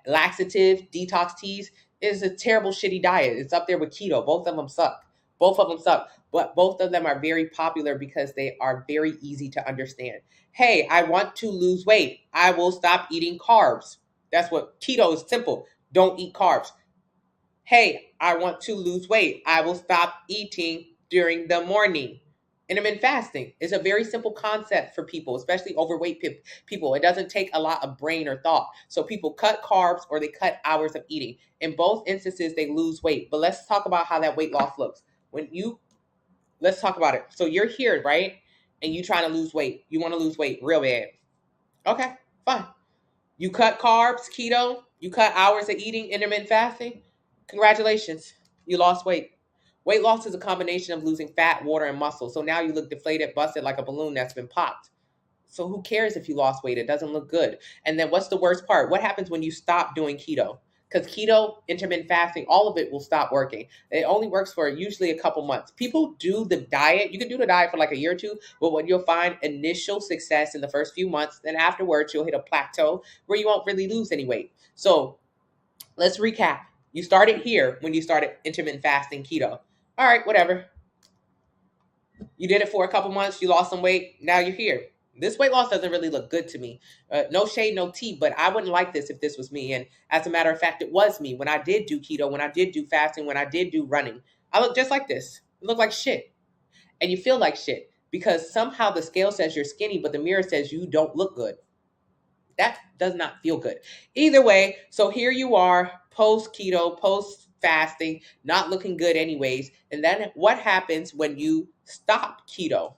Laxative, detox teas is a terrible, shitty diet. It's up there with keto. Both of them suck. Both of them suck. But both of them are very popular because they are very easy to understand. Hey, I want to lose weight. I will stop eating carbs. That's what keto is simple. Don't eat carbs. Hey, I want to lose weight. I will stop eating during the morning. Intermittent fasting is a very simple concept for people, especially overweight people. It doesn't take a lot of brain or thought. So people cut carbs or they cut hours of eating. In both instances, they lose weight. But let's talk about how that weight loss looks. Let's talk about it. So you're here, right? And you trying to lose weight. You want to lose weight real bad. Okay, fine. You cut carbs, keto, you cut hours of eating, intermittent fasting. Congratulations, you lost weight. Weight loss is a combination of losing fat, water, and muscle. So now you look deflated, busted like a balloon that's been popped. So who cares if you lost weight? It doesn't look good. And then what's the worst part? What happens when you stop doing keto? Because keto, intermittent fasting, all of it will stop working. It only works for usually a couple months. People do the diet. You can do the diet for like a year or two, but what you'll find initial success in the first few months, then afterwards you'll hit a plateau where you won't really lose any weight. So let's recap. You started here when you started intermittent fasting keto. All right, whatever. You did it for a couple months. You lost some weight. Now you're here. This weight loss doesn't really look good to me. No shade, no tea, but I wouldn't like this if this was me. And as a matter of fact, it was me when I did do keto, when I did do fasting, when I did do running. I look just like this. I look like shit. And you feel like shit because somehow the scale says you're skinny, but the mirror says you don't look good. That does not feel good. Either way, so here you are, post keto, post fasting, not looking good anyways. And then what happens when you stop keto?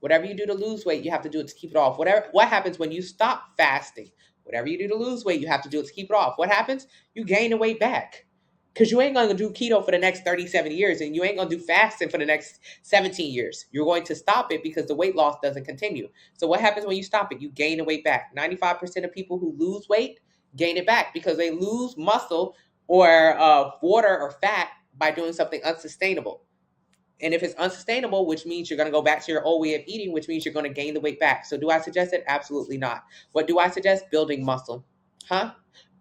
Whatever you do to lose weight, you have to do it to keep it off. What happens when you stop fasting? Whatever you do to lose weight, you have to do it to keep it off. What happens? You gain the weight back. Because you ain't going to do keto for the next 37 years and you ain't going to do fasting for the next 17 years. You're going to stop it because the weight loss doesn't continue. So what happens when you stop it? You gain the weight back. 95% of people who lose weight gain it back because they lose muscle or water or fat by doing something unsustainable. And if it's unsustainable, which means you're going to go back to your old way of eating, which means you're going to gain the weight back. So do I suggest it? Absolutely not. What do I suggest? Building muscle.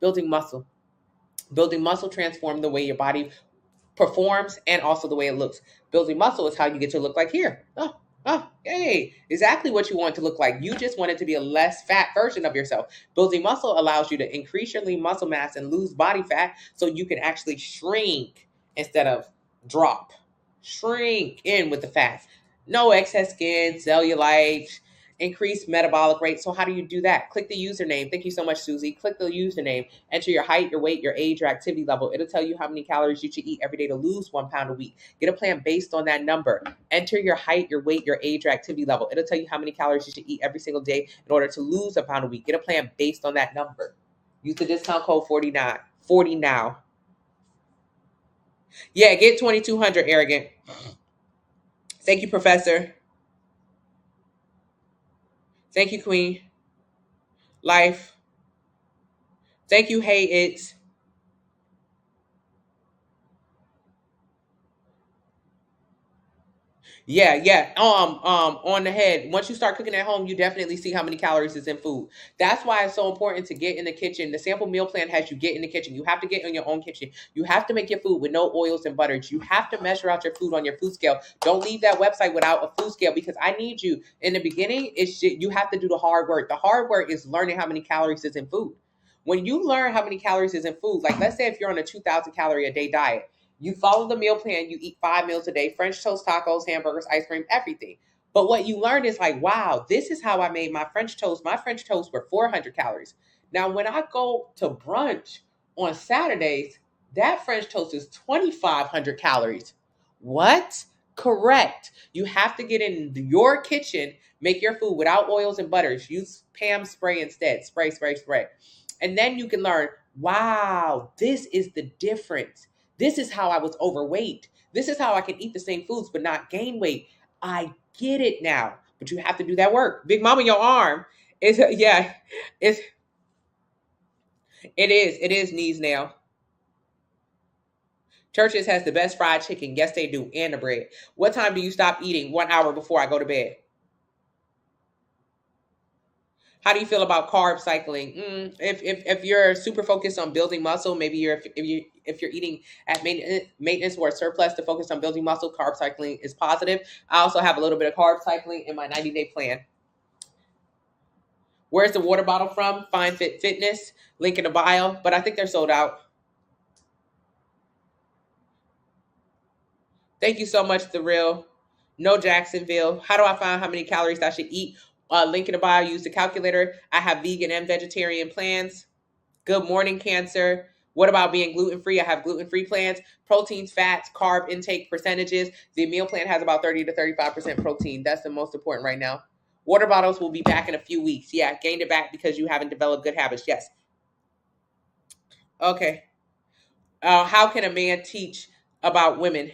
Building muscle. Building muscle transforms the way your body performs and also the way it looks. Building muscle is how you get to look like here. Yay. Exactly what you want to look like. You just want it to be a less fat version of yourself. Building muscle allows you to increase your lean muscle mass and lose body fat so you can actually shrink instead of drop. Shrink in with the fat. No excess skin, cellulite, increased metabolic rate. So how do you do that? Click the username. Thank you so much, Susie. Click the username. Enter your height, your weight, your age, your activity level. It'll tell you how many calories you should eat every day to lose 1 pound a week. Get a plan based on that number. Enter your height, your weight, your age, your activity level. It'll tell you how many calories you should eat every single day in order to lose 1 pound a week. Get a plan based on that number. Use the discount code 40 now. Yeah, get 2200, arrogant. Thank you, Professor. Thank you, Queen. Life. Thank you, Hey It's. Yeah. On the head. Once you start cooking at home, you definitely see how many calories is in food. That's why it's so important to get in the kitchen. The sample meal plan has you get in the kitchen. You have to get in your own kitchen. You have to make your food with no oils and butters. You have to measure out your food on your food scale. Don't leave that website without a food scale because I need you. In the beginning, you have to do the hard work. The hard work is learning how many calories is in food. When you learn how many calories is in food, like let's say if you're on a 2,000 calorie a day diet, you follow the meal plan, you eat 5 meals a day, French toast, tacos, hamburgers, ice cream, everything. But what you learn is like, wow, this is how I made my French toast. My French toast were 400 calories. Now, when I go to brunch on Saturdays, that French toast is 2,500 calories. What? Correct. You have to get in your kitchen, make your food without oils and butters. Use Pam spray instead. Spray. And then you can learn, wow, this is the difference. This is how I was overweight. This is how I can eat the same foods but not gain weight. I get it now. But you have to do that work. Big Mama, your arm is it's it is knees now. Churches has the best fried chicken. Yes, they do. And the bread. What time do you stop eating? 1 hour before I go to bed. How do you feel about carb cycling? If you're super focused on building muscle, maybe if you're eating at maintenance or a surplus to focus on building muscle, carb cycling is positive. I also have a little bit of carb cycling in my 90-day plan. Where's the water bottle from? Fine Fit Fitness, link in the bio, but I think they're sold out. Thank you so much, The Real. No Jacksonville. How do I find how many calories I should eat? Link in the bio. Use the calculator. I have vegan and vegetarian plans. Good morning, Cancer. What about being gluten-free? I have gluten-free plans. Proteins, fats, carb intake percentages. The meal plan has about 30 to 35% protein. That's the most important right now. Water bottles will be back in a few weeks. Yeah, gained it back because you haven't developed good habits. Yes. Okay. How can a man teach about women?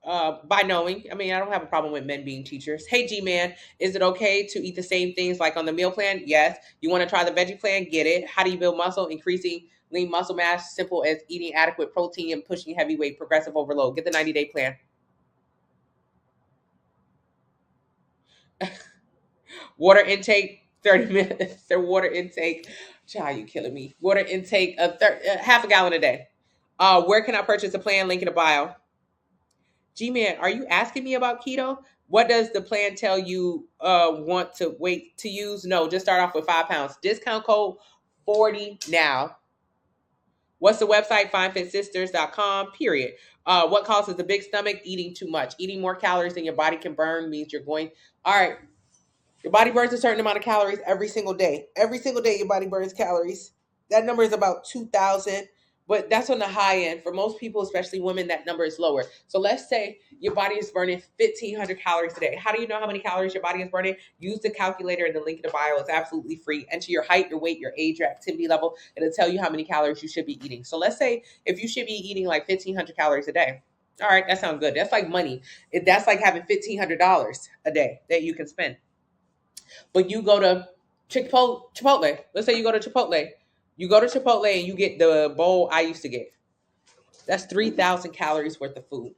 By knowing. I mean, I don't have a problem with men being teachers. Hey, G-Man, is it okay to eat the same things like on the meal plan? Yes. You want to try the veggie plan? Get it. How do you build muscle? Increasing lean muscle mass, simple as eating adequate protein and pushing heavy weight, progressive overload. Get the 90-day plan. Water intake, 30 minutes. Their water intake. Child, you killing me. Water intake, half a gallon a day. Where can I purchase a plan? Link in the bio. G-Man, are you asking me about keto? What does the plan tell you want to wait to use? No, just start off with 5 pounds. Discount code 40 now. What's the website? FineFitSisters.com, period. What causes the big stomach? Eating too much. Eating more calories than your body can burn means you're going, all right, your body burns a certain amount of calories every single day. Every single day your body burns calories. That number is about 2,000, but that's on the high end. For most people, especially women, that number is lower. So let's say your body is burning 1,500 calories a day. How do you know how many calories your body is burning? Use the calculator in the link in the bio. It's absolutely free. Enter your height, your weight, your age, your activity level, and it'll tell you how many calories you should be eating. So let's say if you should be eating like 1,500 calories a day. All right, that sounds good. That's like money. That's like having $1,500 a day that you can spend. But you go to Chipotle. Let's say you go to Chipotle. You go to Chipotle and you get the bowl I used to get. That's 3,000 calories worth of food.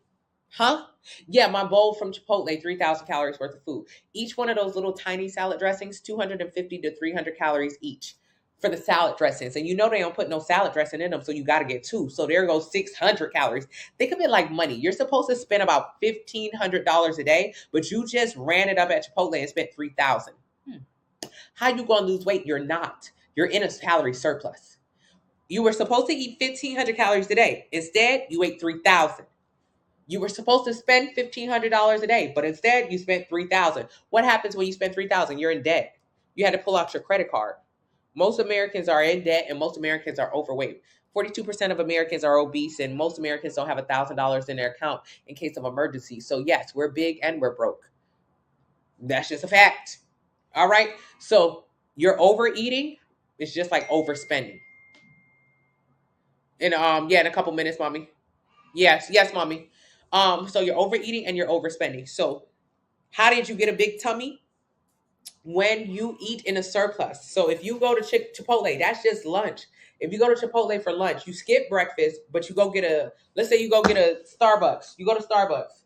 Huh? Yeah, my bowl from Chipotle, 3,000 calories worth of food. Each one of those little tiny salad dressings, 250 to 300 calories each for the salad dressings. And you know they don't put no salad dressing in them, so you got to get two. So there goes 600 calories. Think of it like money. You're supposed to spend about $1,500 a day, but you just ran it up at Chipotle and spent 3,000. How you going to lose weight? You're not. You're in a calorie surplus. You were supposed to eat 1,500 calories a day. Instead, you ate 3,000. You were supposed to spend $1,500 a day, but instead you spent 3,000. What happens when you spend 3,000? You're in debt. You had to pull out your credit card. Most Americans are in debt and most Americans are overweight. 42% of Americans are obese and most Americans don't have $1,000 in their account in case of emergency. So yes, we're big and we're broke. That's just a fact. All right. So you're overeating. It's just like overspending. And yeah, in a couple minutes, mommy. Yes, mommy. So you're overeating and you're overspending. So how did you get a big tummy? When you eat in a surplus. So if you go to Chipotle, that's just lunch. If you go to Chipotle for lunch, you skip breakfast, but you go get let's say you go get a Starbucks. You go to Starbucks.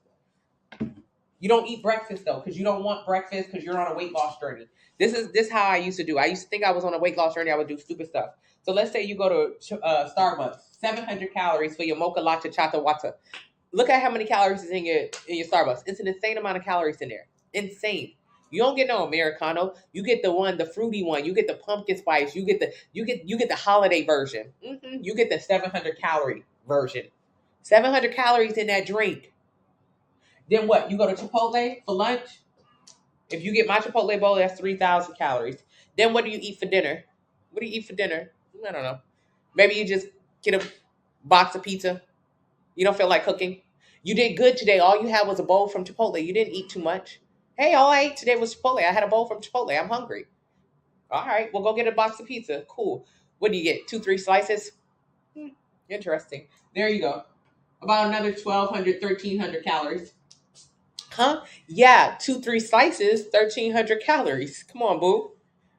You don't eat breakfast though, because you don't want breakfast because you're on a weight loss journey. This is how I used to do. I used to think I was on a weight loss journey. I would do stupid stuff. So let's say you go to Starbucks, 700 calories for your mocha latte chata wata. Look at how many calories is in your Starbucks. It's an insane amount of calories in there. Insane. You don't get no Americano. You get the fruity one. You get the pumpkin spice. You get the holiday version. You get the 700 calorie version. 700 calories in that drink. Then what? You go to Chipotle for lunch. If you get my Chipotle bowl, that's 3,000 calories. Then what do you eat for dinner? What do you eat for dinner? I don't know. Maybe you just get a box of pizza. You don't feel like cooking. You did good today. All you had was a bowl from Chipotle. You didn't eat too much. Hey, all I ate today was Chipotle. I had a bowl from Chipotle. I'm hungry. All right, well, go get a box of pizza. Cool. What do you get? 2-3 slices? Interesting. There you go. About another 1,200, 1,300 calories. Huh? Yeah, 2-3 slices, 1,300 calories. Come on, boo.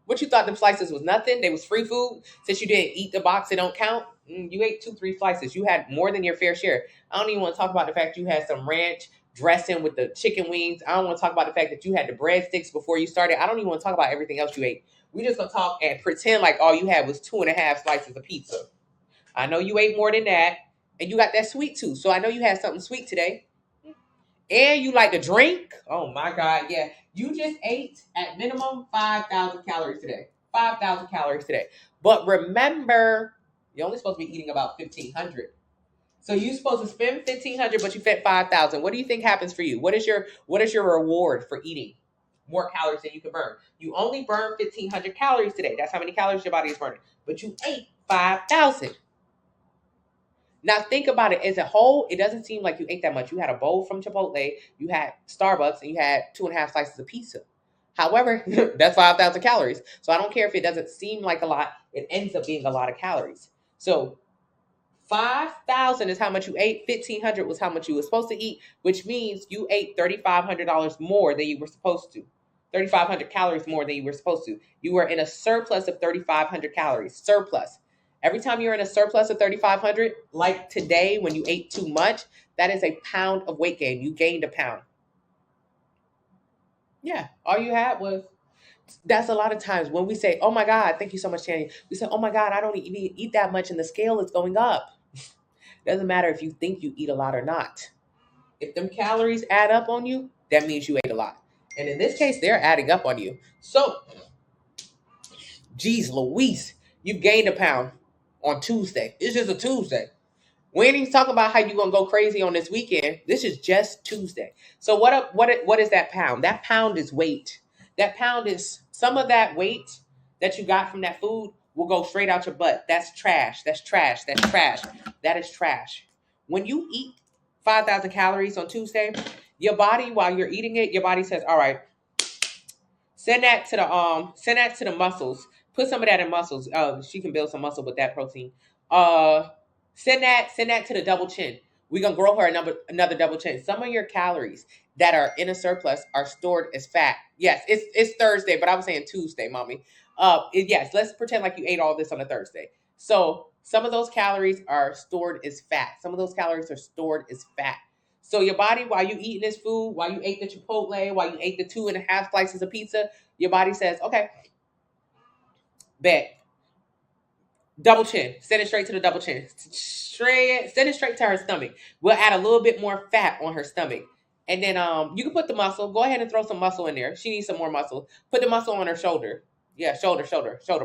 What you thought them slices was nothing? They was free food? Since you didn't eat the box, it don't count? You ate 2, 3 slices. You had more than your fair share. I don't even want to talk about the fact you had some ranch dressing with the chicken wings. I don't want to talk about the fact that you had the breadsticks before you started. I don't even want to talk about everything else you ate. We just gonna talk and pretend like all you had was 2.5 slices of pizza. I know you ate more than that, and you got that sweet tooth. So I know you had something sweet today. And you like to drink. Oh my God, yeah. You just ate at minimum 5,000 calories today. 5,000 calories today. But remember, you're only supposed to be eating about 1,500. So you're supposed to spend 1,500, but you fed 5,000. What do you think happens for you? What is your reward for eating more calories than you can burn? You only burn 1,500 calories today. That's how many calories your body is burning. But you ate 5,000. Now think about it as a whole. It doesn't seem like you ate that much. You had a bowl from Chipotle, you had Starbucks, and you had 2.5 slices of pizza. However, that's 5,000 calories. So I don't care if it doesn't seem like a lot. It ends up being a lot of calories. So 5,000 is how much you ate. 1,500 was how much you were supposed to eat, which means you ate $3,500 more than you were supposed to. 3,500 calories more than you were supposed to. You were in a surplus of 3,500 calories. Surplus. Every time you're in a surplus of 3,500, like today when you ate too much, that is a pound of weight gain. You gained a pound. Yeah, all you had was. That's a lot of times when we say, "Oh my God, thank you so much, Tanya." We say, "Oh my God, I don't eat that much, and the scale is going up." Doesn't matter if you think you eat a lot or not. If them calories add up on you, that means you ate a lot. And in this case, they're adding up on you. So, geez Louise, you gained a pound on Tuesday. It's just a Tuesday. We ain't even talking about how you gonna go crazy on this weekend. This is just Tuesday. So what is that pound? That pound is weight. That pound is some of that weight that you got from that food will go straight out your butt. That's trash. That's trash. That's trash. That is trash. When you eat 5,000 calories on Tuesday, your body, while you're eating it, your body says, all right, send that to the muscles. Put some of that in muscles. She can build some muscle with that protein. Uh send that to the double chin. We're gonna grow her another double chin. Some of your calories that are in a surplus are stored as fat. Yes, it's Thursday, but I was saying Tuesday, mommy. Yes, let's pretend like you ate all this on a Thursday. So some of those calories are stored as fat. Some of those calories are stored as fat. So your body, while you eating this food, while you ate the Chipotle, while you ate the 2.5 slices of pizza, your body says, okay, bet. Double chin. Send it straight to the double chin. Send it straight to her stomach. We'll add a little bit more fat on her stomach. And then you can put the muscle. Go ahead and throw some muscle in there. She needs some more muscle. Put the muscle on her shoulder. Yeah, shoulder,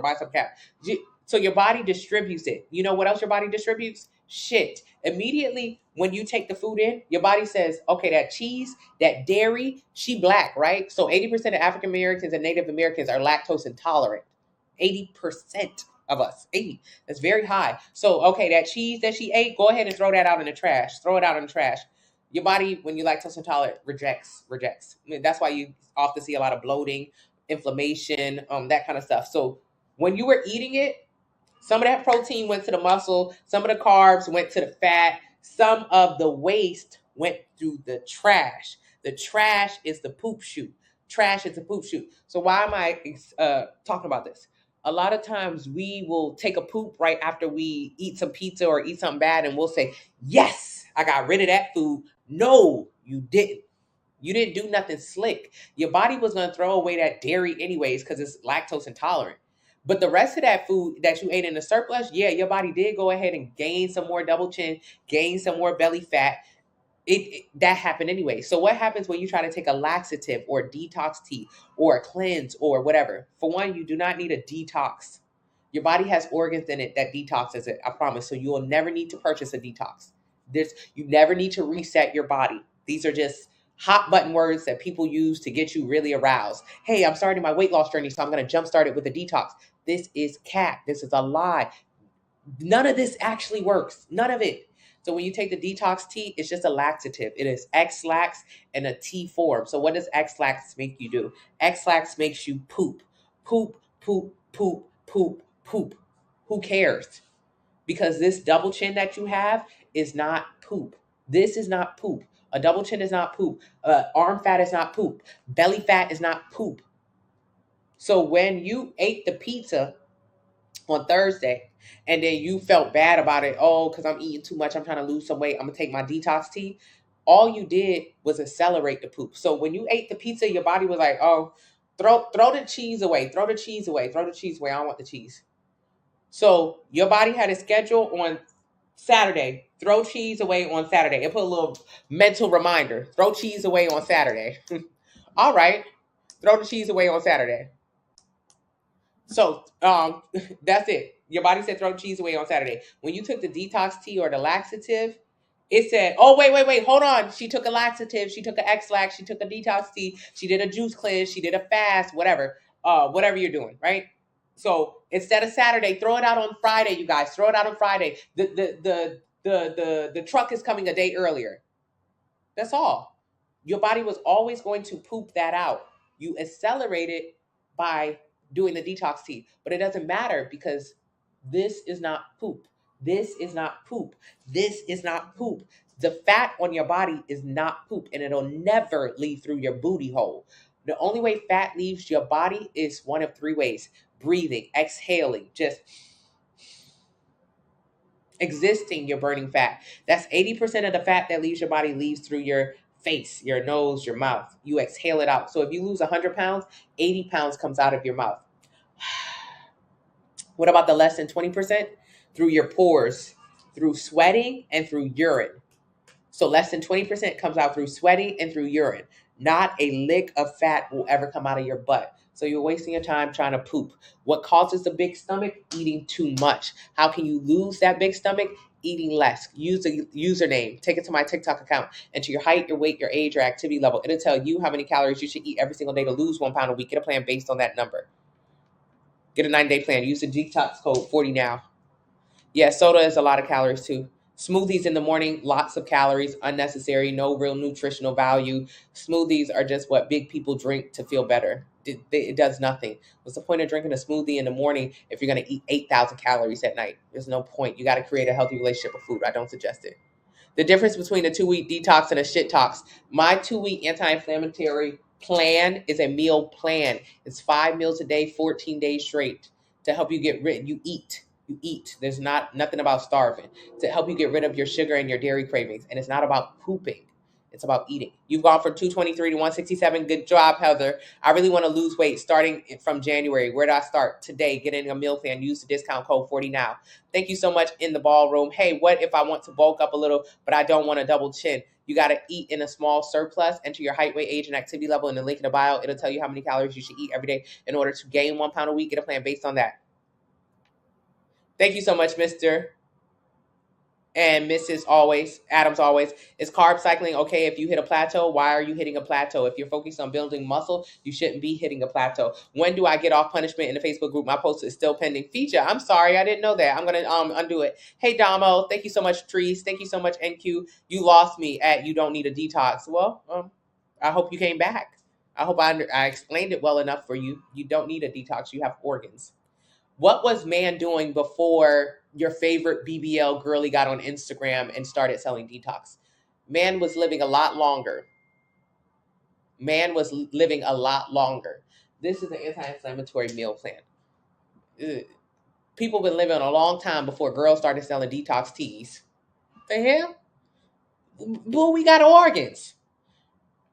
bicep cap. So your body distributes it. You know what else your body distributes? Shit. Immediately when you take the food in, your body says, okay, that cheese, that dairy, she black, right? So 80% of African Americans and Native Americans are lactose intolerant. 80% of us. 80. That's very high. So, okay, that cheese that she ate, go ahead and throw that out in the trash. Throw it out in the trash. Your body, when you're lactose intolerant, rejects. I mean, that's why you often see a lot of bloating, inflammation, that kind of stuff. So when you were eating it, some of that protein went to the muscle, some of the carbs went to the fat, some of the waste went through the trash. The trash is the poop chute. Trash is the poop chute. So why am I talking about this? A lot of times we will take a poop right after we eat some pizza or eat something bad, and we'll say, yes, I got rid of that food. No, you didn't. You didn't do nothing slick. Your body was going to throw away that dairy anyways because it's lactose intolerant. But the rest of that food that you ate in the surplus, yeah, your body did go ahead and gain some more double chin, gain some more belly fat. That happened anyway. So what happens when you try to take a laxative or a detox tea or a cleanse or whatever? For one, you do not need a detox. Your body has organs in it that detoxes it, I promise. So you will never need to purchase a detox. You never need to reset your body. These are just hot button words that people use to get you really aroused. Hey, I'm starting my weight loss journey, so I'm going to jumpstart it with a detox. This is cat. This is a lie. None of this actually works. None of it. So when you take the detox tea, it's just a laxative. It is X-Lax in a tea form. So what does X-Lax make you do? X-Lax makes you poop. Poop, poop, poop, poop, poop. Who cares? Because this double chin that you have is not poop. This is not poop. A double chin is not poop. Arm fat is not poop. Belly fat is not poop. So when you ate the pizza on Thursday and then you felt bad about it. Oh, because I'm eating too much. I'm trying to lose some weight. I'm gonna take my detox tea. All you did was accelerate the poop. So when you ate the pizza, your body was like, oh, throw the cheese away. Throw the cheese away. Throw the cheese away. I don't want the cheese. So your body had a schedule on Saturday. Throw cheese away on Saturday. It put a little mental reminder. Throw cheese away on Saturday. All right. Throw the cheese away on Saturday. So that's it. Your body said throw cheese away on Saturday. When you took the detox tea or the laxative, it said, oh, wait, hold on. She took a laxative, she took an X-Lax, she took a detox tea, she did a juice cleanse, she did a fast, whatever. Whatever you're doing, right? So instead of Saturday, throw it out on Friday, you guys. Throw it out on Friday. The truck is coming a day earlier. That's all. Your body was always going to poop that out. You accelerate it by doing the detox tea, but it doesn't matter because this is not poop. This is not poop. This is not poop. The fat on your body is not poop, and it'll never leave through your booty hole. The only way fat leaves your body is one of three ways: breathing, exhaling, just existing, you're burning fat. That's 80% of the fat that leaves your body leaves through your face, your nose, your mouth. You exhale it out. So if you lose 100 pounds, 80 pounds comes out of your mouth. What about the less than 20%? Through your pores, through sweating, and through urine. So less than 20% comes out through sweating and through urine. Not a lick of fat will ever come out of your butt. So you're wasting your time trying to poop. What causes the big stomach? Eating too much. How can you lose that big stomach? Eating less. Use the username. Take it to my TikTok account. Enter your height, your weight, your age, your activity level. It'll tell you how many calories you should eat every single day to lose 1 pound a week. Get a plan based on that number. Get a 9-day plan. Use the detox code 40 now. Yeah, soda is a lot of calories too. Smoothies in the morning, lots of calories, unnecessary, no real nutritional value. Smoothies are just what big people drink to feel better. It does nothing. What's the point of drinking a smoothie in the morning if you're going to eat 8,000 calories at night? There's no point. You got to create a healthy relationship with food. I don't suggest it. The difference between a 2-week detox and a shit tox. My 2-week anti-inflammatory plan is a meal plan. It's 5 meals a day, 14 days straight to help you get rid. You eat. There's nothing about starving. To help you get rid of your sugar and your dairy cravings. And it's not about pooping. It's about eating. You've gone from 223 to 167. Good job, Heather. I really want to lose weight starting from January. Where do I start? Today, getting a meal plan. Use the discount code 40 now. Thank you so much in the ballroom. Hey, what if I want to bulk up a little, but I don't want a double chin? You got to eat in a small surplus. Enter your height, weight, age, and activity level in the link in the bio. It'll tell you how many calories you should eat every day in order to gain 1 pound a week. Get a plan based on that. Thank you so much, Mr. and Mrs. Always, Adams always. Is carb cycling okay if you hit a plateau? Why are you hitting a plateau? If you're focused on building muscle, you shouldn't be hitting a plateau. When do I get off punishment in the Facebook group? My post is still pending. Feature. I'm sorry, I didn't know that. I'm gonna undo it. Hey Damo, thank you so much, Trees. Thank you so much, NQ. You lost me at you don't need a detox. Well, I hope you came back. I hope I explained it well enough for you. You don't need a detox. You have organs. What was man doing before your favorite BBL girly got on Instagram and started selling detox? Man was living a lot longer. This is an anti-inflammatory meal plan. People been living a long time before girls started selling detox teas. The hell? Boo, we got organs.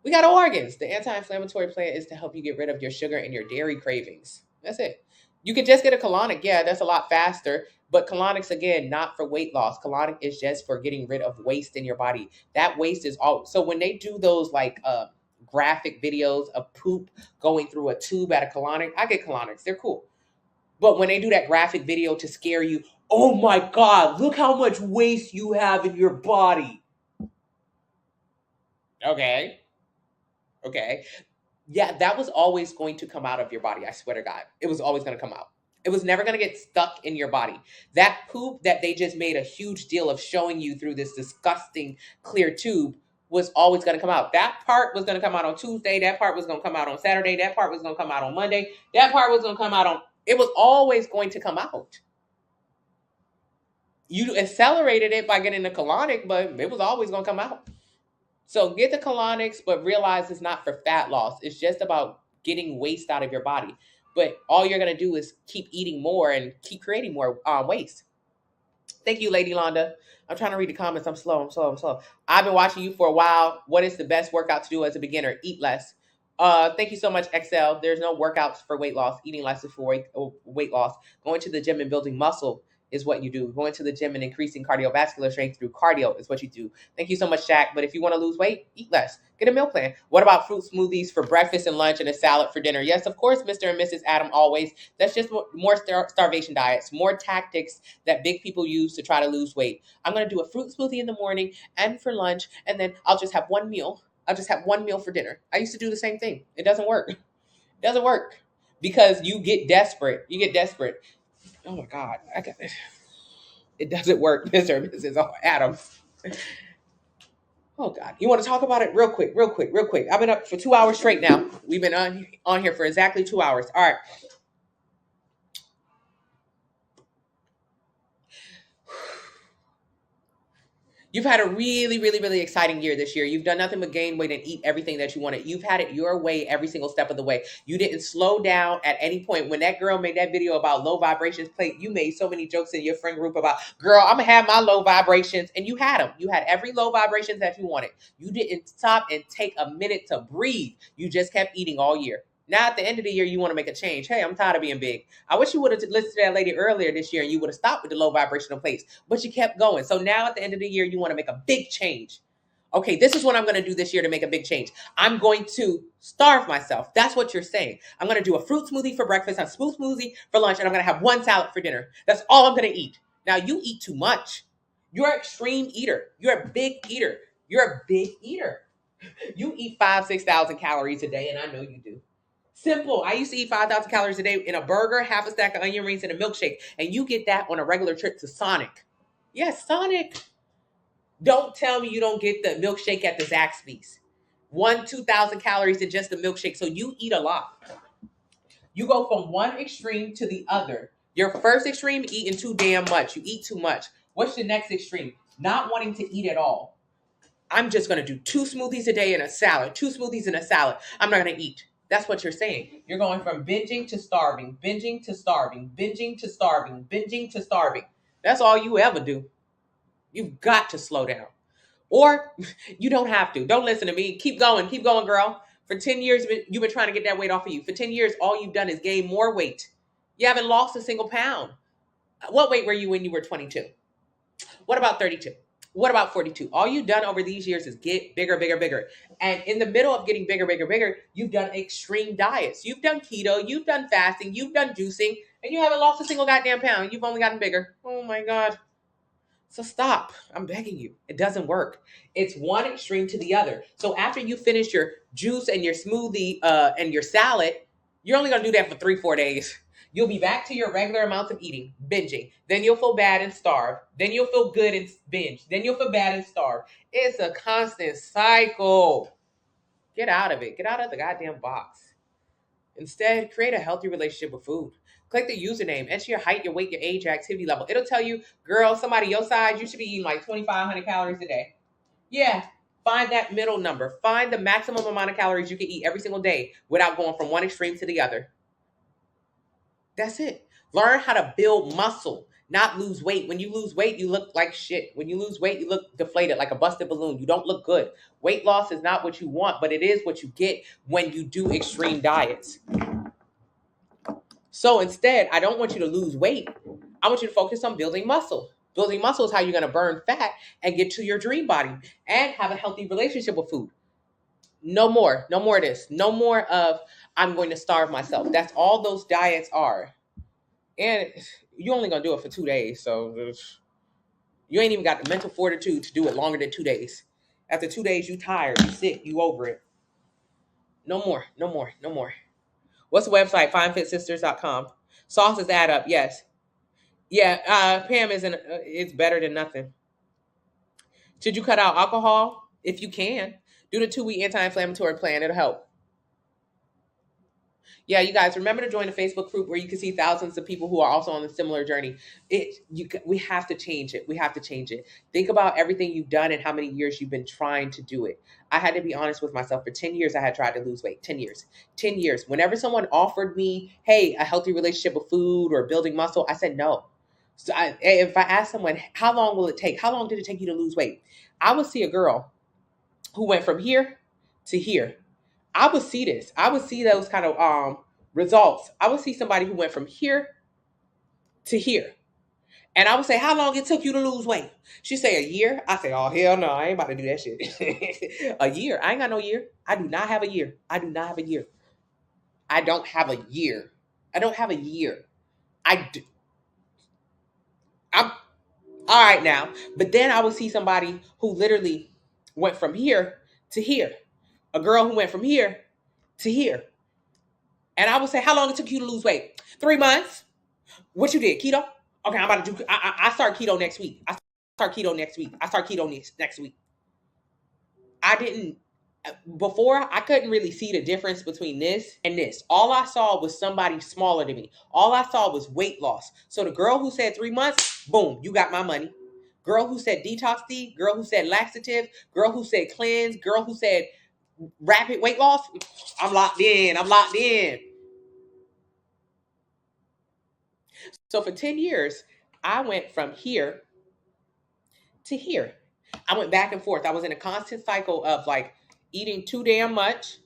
The anti-inflammatory plan is to help you get rid of your sugar and your dairy cravings. That's it. You could just get a colonic. Yeah, that's a lot faster. But colonics, again, not for weight loss. Colonic is just for getting rid of waste in your body. That waste is all. So when they do those graphic videos of poop going through a tube at a colonic, I get colonics. They're cool. But when they do that graphic video to scare you, oh my God, look how much waste you have in your body. Okay. Yeah, that was always going to come out of your body. I swear to God. It was always going to come out. It was never going to get stuck in your body. That poop that they just made a huge deal of showing you through this disgusting clear tube was always going to come out. That part was going to come out on Tuesday. That part was going to come out on Saturday. That part was going to come out on Monday. That part was going to come out on... It was always going to come out. You accelerated it by getting the colonic, but it was always going to come out. So get the colonics, but realize it's not for fat loss. It's just about getting waste out of your body. But all you're going to do is keep eating more and keep creating more waste. Thank you, Lady Londa. I'm trying to read the comments. I'm slow. I've been watching you for a while. What is the best workout to do as a beginner? Eat less. Thank you so much, Excel. There's no workouts for weight loss. Eating less is for weight loss. Going to the gym and building muscle is what you do. Going to the gym and increasing cardiovascular strength through cardio is what you do. Thank you so much, Jack. But if you want to lose weight, eat less. Get a meal plan. What about fruit smoothies for breakfast and lunch and a salad for dinner? Yes, of course, Mr. and Mrs. Adam, always. That's just more starvation diets, more tactics that big people use to try to lose weight. I'm going to do a fruit smoothie in the morning and for lunch, and then I'll just have one meal. I'll just have one meal for dinner. I used to do the same thing. It doesn't work. It doesn't work because you get desperate. You get desperate. Oh my God. It doesn't work, Mr. and Mrs. Adam. Oh God. You want to talk about it real quick. I've been up for 2 hours straight now. We've been on here for exactly 2 hours. All right. You've had a really exciting year this year. You've done nothing but gain weight and eat everything that you wanted. You've had it your way every single step of the way. You didn't slow down at any point. When that girl made that video about low vibrations plate, you made so many jokes in your friend group about, girl, I'm gonna have my low vibrations. And you had them. You had every low vibrations that you wanted. You didn't stop and take a minute to breathe. You just kept eating all year. Now at the end of the year, you want to make a change. Hey, I'm tired of being big. I wish you would have listened to that lady earlier this year and you would have stopped with the low vibrational plates, but you kept going. So now at the end of the year, you want to make a big change. Okay, this is what I'm going to do this year to make a big change. I'm going to starve myself. That's what you're saying. I'm going to do a fruit smoothie for breakfast, a smooth smoothie for lunch, and I'm going to have one salad for dinner. That's all I'm going to eat. Now you eat too much. You're an extreme eater. You're a big eater. You're a big eater. You eat 6,000 calories a day, and I know you do. Simple. I used to eat 5,000 calories a day in a burger, half a stack of onion rings, and a milkshake. And you get that on a regular trip to Sonic. Yes, Sonic. Don't tell me you don't get the milkshake at the Zaxby's. 2,000 calories in just the milkshake. So you eat a lot. You go from one extreme to the other. Your first extreme, eating too damn much. You eat too much. What's the next extreme? Not wanting to eat at all. I'm just going to do 2 smoothies a day and a salad. 2 smoothies and a salad. I'm not going to eat. That's what you're saying. You're going from binging to starving, binging to starving, binging to starving, binging to starving. That's all you ever do. You've got to slow down. Or you don't have to. Don't listen to me. Keep going, girl. For 10 years, you've been trying to get that weight off of you. For 10 years, all you've done is gain more weight. You haven't lost a single pound. What weight were you when you were 22? What about 32? What about 42? All you've done over these years is get bigger, bigger, bigger. And in the middle of getting bigger, bigger, bigger, you've done extreme diets. You've done keto, you've done fasting, you've done juicing, and you haven't lost a single goddamn pound. You've only gotten bigger. Oh my God. So stop. I'm begging you. It doesn't work. It's one extreme to the other. So after you finish your juice and your smoothie and your salad, you're only going to do that for 3-4 days. You'll be back to your regular amounts of eating, binging. Then you'll feel bad and starve. Then you'll feel good and binge. Then you'll feel bad and starve. It's a constant cycle. Get out of it. Get out of the goddamn box. Instead, create a healthy relationship with food. Click the username, enter your height, your weight, your age, your activity level. It'll tell you, girl, somebody your size, you should be eating like 2,500 calories a day. Yeah, find that middle number. Find the maximum amount of calories you can eat every single day without going from one extreme to the other. That's it. Learn how to build muscle, not lose weight. When you lose weight, you look like shit. When you lose weight, you look deflated, like a busted balloon. You don't look good. Weight loss is not what you want, but it is what you get when you do extreme diets. So instead, I don't want you to lose weight. I want you to focus on building muscle. Building muscle is how you're going to burn fat and get to your dream body and have a healthy relationship with food. No more of this. No more of I'm going to starve myself. That's all those diets are. And you're only going to do it for 2 days. So you ain't even got the mental fortitude to do it longer than 2 days. After 2 days, you tired, you sick, you over it. No more. What's the website? FineFitSisters.com. Sauces add up. Yes. Yeah. Pam isn't. It's better than nothing. Should you cut out alcohol? If you can, do the 2-week anti-inflammatory plan. It'll help. Yeah, you guys remember to join the Facebook group where you can see thousands of people who are also on a similar journey. We have to change it. We have to change it. Think about everything you've done and how many years you've been trying to do it. I had to be honest with myself. For 10 years, I had tried to lose weight. 10 years. 10 years. Whenever someone offered me, hey, a healthy relationship with food or building muscle, I said no. So if I asked someone, how long will it take? How long did it take you to lose weight? I would see a girl who went from here to here. I would see this. I would see those kind of results. I would see somebody who went from here to here. And I would say, how long it took you to lose weight? She say a year. I say, oh hell no, I ain't about to do that shit. A year. I ain't got no year. I do not have a year. I do not have a year. I don't have a year. I don't have a year. I do. I'm all right now. But then I would see somebody who literally went from here to here. A girl who went from here to here. And I would say, how long it took you to lose weight? 3 months. What you did? Keto? Okay, I'm about to do. I start keto next week. I start keto next week. I start keto next week. I didn't before. I couldn't really see the difference between this and this. All I saw was somebody smaller than me. All I saw was weight loss. So the girl who said 3 months, boom, you got my money. Girl who said detox D, girl who said laxative, girl who said cleanse, girl who said rapid weight loss. I'm locked in. I'm locked in. So for 10 years, I went from here to here. I went back and forth. I was in a constant cycle of like eating too damn much,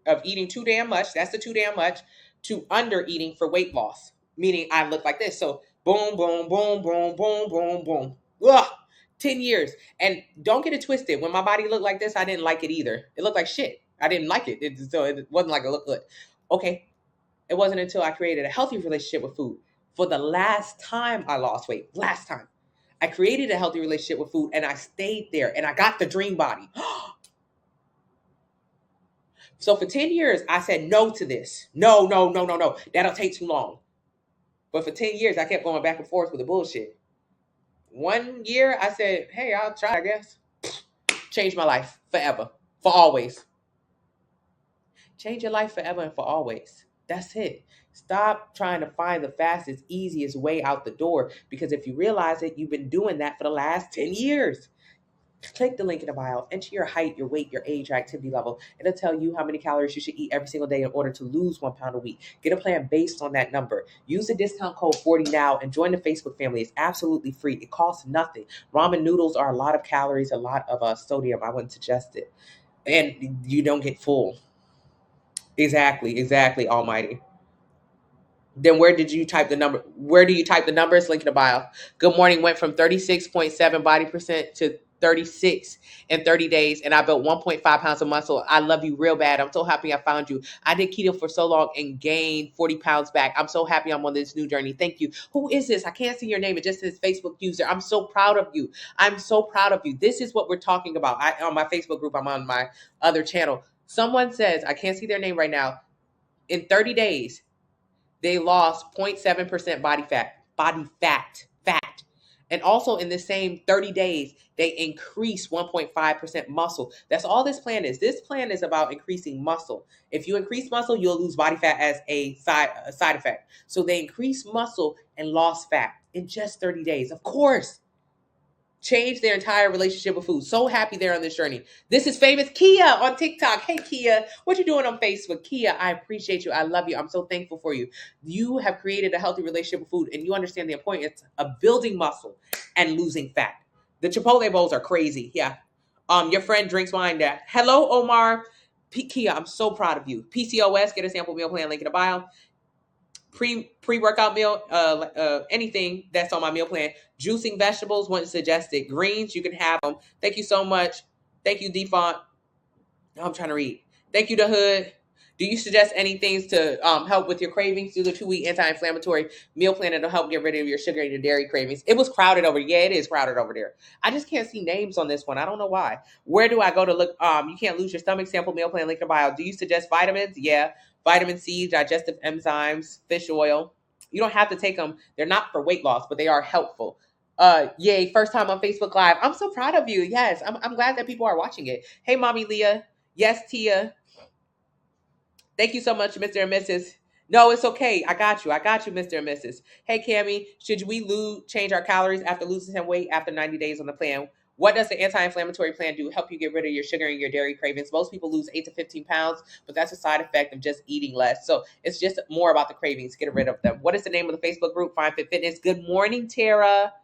That's the too damn much, to under eating for weight loss, meaning I look like this. So boom, boom, boom, boom, boom, boom, boom. Ugh, 10 years. And don't get it twisted. When my body looked like this, I didn't like it either. It looked like shit. I didn't like it. So it wasn't like it looked good. Okay. It wasn't until I created a healthy relationship with food. For the last time I lost weight, last time, I created a healthy relationship with food and I stayed there and I got the dream body. So for 10 years, I said no to this. No, no, no, no, no. That'll take too long. But for 10 years, I kept going back and forth with the bullshit. 1 year, I said, hey, I'll try, I guess. Change my life forever, for always. Change your life forever and for always. That's it. Stop trying to find the fastest, easiest way out the door, because if you realize it, you've been doing that for the last 10 years. Click the link in the bio, enter your height, your weight, your age, your activity level. It'll tell you how many calories you should eat every single day in order to lose 1 pound a week. Get a plan based on that number. Use the discount code 40 now and join the Facebook family. It's absolutely free. It costs nothing. Ramen noodles are a lot of calories, a lot of sodium. I wouldn't suggest it. And you don't get full. Exactly, Almighty. Then where did you type the number? Where do you type the numbers? Link in the bio. Good morning went from 36.7 body percent to 36 in 30 days, and I built 1.5 pounds of muscle. I love you real bad. I'm so happy I found you. I did keto for so long and gained 40 pounds back. I'm so happy I'm on this new journey. Thank you. Who is this? I can't see your name. It just says Facebook user. I'm so proud of you. I'm so proud of you. This is what we're talking about. On my Facebook group, I'm on my other channel. Someone says, I can't see their name right now, in 30 days, they lost 0.7% fat. And also in the same 30 days, they increased 1.5% muscle. That's all this plan is. This plan is about increasing muscle. If you increase muscle, you'll lose body fat as a side effect. So they increased muscle and lost fat in just 30 days. Of course. Changed their entire relationship with food. So happy they're on this journey. This is famous Kia on TikTok. Hey, Kia, what you doing on Facebook? Kia, I appreciate you. I love you. I'm so thankful for you. You have created a healthy relationship with food, and you understand the importance of building muscle and losing fat. The Chipotle bowls are crazy. Yeah. Your friend drinks wine there. Hello, Omar. Kia, I'm so proud of you. PCOS, get a sample meal plan, link in the bio. Pre-workout meal, anything that's on my meal plan. Juicing vegetables, wouldn't suggest it. Greens, you can have them. Thank you so much. Thank you, Defont. I'm trying to read. Thank you, The Hood. Do you suggest any things to help with your cravings? Do the 2-week anti-inflammatory meal plan that'll help get rid of your sugar and your dairy cravings. It was crowded over. Yeah, it is crowded over there. I just can't see names on this one. I don't know why. Where do I go to look? You can't lose your stomach. Sample meal plan, link in bio. Do you suggest vitamins? Yeah. Vitamin C, digestive enzymes, fish oil. You don't have to take them. They're not for weight loss, but they are helpful. Yay, first time on Facebook Live. I'm so proud of you. Yes, I'm glad that people are watching it. Hey, Mommy Leah. Yes, Tia. Thank you so much, Mr. and Mrs. No, it's okay. I got you. I got you, Mr. and Mrs. Hey, Cammy, should we change our calories after losing some weight after 90 days on the plan? What does the anti-inflammatory plan do? Help you get rid of your sugar and your dairy cravings. Most people lose 8 to 15 pounds, but that's a side effect of just eating less. So it's just more about the cravings. Get rid of them. What is the name of the Facebook group? Fine Fit Fitness. Good morning, Tara.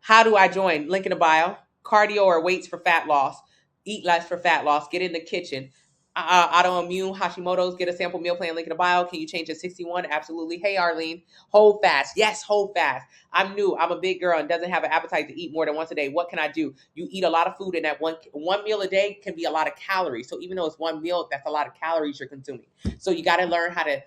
How do I join? Link in the bio. Cardio or weights for fat loss. Eat less for fat loss. Get in the kitchen. Autoimmune, Hashimoto's, get a sample meal plan, link in the bio. Can you change to 61? Absolutely. Hey, Arlene, hold fast. Yes, hold fast. I'm new. I'm a big girl and doesn't have an appetite to eat more than once a day. What can I do? You eat a lot of food, and that one meal a day can be a lot of calories. So even though it's one meal, that's a lot of calories you're consuming. So you got to learn how to.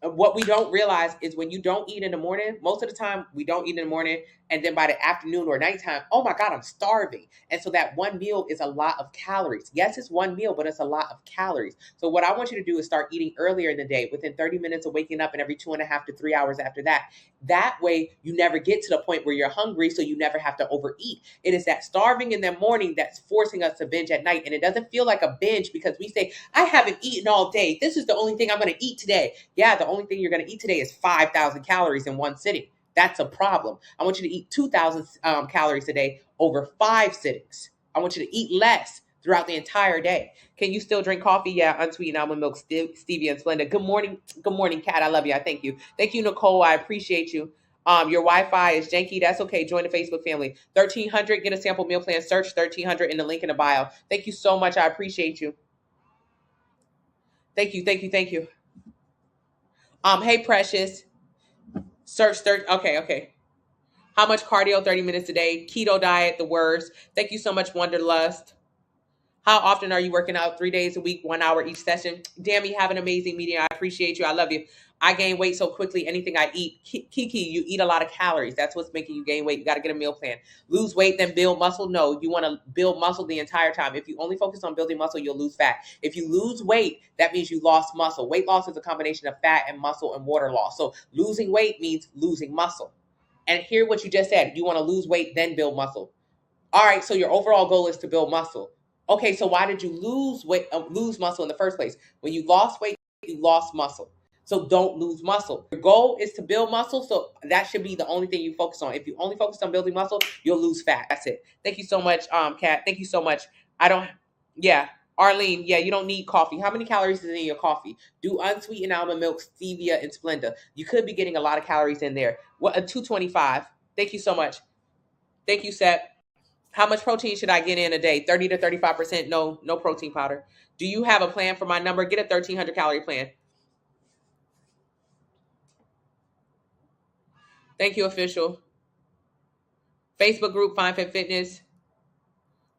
What we don't realize is when you don't eat in the morning, most of the time we don't eat in the morning, and then by the afternoon or nighttime, oh my God, I'm starving. And so that one meal is a lot of calories. Yes, it's one meal, but it's a lot of calories. So what I want you to do is start eating earlier in the day, within 30 minutes of waking up, and every 2.5 to 3 hours after that. That way you never get to the point where you're hungry, so you never have to overeat. It is that starving in the morning that's forcing us to binge at night. And it doesn't feel like a binge because we say, I haven't eaten all day. This is the only thing I'm going to eat today. Yeah, the only thing you're going to eat today is 5,000 calories in one sitting. That's a problem. I want you to eat 2,000 calories a day over 5 sittings. I want you to eat less throughout the entire day. Can you still drink coffee? Yeah, unsweetened almond milk, stevia, and Splenda. Good morning. Good morning, Kat. I love you. I thank you. Thank you, Nicole. I appreciate you. Your Wi-Fi is janky. That's okay. Join the Facebook family. 1,300. Get a sample meal plan. Search 1,300 in the link in the bio. Thank you so much. I appreciate you. Thank you. Thank you. Thank you. Hey, Precious. Search 30. Okay. How much cardio? 30 minutes a day. Keto diet, the worst. Thank you so much, Wonderlust. How often are you working out? 3 days a week, 1 hour each session. Dammy, have an amazing meeting. I appreciate you. I love you. I gain weight so quickly. Anything I eat. Kiki, you eat a lot of calories. That's what's making you gain weight. You got to get a meal plan. Lose weight, then build muscle. No, you want to build muscle the entire time. If you only focus on building muscle, you'll lose fat. If you lose weight, that means you lost muscle. Weight loss is a combination of fat and muscle and water loss. So losing weight means losing muscle. And hear what you just said. You want to lose weight, then build muscle. All right, so your overall goal is to build muscle. Okay, so why did you lose weight, lose muscle in the first place? When you lost weight, you lost muscle. So don't lose muscle. Your goal is to build muscle, so that should be the only thing you focus on. If you only focus on building muscle, you'll lose fat. That's it. Thank you so much, Kat. Thank you so much. Arlene, you don't need coffee. How many calories is in your coffee? Do unsweetened almond milk, stevia, and Splenda. You could be getting a lot of calories in there. What, 225. Thank you so much. Thank you, Seth. How much protein should I get in a day? 30 to 35%. No protein powder. Do you have a plan for my number? Get a 1,300 calorie plan. Thank you, official. Facebook group, Fine Fit Fitness.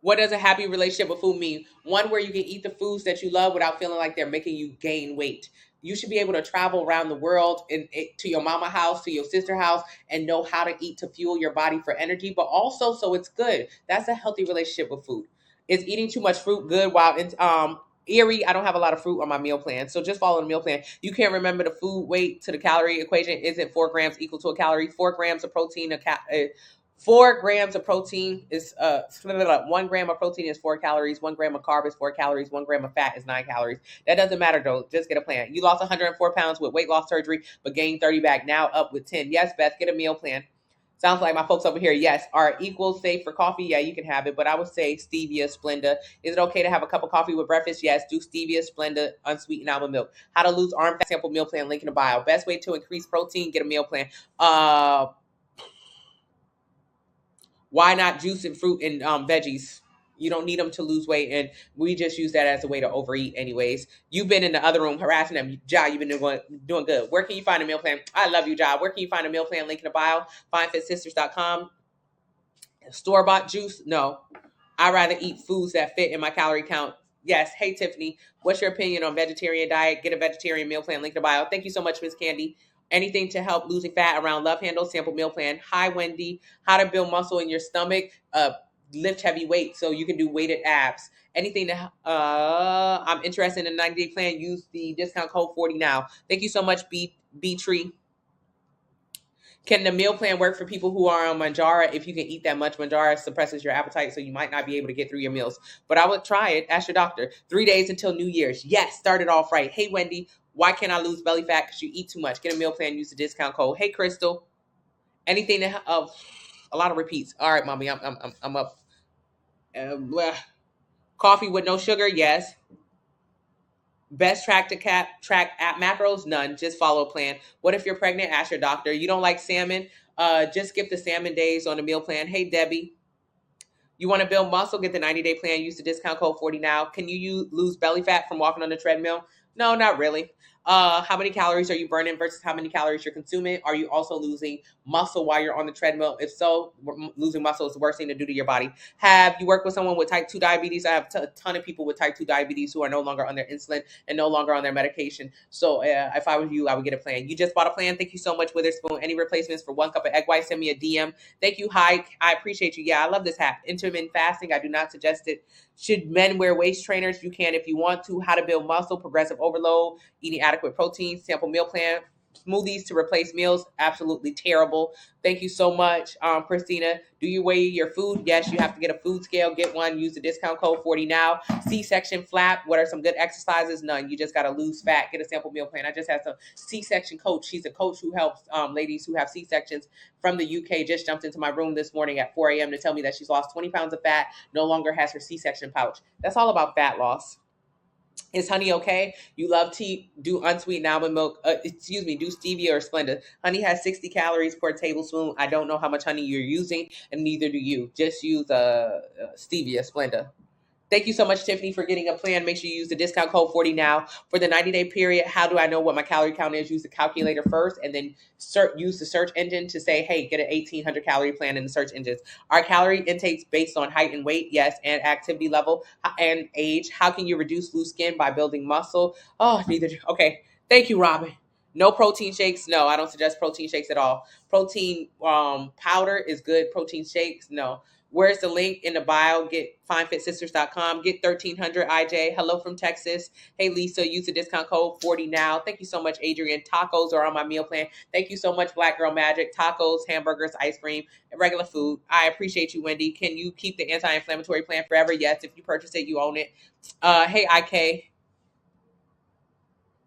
What does a happy relationship with food mean? One where you can eat the foods that you love without feeling like they're making you gain weight. You should be able to travel around the world to your mama house, to your sister house, and know how to eat to fuel your body for energy, but also so it's good. That's a healthy relationship with food. Is eating too much fruit good while Erie, I don't have a lot of fruit on my meal plan. So just follow the meal plan. You can't remember the food weight to the calorie equation. Isn't 4 grams equal to a calorie? 4 grams of protein, 4 grams of protein is 1 gram of protein is 4 calories. 1 gram of carb is 4 calories. 1 gram of fat is 9 calories. That doesn't matter though. Just get a plan. You lost 104 pounds with weight loss surgery, but gained 30 back. Now up with 10. Yes, Beth, get a meal plan. Sounds like my folks over here, yes, are equals safe for coffee. Yeah, you can have it, but I would say stevia, Splenda. Is it okay to have a cup of coffee with breakfast? Yes, do stevia, Splenda, unsweetened almond milk. How to lose arm fat, sample meal plan, link in the bio. Best way to increase protein, get a meal plan. Why not juice and fruit and veggies? You don't need them to lose weight, and we just use that as a way to overeat anyways. You've been in the other room harassing them. Ja, you've been doing good. Where can you find a meal plan? I love you, Ja. Where can you find a meal plan? Link in the bio. FineFitSisters.com. Store-bought juice? No. I'd rather eat foods that fit in my calorie count. Yes. Hey, Tiffany. What's your opinion on vegetarian diet? Get a vegetarian meal plan. Link in the bio. Thank you so much, Miss Candy. Anything to help losing fat around love handles, sample meal plan. Hi, Wendy. How to build muscle in your stomach. Lift heavy weights so you can do weighted abs. Anything to, I'm interested in a 90-day plan. Use the discount code 40 now. Thank you so much, B-Tree. Can the meal plan work for people who are on Manjaro? If you can eat that much, Manjaro suppresses your appetite, so you might not be able to get through your meals. But I would try it. Ask your doctor. 3 days until New Year's. Yes, start it off right. Hey, Wendy, Why can't I lose belly fat? Because you eat too much. Get a meal plan. Use the discount code. Hey, Crystal. Anything that a lot of repeats. All right, mommy. I'm up. Bleh. Coffee with no sugar. Yes. Best track at macros? None. Just follow a plan. What if you're pregnant? Ask your doctor. You don't like salmon? Just skip the salmon days on the meal plan. Hey, Debbie. You want to build muscle? Get the 90-day plan. Use the discount code 40 now. Can you lose belly fat from walking on the treadmill? No, not really. How many calories are you burning versus how many calories you're consuming? Are you also losing muscle while you're on the treadmill? If so, losing muscle is the worst thing to do to your body. Have you worked with someone with type 2 diabetes? I have a ton of people with type 2 diabetes who are no longer on their insulin and no longer on their medication. So if I was you, I would get a plan. You just bought a plan. Thank you so much, Witherspoon. Any replacements for 1 cup of egg white? Send me a DM. Thank you, Hike. I appreciate you. Yeah, I love this hack. Intermittent fasting. I do not suggest it. Should men wear waist trainers? You can if you want to. How to build muscle, progressive overload, eating adequate protein, sample meal plan, smoothies to replace meals. Absolutely terrible. Thank you so much, Christina. Do you weigh your food? Yes, you have to get a food scale. Get one. Use the discount code 40 now. C-section flap. What are some good exercises? None. You just got to lose fat. Get a sample meal plan. I just had some C-section coach. She's a coach who helps ladies who have C-sections from the UK. Just jumped into my room this morning at 4 a.m. to tell me that she's lost 20 pounds of fat, no longer has her C-section pouch. That's all about fat loss. Is honey okay? You love tea? Do unsweetened almond milk. Do stevia or Splenda. Honey has 60 calories per tablespoon. I don't know how much honey you're using, and neither do you. Just use stevia, Splenda. Thank you so much, Tiffany, for getting a plan. Make sure you use the discount code 40 now. For the 90-day period, how do I know what my calorie count is? Use the calculator first and then use the search engine to say, hey, get an 1,800 calorie plan in the search engines. Are calorie intakes based on height and weight? Yes. And activity level and age. How can you reduce loose skin by building muscle? Oh, neither. Okay. Thank you, Robin. No protein shakes. No, I don't suggest protein shakes at all. Protein powder is good. Protein shakes, no. Where's the link in the bio? Get finefitsisters.com. Get 1,300 IJ. Hello from Texas. Hey, Lisa, use the discount code 40 now. Thank you so much, Adrian. Tacos are on my meal plan. Thank you so much, Black Girl Magic. Tacos, hamburgers, ice cream, and regular food. I appreciate you, Wendy. Can you keep the anti-inflammatory plan forever? Yes. If you purchase it, you own it. Hey, IK.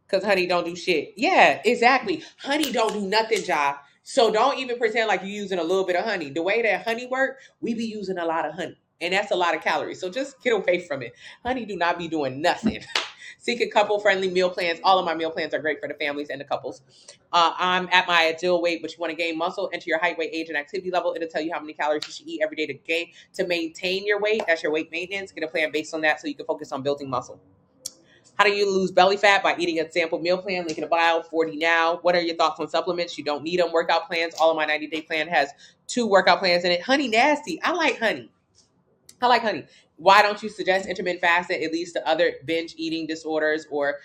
Because honey don't do shit. Yeah, exactly. Honey don't do nothing, Ja. So don't even pretend like you're using a little bit of honey. The way that honey work, we be using a lot of honey. And that's a lot of calories. So just get away from it. Honey do not be doing nothing. Seek a couple-friendly meal plans. All of my meal plans are great for the families and the couples. I'm at my ideal weight, but you want to gain muscle. Enter your height, weight, age, and activity level. It'll tell you how many calories you should eat every day to maintain your weight. That's your weight maintenance. Get a plan based on that so you can focus on building muscle. How do you lose belly fat? By eating a sample meal plan. Link in the bio, 40 now. What are your thoughts on supplements? You don't need them. Workout plans. All of my 90-day plan has 2 workout plans in it. Honey nasty. I like honey. Why don't you suggest intermittent fasting? It leads to other binge eating disorders or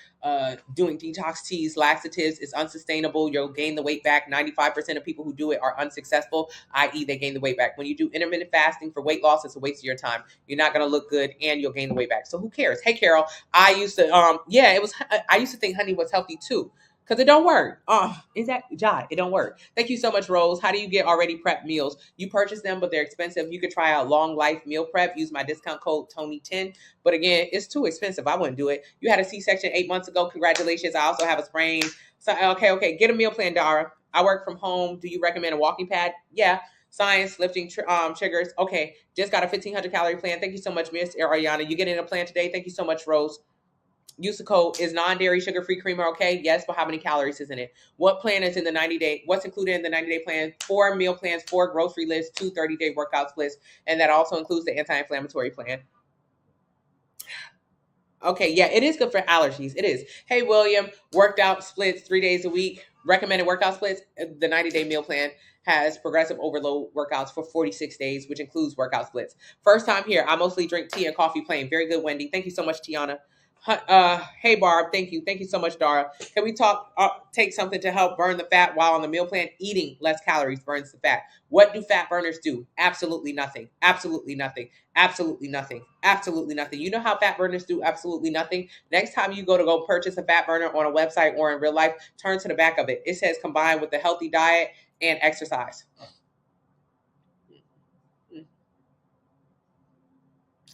doing detox teas, laxatives. It's unsustainable. You'll gain the weight back. 95% of people who do it are unsuccessful, i.e. they gain the weight back. When you do intermittent fasting for weight loss, it's a waste of your time. You're not going to look good and you'll gain the weight back. So who cares? Hey, Carol, I used to, I used to think honey was healthy too. Because it don't work. It don't work. Thank you so much, Rose. How do you get already prepped meals? You purchase them, but they're expensive. You could try out Long Life Meal Prep. Use my discount code Tony10. But again, it's too expensive. I wouldn't do it. You had a C-section 8 months ago. Congratulations. I also have a sprain. So okay. Get a meal plan, Dara. I work from home. Do you recommend a walking pad? Yeah. Science, lifting triggers. Okay. Just got a 1,500 calorie plan. Thank you so much, Miss Ariana. You getting a plan today? Thank you so much, Rose. Use the code. Is non-dairy sugar-free creamer okay? Yes, but how many calories is in it? What plan is in the 90-day? What's included in the 90-day plan? 4 meal plans, 4 grocery lists, 2 30-day workout splits, and that also includes the anti-inflammatory plan. Okay, yeah, it is good for allergies. It is. Hey, William, worked out splits 3 days a week. Recommended workout splits. The 90-day meal plan has progressive overload workouts for 46 days, which includes workout splits. First time here. I mostly drink tea and coffee plain. Very good, Wendy. Thank you so much, Tiana. Hey, Barb. Thank you. Thank you so much, Dara. Can we take something to help burn the fat while on the meal plan? Eating less calories burns the fat. What do fat burners do? Absolutely nothing. Absolutely nothing. Absolutely nothing. Absolutely nothing. You know how fat burners do absolutely nothing? Next time you go purchase a fat burner on a website or in real life, turn to the back of it. It says combined with a healthy diet and exercise.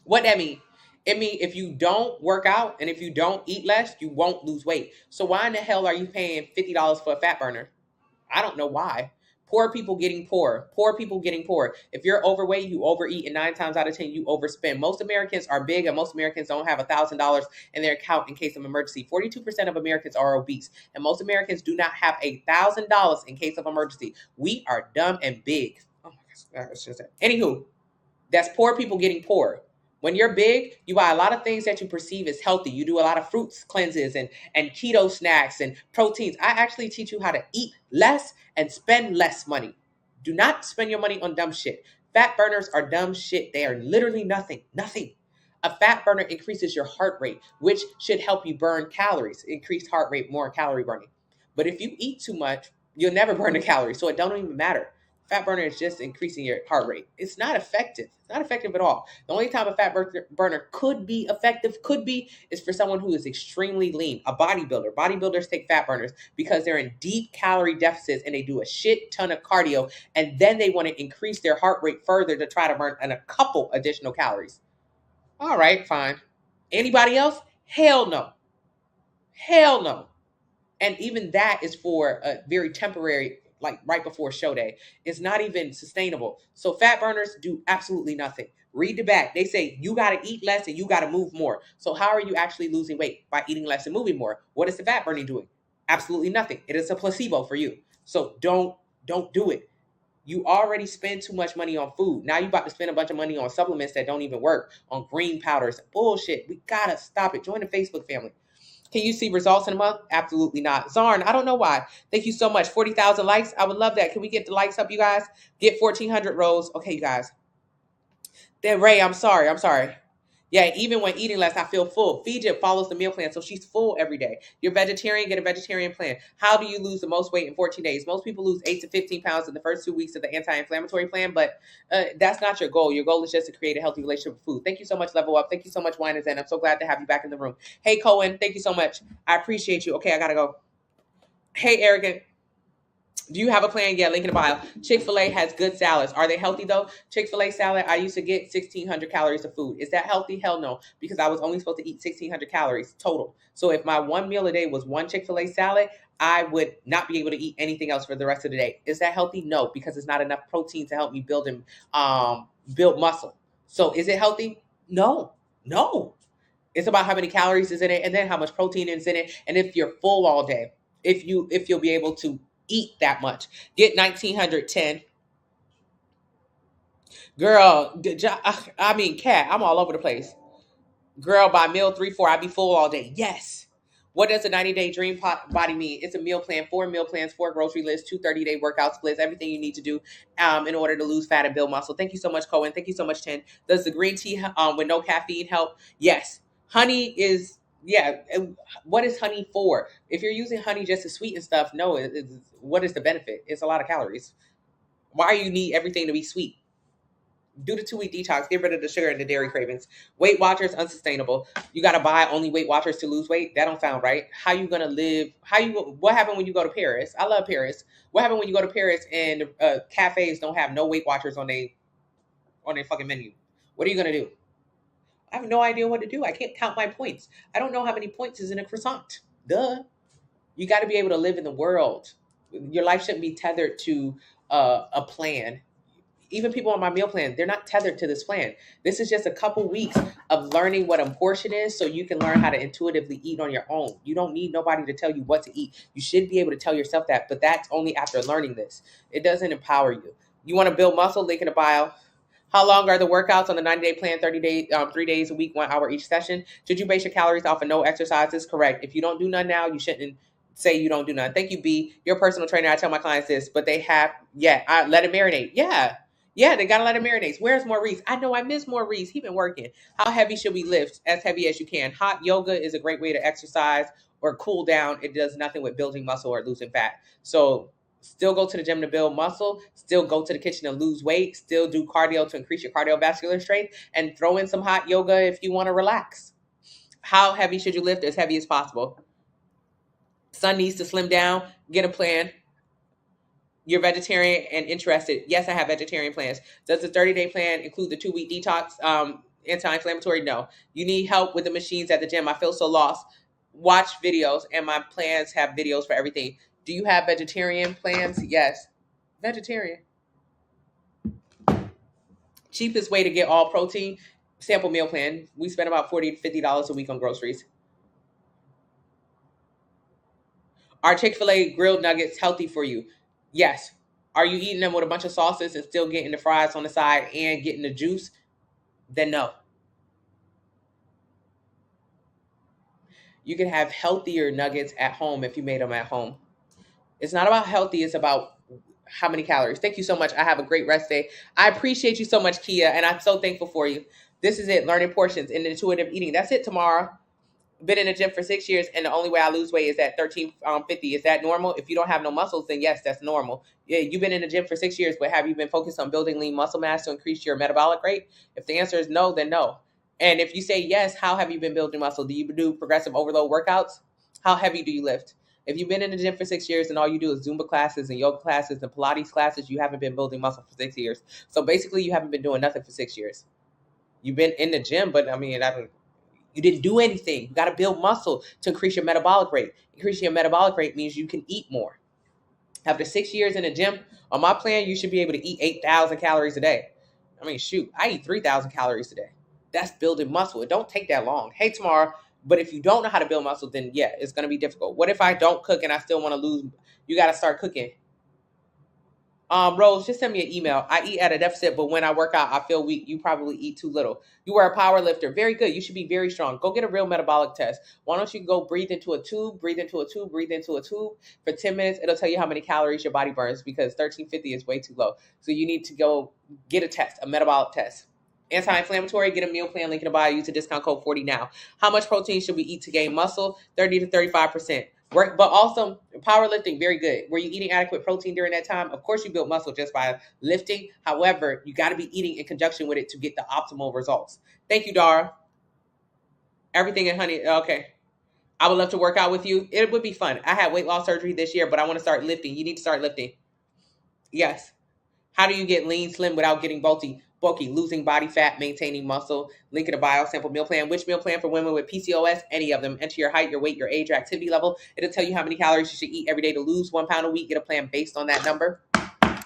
What that mean? I mean, if you don't work out and if you don't eat less, you won't lose weight. So why in the hell are you paying $50 for a fat burner? I don't know why. Poor people getting poor. Poor people getting poor. If you're overweight, you overeat, and 9 times out of 10, you overspend. Most Americans are big, and most Americans don't have $1,000 in their account in case of emergency. 42% of Americans are obese, and most Americans do not have $1,000 in case of emergency. We are dumb and big. Oh my gosh, that's just it. Anywho, that's poor people getting poor. When you're big, you buy a lot of things that you perceive as healthy. You do a lot of fruits cleanses and keto snacks and proteins. I actually teach you how to eat less and spend less money. Do not spend your money on dumb shit. Fat burners are dumb shit. They are literally nothing. Nothing. A fat burner increases your heart rate, which should help you burn calories. Increased heart rate, more calorie burning. But if you eat too much, you'll never burn a calorie. So it don't even matter. Fat burner is just increasing your heart rate. It's not effective. It's not effective at all. The only time a fat burner could be effective, is for someone who is extremely lean, a bodybuilder. Bodybuilders take fat burners because they're in deep calorie deficits and they do a shit ton of cardio, and then they want to increase their heart rate further to try to burn a couple additional calories. All right, fine. Anybody else? Hell no. Hell no. And even that is for a very temporary, like right before show day. It's not even sustainable. So fat burners do absolutely nothing. Read the back. They say you got to eat less and you got to move more. So how are you actually losing weight? By eating less and moving more. What is the fat burning doing? Absolutely nothing. It is a placebo for you. So don't do it. You already spend too much money on food. Now you about to spend a bunch of money on supplements that don't even work, on green powders. Bullshit. We gotta stop it. Join the Facebook family. Can you see results in a month? Absolutely not. Zarn, I don't know why. Thank you so much. 40,000 likes. I would love that. Can we get the likes up, you guys? Get 1,400 rows. Okay, you guys. Then Ray, I'm sorry. Yeah, even when eating less, I feel full. Fijit follows the meal plan, so she's full every day. You're vegetarian, get a vegetarian plan. How do you lose the most weight in 14 days? Most people lose 8 to 15 pounds in the first 2 weeks of the anti-inflammatory plan, but that's not your goal. Your goal is just to create a healthy relationship with food. Thank you so much, Level Up. Thank you so much, Wine and Zen. I'm so glad to have you back in the room. Hey, Cohen, thank you so much. I appreciate you. Okay, I gotta go. Hey, Arrogant. Do you have a plan? Yeah, link in the bio. Chick-fil-A has good salads. Are they healthy though? Chick-fil-A salad, I used to get 1,600 calories of food. Is that healthy? Hell no, because I was only supposed to eat 1,600 calories total. So if my one meal a day was one Chick-fil-A salad, I would not be able to eat anything else for the rest of the day. Is that healthy? No, because it's not enough protein to help me build muscle. So is it healthy? No. It's about how many calories is in it, and then how much protein is in it, and if you're full all day, if you'll be able to eat that much. Get 1,910. Girl, I mean, cat, I'm all over the place. Girl, by meal 3-4, I be full all day. Yes. What does a 90-day dream body mean? It's a meal plan, 4 meal plans, 4 grocery lists, 2 30-day workout splits, everything you need to do in order to lose fat and build muscle. Thank you so much, Cohen. Thank you so much, Ten. Does the green tea with no caffeine help? Yes. Honey is, yeah. What is honey for? If you're using honey just to sweeten stuff, no. What is the benefit? It's a lot of calories. Why you need everything to be sweet? Do the 2-week detox. Get rid of the sugar and the dairy cravings. Weight Watchers, unsustainable. You got to buy only Weight Watchers to lose weight. That don't sound right. How you gonna live? What happened when you go to Paris? I love Paris. What happened when you go to Paris and cafes don't have no Weight Watchers on their fucking menu? What are you gonna do? I have no idea what to do. I can't count my points. I don't know how many points is in a croissant. Duh. You got to be able to live in the world. Your life shouldn't be tethered to a plan. Even people on my meal plan, they're not tethered to this plan. This is just a couple weeks of learning what a portion is so you can learn how to intuitively eat on your own. You don't need nobody to tell you what to eat. You should be able to tell yourself that, but that's only after learning this. It doesn't empower you. You want to build muscle? Link in the bio. How long are the workouts on the 90-day plan? 30 days, 3 days a week, 1 hour each session. Should you base your calories off of no exercises? Correct. If you don't do none now, you shouldn't say you don't do none. Thank you, B. Your personal trainer. I tell my clients this, but they have, I let it marinate. Yeah, they gotta let it marinate. Where's Maurice? I know I miss Maurice. He been working. How heavy should we lift? As heavy as you can. Hot yoga is a great way to exercise or cool down. It does nothing with building muscle or losing fat. So still go to the gym to build muscle, still go to the kitchen to lose weight, still do cardio to increase your cardiovascular strength, and throw in some hot yoga if you want to relax. How heavy should you lift? As heavy as possible. Son needs to slim down. Get a plan. You're vegetarian and interested. Yes, I have vegetarian plans. Does the 30-day plan include the 2-week detox? Anti-inflammatory? No. You need help with the machines at the gym. I feel so lost. Watch videos, and my plans have videos for everything. Do you have vegetarian plans? Yes. Vegetarian. Cheapest way to get all protein, sample meal plan. We spend about $40 to $50 a week on groceries. Are Chick-fil-A grilled nuggets healthy for you? Yes. Are you eating them with a bunch of sauces and still getting the fries on the side and getting the juice? Then no. You can have healthier nuggets at home if you made them at home. It's not about healthy, it's about how many calories. Thank you so much. I have a great rest day. I appreciate you so much, Kia, and I'm so thankful for you. This is it. Learning portions and intuitive eating. That's it tomorrow. Been in the gym for 6 years, and the only way I lose weight is at 1350. Is that normal? If you don't have no muscles, then yes, that's normal. Yeah, you've been in the gym for 6 years, but have you been focused on building lean muscle mass to increase your metabolic rate? If the answer is no, then no. And if you say yes, how have you been building muscle? Do you do progressive overload workouts? How heavy do you lift? If you've been in the gym for 6 years and all you do is Zumba classes and yoga classes and Pilates classes, you haven't been building muscle for 6 years. So basically, you haven't been doing nothing for 6 years. You've been in the gym, but I mean, you didn't do anything. You got to build muscle to increase your metabolic rate. Increasing your metabolic rate means you can eat more. After 6 years in the gym, on my plan, you should be able to eat 8,000 calories a day. I mean, shoot, I eat 3,000 calories a day. That's building muscle. It don't take that long. Hey, tomorrow. But if you don't know how to build muscle, then yeah, it's going to be difficult. What if I don't cook and I still want to lose? You got to start cooking. Rose, just send me an email. I eat at a deficit, but when I work out, I feel weak. You probably eat too little. You are a power lifter. Very good. You should be very strong. Go get a real metabolic test. Why don't you go breathe into a tube, breathe into a tube, breathe into a tube for 10 minutes? It'll tell you how many calories your body burns because 1350 is way too low. So you need to go get a test, a metabolic test. Anti-inflammatory, get a meal plan link in the bio. Use the discount code 40 now. How much protein should we eat to gain muscle? 30 to 35%. Work, but also powerlifting, very good. Were you eating adequate protein during that time? Of course, you built muscle just by lifting. However, you got to be eating in conjunction with it to get the optimal results. Thank you, Dara. Everything in honey. Okay. I would love to work out with you. It would be fun. I had weight loss surgery this year, but I want to start lifting. You need to start lifting. Yes. How do you get lean, slim without getting bulky? Losing body fat, maintaining muscle. Link in the bio, sample meal plan. Which meal plan for women with PCOS? Any of them. Enter your height, your weight, your age, your activity level. It'll tell you how many calories you should eat every day to lose 1 pound a week. Get a plan based on that number.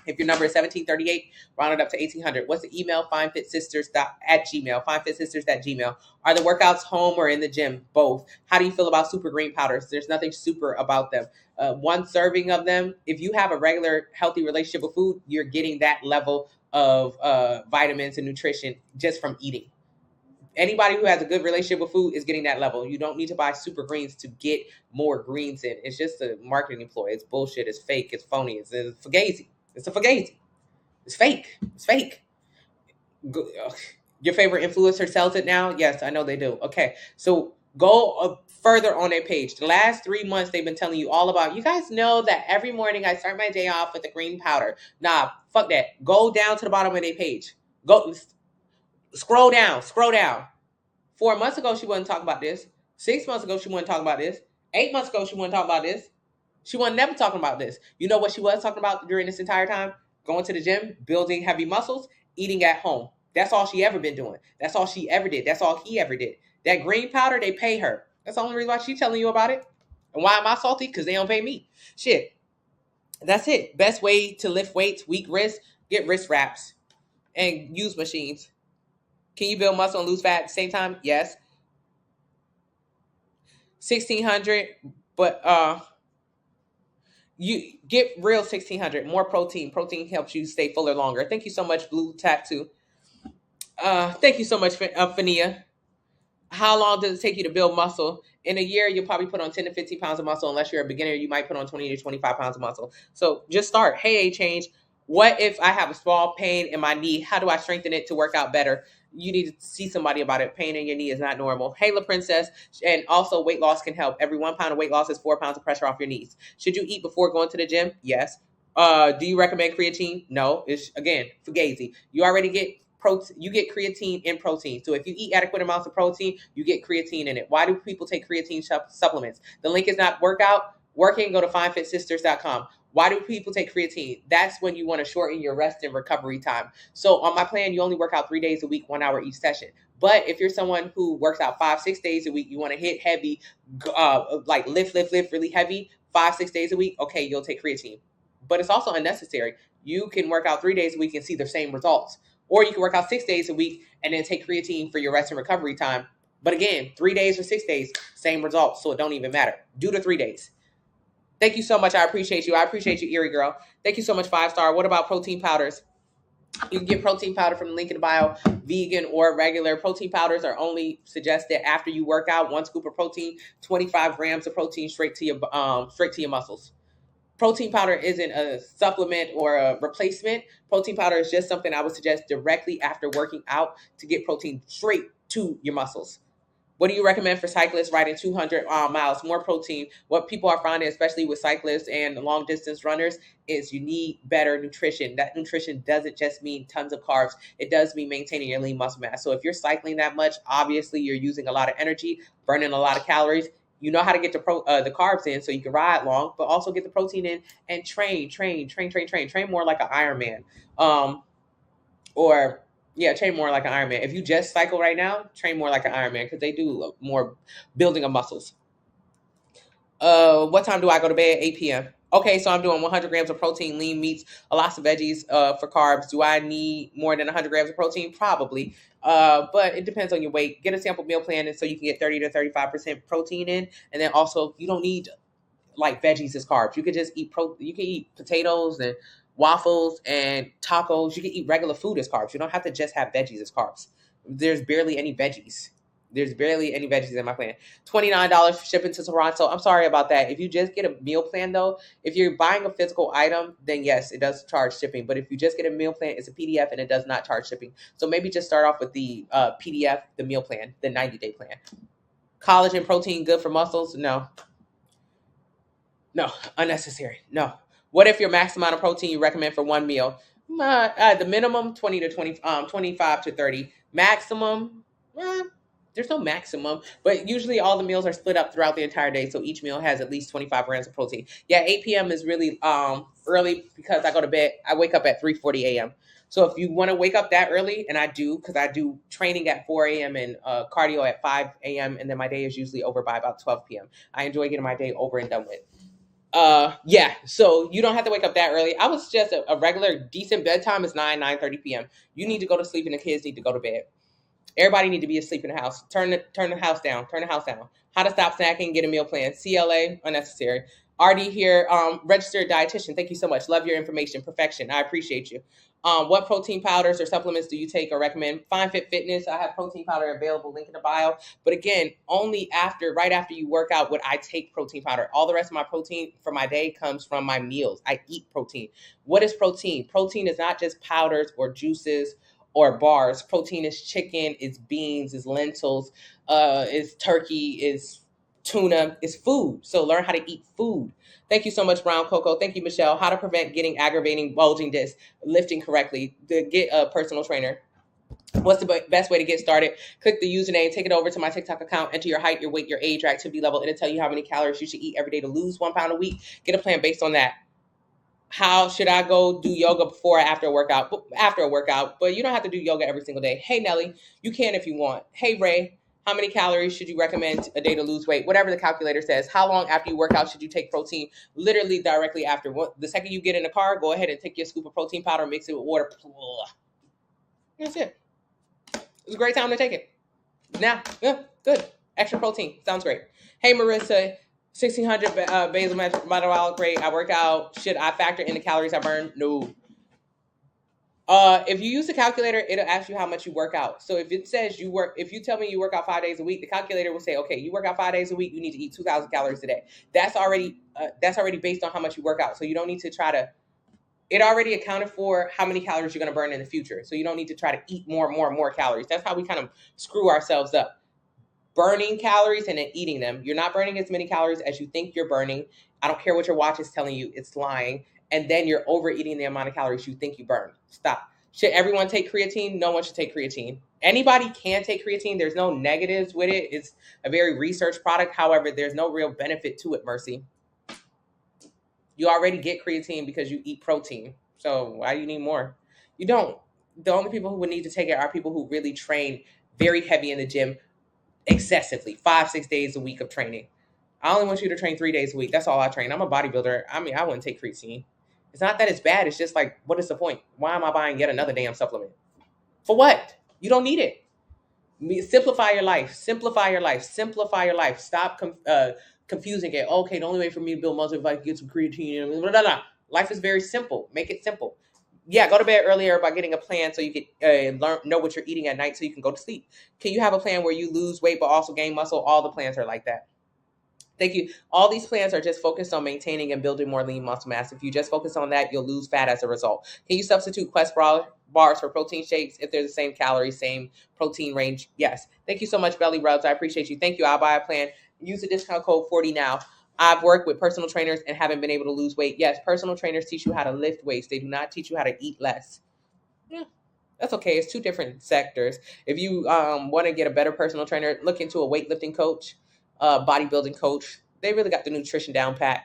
If your number is 1738, round it up to 1800. What's the email? Findfitsisters@gmail. Findfitsisters@gmail. Are the workouts home or in the gym? Both. How do you feel about super green powders? There's nothing super about them. One serving of them, if you have a regular healthy relationship with food, you're getting that level of vitamins and nutrition just from eating. Anybody who has a good relationship with food is getting that level. You don't need to buy super greens to get more greens in. It's just a marketing ploy. It's bullshit. It's fake. It's phony. It's fugazi. It's a fugazi. It's fake. It's fake. Your favorite influencer sells it now? Yes, I know they do. Okay, so go further on their page. The last 3 months, they've been telling you all about, you guys know that every morning I start my day off with a green powder. Nah, fuck that. Go down to the bottom of their page. Go scroll down. 4 months ago, she wasn't talking about this. 6 months ago, she wasn't talking about this. 8 months ago, she wasn't talking about this. She wasn't never talking about this. You know what she was talking about during this entire time? Going to the gym, building heavy muscles, eating at home. That's all she ever been doing. That's all she ever did. That's all he ever did. That green powder, they pay her. That's the only reason why she's telling you about it. And why am I salty? Because they don't pay me. Shit. That's it. Best way to lift weights, weak wrists, get wrist wraps and use machines. Can you build muscle and lose fat at the same time? Yes. 1600, but you get real 1600, more protein. Protein helps you stay fuller longer. Thank you so much, Blue Tattoo. Thank you so much, Fania. How long does it take you to build muscle? In a year, you'll probably put on 10 to 15 pounds of muscle. Unless you're a beginner, you might put on 20 to 25 pounds of muscle. So just start. Hey, change. What if I have a small pain in my knee? How do I strengthen it to work out better? You need to see somebody about it. Pain in your knee is not normal. Hey, La Princess. And also, weight loss can help. Every 1 pound of weight loss is 4 pounds of pressure off your knees. Should you eat before going to the gym? Yes. Do you recommend creatine? No. It's, again, fugazi. You already get protein. You get creatine in protein. So if you eat adequate amounts of protein, you get creatine in it. Why do people take creatine supplements? The link is not working. Go to findfitsisters.com. Why do people take creatine? That's when you want to shorten your rest and recovery time. So on my plan, you only work out 3 days a week, 1 hour each session. But if you're someone who works out 5, 6 days a week, you want to hit heavy, like lift really heavy, 5, 6 days a week, okay, you'll take creatine. But it's also unnecessary. You can work out 3 days a week and see the same results. Or you can work out 6 days a week and then take creatine for your rest and recovery time. But again, 3 days or 6 days, same results. So it don't even matter. Do the 3 days. Thank you so much. I appreciate you. I appreciate you, Erie Girl. Thank you so much, 5-star. What about protein powders? You can get protein powder from the link in the bio, vegan or regular. Protein powders are only suggested after you work out. 1 scoop of protein, 25 grams of protein straight to your muscles. Protein powder isn't a supplement or a replacement. Protein powder is just something I would suggest directly after working out to get protein straight to your muscles. What do you recommend for cyclists riding 200 miles? More protein. What people are finding, especially with cyclists and long distance runners, is you need better nutrition. That nutrition doesn't just mean tons of carbs. It does mean maintaining your lean muscle mass. So if you're cycling that much, obviously you're using a lot of energy, burning a lot of calories. You know how to get the carbs in so you can ride long, but also get the protein in and train more like an Ironman. Or yeah, train more like an Ironman. If you just cycle right now, train more like an Ironman because they do more building of muscles. What time do I go to bed? 8 p.m. Okay, so I'm doing 100 grams of protein, lean meats, a lots of veggies for carbs. Do I need more than 100 grams of protein? Probably. But it depends on your weight. Get a sample meal plan so you can get 30 to 35% protein in. And then also, you don't need like veggies as carbs. You could just you can eat potatoes and waffles and tacos. You can eat regular food as carbs. You don't have to just have veggies as carbs. There's barely any veggies. There's barely any veggies in my plan. $29 shipping to Toronto. I'm sorry about that. If you just get a meal plan though, if you're buying a physical item, then yes, it does charge shipping. But if you just get a meal plan, it's a PDF and it does not charge shipping. So maybe just start off with the PDF, the meal plan, the 90-day plan. Collagen protein good for muscles? No. No, unnecessary. No. What if your max amount of protein you recommend for one meal? The minimum 20 to 20, 25 to 30. Maximum, there's no maximum, but usually all the meals are split up throughout the entire day, so each meal has at least 25 grams of protein. Yeah, 8 p.m. is really early because I go to bed. I wake up at 3:40 a.m. So if you want to wake up that early, and I do because I do training at 4 a.m. and cardio at 5 a.m., and then my day is usually over by about 12 p.m. I enjoy getting my day over and done with. Yeah, so you don't have to wake up that early. I would suggest a regular decent bedtime is 9:30 p.m. You need to go to sleep and the kids need to go to bed. Everybody need to be asleep in the house. Turn the house down. Turn the house down. How to stop snacking, get a meal plan. CLA, unnecessary. RD here, registered dietitian. Thank you so much. Love your information. Perfection. I appreciate you. What protein powders or supplements do you take or recommend? Fine Fit Fitness. I have protein powder available. Link in the bio. But again, only right after you work out would I take protein powder. All the rest of my protein for my day comes from my meals. I eat protein. What is protein? Protein is not just powders or juices or bars. Protein is chicken, is beans, is lentils, is turkey, is tuna, is food. So learn how to eat food. Thank you so much, Brown Coco. Thank you, Michelle. How to prevent getting aggravating bulging discs, lifting correctly, to get a personal trainer. What's the best way to get started? Click the username, take it over to my TikTok account, enter your height, your weight, your age, your activity level. It'll tell you how many calories you should eat every day to lose 1 pound a week. Get a plan based on that. How should I go do yoga before or after a workout? After a workout, but you don't have to do yoga every single day. Hey, Nelly, you can if you want. Hey, Ray, how many calories should you recommend a day to lose weight? Whatever the calculator says. How long after you work out should you take protein? Literally directly after. The second you get in the car, go ahead and take your scoop of protein powder, mix it with water. That's it. It's a great time to take it. Now, yeah, good. Extra protein. Sounds great. Hey, Marissa. 1,600 basal metabolic rate. I work out. Should I factor in the calories I burn? No. If you use the calculator, it'll ask you how much you work out. So if it says if you tell me you work out 5 days a week, the calculator will say, okay, you work out 5 days a week, you need to eat 2,000 calories a day. That's already based on how much you work out. So you don't need to try to. It already accounted for how many calories you're going to burn in the future. So you don't need to try to eat more calories. That's how we kind of screw ourselves up. Burning calories and then eating them. You're not burning as many calories as you think you're burning. I don't care what your watch is telling you. It's lying. And then you're overeating the amount of calories you think you burn. Stop. Should everyone take creatine? No one should take creatine. Anybody can take creatine. There's no negatives with it. It's a very research product. However, there's no real benefit to it, Mercy. You already get creatine because you eat protein. So why do you need more? You don't. The only people who would need to take it are people who really train very heavy in the gym, excessively, 5-6 days a week of training. I only want you to train 3 days a week. That's all I train. I'm a bodybuilder. I mean, I wouldn't take creatine. It's not that it's bad. It's just like, what is the point? Why am I buying yet another damn supplement? For what? You don't need it. Simplify your life. Simplify your life. Simplify your life. Stop confusing it. Okay, the only way for me to build muscle is if I get some creatine. Blah, blah, blah. Life is very simple. Make it simple. Yeah, go to bed earlier by getting a plan so you can know what you're eating at night so you can go to sleep. Can you have a plan where you lose weight but also gain muscle? All the plans are like that. Thank you. All these plans are just focused on maintaining and building more lean muscle mass. If you just focus on that, you'll lose fat as a result. Can you substitute Quest bars for protein shakes if they're the same calories, same protein range? Yes. Thank you so much, Belly Rubs. I appreciate you. Thank you. I'll buy a plan. Use the discount code 40 now. I've worked with personal trainers and haven't been able to lose weight. Yes, personal trainers teach you how to lift weights. They do not teach you how to eat less. Yeah, that's okay. It's two different sectors. If you want to get a better personal trainer, look into a weightlifting coach, bodybuilding coach. They really got the nutrition down pat,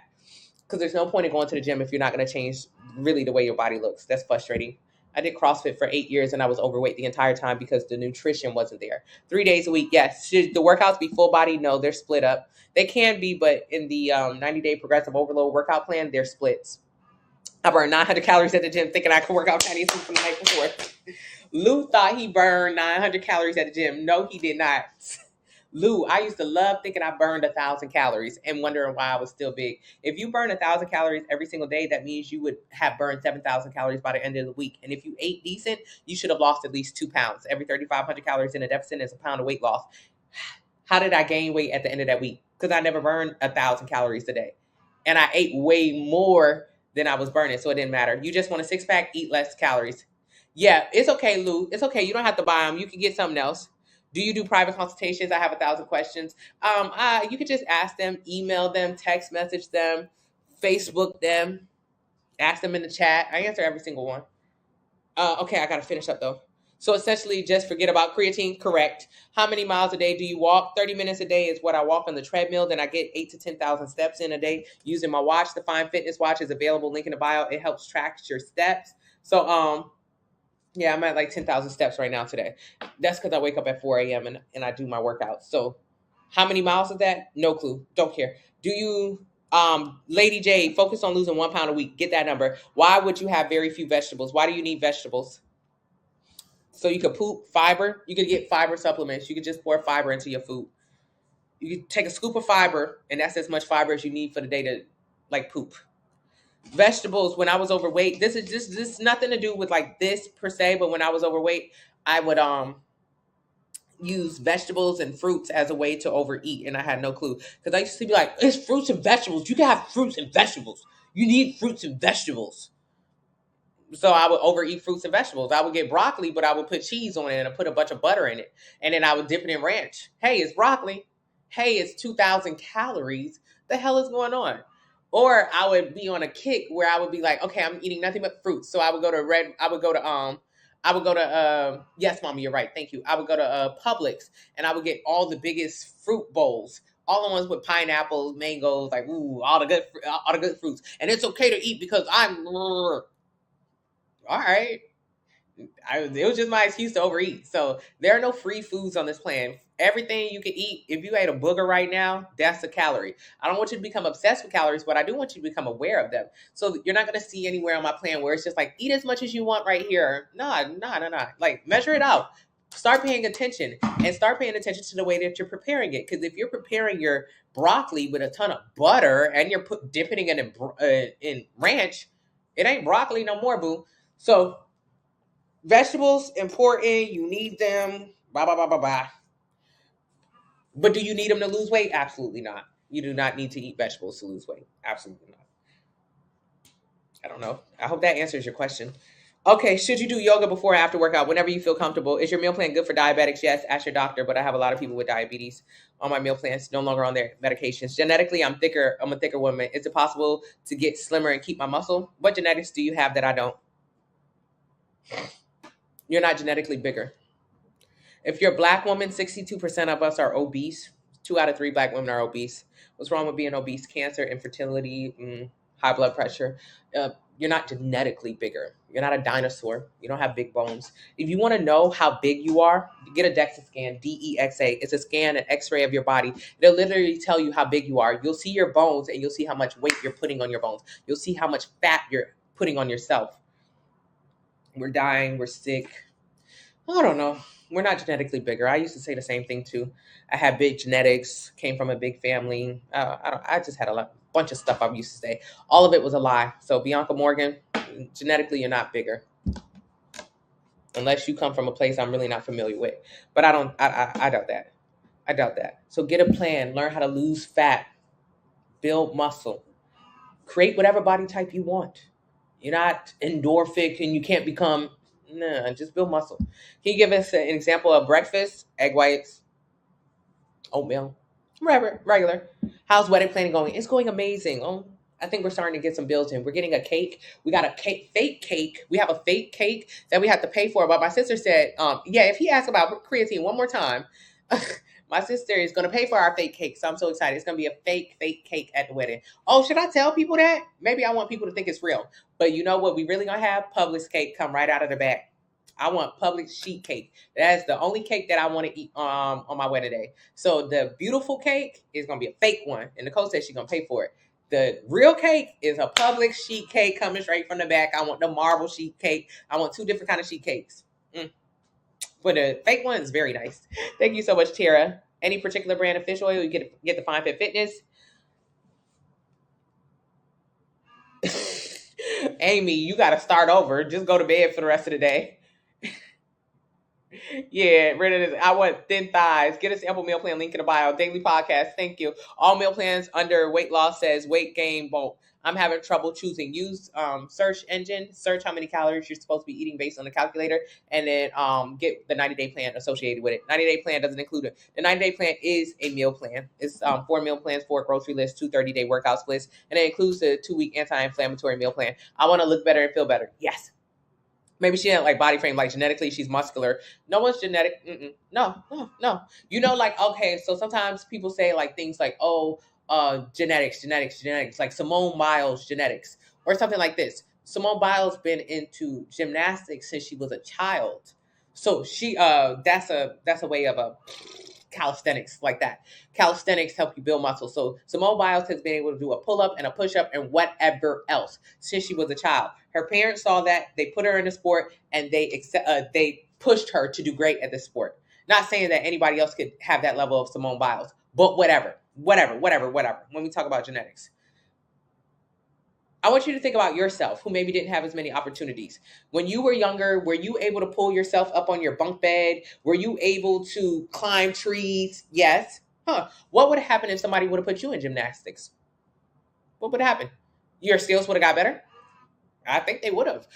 because there's no point in going to the gym if you're not going to change really the way your body looks. That's frustrating. I did CrossFit for 8 years and I was overweight the entire time because the nutrition wasn't there. 3 days a week, yes. Should the workouts be full body? No, they're split up. They can be, but in the 90-day progressive overload workout plan, they're splits. I burned 900 calories at the gym thinking I could work out Chinese food from the night before. Lou thought he burned 900 calories at the gym. No, he did not. Lou, I used to love thinking I burned 1,000 calories and wondering why I was still big. If you burn 1,000 calories every single day, that means you would have burned 7,000 calories by the end of the week. And if you ate decent, you should have lost at least 2 pounds. Every 3,500 calories in a deficit is a pound of weight loss. How did I gain weight at the end of that week? Because I never burned 1,000 calories a day. And I ate way more than I was burning, so it didn't matter. You just want a six-pack, eat less calories. Yeah, it's okay, Lou. It's okay. You don't have to buy them. You can get something else. Do you do private consultations? I have 1,000 questions. You could just ask them, email them, text message them, Facebook them, ask them in the chat. I answer every single one. Okay, I gotta finish up though. So essentially, just forget about creatine. Correct. How many miles a day do you walk? 30 minutes a day is what I walk on the treadmill. Then I get 8 to 10,000 steps in a day using my watch. The Fine Fitness watch is available. Link in the bio. It helps track your steps. So yeah, I'm at like 10,000 steps right now today. That's because I wake up at 4 a.m. and I do my workouts. So how many miles is that? No clue. Don't care. Do you, Lady J, focus on losing 1 pound a week? Get that number. Why would you have very few vegetables? Why do you need vegetables? So you could poop fiber. You could get fiber supplements. You could just pour fiber into your food. You could take a scoop of fiber, and that's as much fiber as you need for the day to like poop. Vegetables, when I was overweight, this is nothing to do with like this per se, but when I was overweight, I would use vegetables and fruits as a way to overeat, and I had no clue, because I used to be like, it's fruits and vegetables. You can have fruits and vegetables. You need fruits and vegetables. So I would overeat fruits and vegetables. I would get broccoli, but I would put cheese on it and I put a bunch of butter in it. And then I would dip it in ranch. Hey, it's broccoli. Hey, it's 2,000 calories. The hell is going on? Or I would be on a kick where I would be like, okay, I'm eating nothing but fruits. So I would go to yes, Mama, you're right. Thank you. I would go to Publix and I would get all the biggest fruit bowls. All the ones with pineapples, mangoes, like, ooh, all the good fruits. And it's okay to eat because I'm all right. It was just my excuse to overeat. So there are no free foods on this plan. Everything you can eat, if you ate a booger right now, that's a calorie. I don't want you to become obsessed with calories, but I do want you to become aware of them. So you're not going to see anywhere on my plan where it's just like, eat as much as you want right here. No. Like, measure it out. Start paying attention and start paying attention to the way that you're preparing it. Because if you're preparing your broccoli with a ton of butter and you're dipping it in ranch, it ain't broccoli no more, boo. So vegetables, important. You need them. Blah, blah, blah, blah, blah. But do you need them to lose weight? Absolutely not. You do not need to eat vegetables to lose weight. Absolutely not. I don't know. I hope that answers your question. Okay, should you do yoga before or after workout? Whenever you feel comfortable. Is your meal plan good for diabetics? Yes, ask your doctor, but I have a lot of people with diabetes on my meal plans, no longer on their medications. Genetically, I'm thicker. I'm a thicker woman. Is it possible to get slimmer and keep my muscle? What genetics do you have that I don't? You're not genetically bigger. If you're a Black woman, 62% of us are obese. 2 out of 3 Black women are obese. What's wrong with being obese? Cancer, infertility, high blood pressure. You're not genetically bigger. You're not a dinosaur. You don't have big bones. If you want to know how big you are, get a DEXA scan, DEXA. It's a scan, an x-ray of your body. It'll literally tell you how big you are. You'll see your bones and you'll see how much weight you're putting on your bones. You'll see how much fat you're putting on yourself. We're dying. We're sick. I don't know. We're not genetically bigger. I used to say the same thing too. I had big genetics, came from a big family. I just had bunch of stuff I used to say. All of it was a lie. So Bianca Morgan, genetically, you're not bigger. Unless you come from a place I'm really not familiar with. But I doubt that. I doubt that. So get a plan. Learn how to lose fat. Build muscle. Create whatever body type you want. You're not endorphic and you can't become... Nah, just build muscle. Can you give us an example of breakfast? Egg whites, oatmeal, regular. How's wedding planning going? It's going amazing. Oh, I think we're starting to get some bills in. We're getting a cake. We got a fake cake. We have a fake cake that we have to pay for. But my sister said, yeah, if he asks about creatine one more time, my sister is going to pay for our fake cake. So I'm so excited. It's going to be a fake cake at the wedding. Oh, should I tell people that? Maybe I want people to think it's real. But you know what we really going to have? Publix cake come right out of the bag. I want Publix sheet cake. That's the only cake that I want to eat on my wedding day. So the beautiful cake is going to be a fake one. And Nicole said she's going to pay for it. The real cake is a Publix sheet cake coming straight from the back. I want the marble sheet cake. I want 2 different kind of sheet cakes. But the fake one is very nice. Thank you so much, Tara. Any particular brand of fish oil, you get the Fine Fit Fitness. Amy, you got to start over. Just go to bed for the rest of the day. Yeah, rid of this. I want thin thighs. Get us ample meal plan link in the bio. Daily podcast. Thank you. All meal plans under weight loss says weight gain bulk. I'm having trouble choosing. Use search engine. Search how many calories you're supposed to be eating based on the calculator, and then get the 90-day plan associated with it. 90-day plan doesn't include it. The 90-day plan is a meal plan. It's 4 meal plans, 4 grocery lists, 2 30-day workout splits, and it includes the 2-week anti-inflammatory meal plan. I want to look better and feel better. Yes. Maybe she had like body frame, like genetically she's muscular. No one's genetic. No. You know, like, okay, so sometimes people say like things like, oh, genetics, like Simone Biles genetics or something like this. Simone Biles been into gymnastics since she was a child. So she, that's a way of a calisthenics like that. Calisthenics help you build muscle. So Simone Biles has been able to do a pull-up and a push-up and whatever else since she was a child. Her parents saw that, they put her in the sport, and they pushed her to do great at the sport. Not saying that anybody else could have that level of Simone Biles, but whatever. When we talk about genetics, I want you to think about yourself, who maybe didn't have as many opportunities. When you were younger, were you able to pull yourself up on your bunk bed? Were you able to climb trees? Yes. What would have happened if somebody would have put you in gymnastics? What would have happened? Your skills would have got better? I think they would have.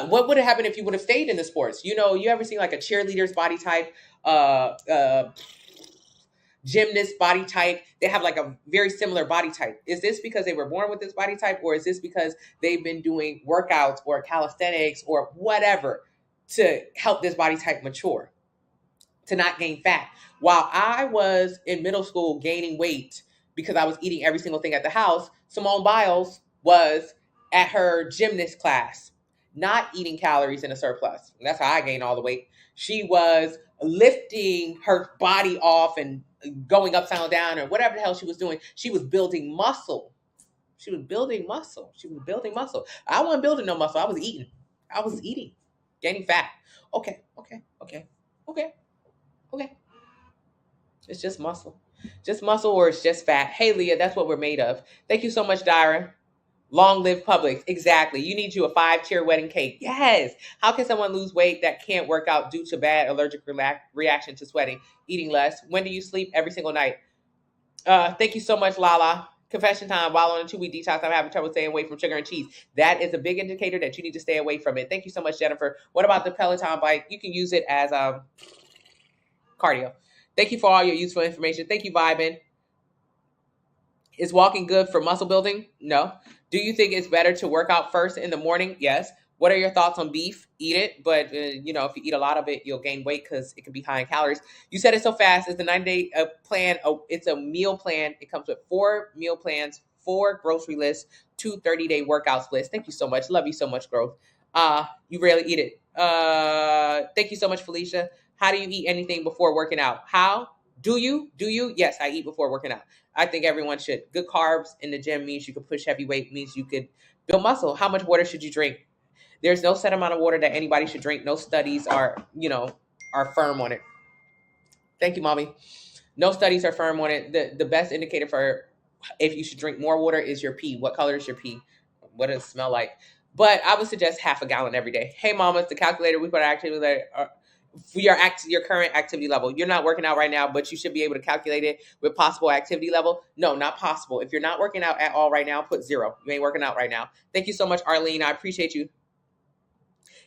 What would have happened if you would have stayed in the sports? You know, you ever seen like a cheerleader's body type, gymnast body type? They have like a very similar body type. Is this because they were born with this body type, or is this because they've been doing workouts or calisthenics or whatever to help this body type mature, to not gain fat? While I was in middle school gaining weight because I was eating every single thing at the house, Simone Biles was at her gymnast class, not eating calories in a surplus. And that's how I gained all the weight. She was lifting her body off and going upside down or whatever the hell she was doing. She was building muscle. I wasn't building no muscle. I was eating, gaining fat. Okay. It's just muscle. Or it's just fat. Hey, Leah, that's what we're made of. Thank you so much, Dyra. Long live Publix. Exactly. You need you a 5-tier wedding cake. Yes. How can someone lose weight that can't work out due to bad allergic reaction to sweating? Eating less. When do you sleep? Every single night. Thank you so much, Lala. Confession time. While on a 2-week detox, I'm having trouble staying away from sugar and cheese. That is a big indicator that you need to stay away from it. Thank you so much, Jennifer. What about the Peloton bike? You can use it as cardio. Thank you for all your useful information. Thank you, Vibin. Is walking good for muscle building? No. Do you think it's better to work out first in the morning? Yes. What are your thoughts on beef? Eat it, but if you eat a lot of it, you'll gain weight because it can be high in calories. You said it so fast. It's the 90-day plan. Oh, it's a meal plan. It comes with 4 meal plans, 4 grocery lists, 2 30-day workouts lists. Thank you so much. Love you so much, Growth. You rarely eat it. Thank you so much, Felicia. How do you eat anything before working out? How? Do you? Do you? Yes, I eat before working out. I think everyone should. Good carbs in the gym means you could push heavy weight, means you could build muscle. How much water should you drink? There's no set amount of water that anybody should drink. No studies are firm on it. Thank you, mommy. No studies are firm on it. The best indicator for if you should drink more water is your pee. What color is your pee? What does it smell like? But I would suggest half a gallon every day. Hey, mamas, the calculator we put activity for your current activity level. You're not working out right now, but you should be able to calculate it with possible activity level. No, not possible. If you're not working out at all right now, put 0. You ain't working out right now. Thank you so much, Arlene. I appreciate you.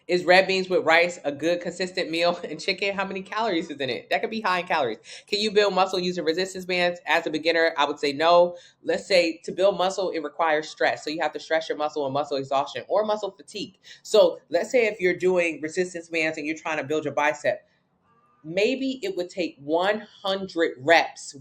Is red beans with rice a good consistent meal? And chicken, how many calories is in it? That could be high in calories. Can you build muscle using resistance bands? As a beginner, I would say no. Let's say to build muscle, it requires stress. So you have to stress your muscle and muscle exhaustion or muscle fatigue. So let's say if you're doing resistance bands and you're trying to build your bicep, maybe it would take 100 reps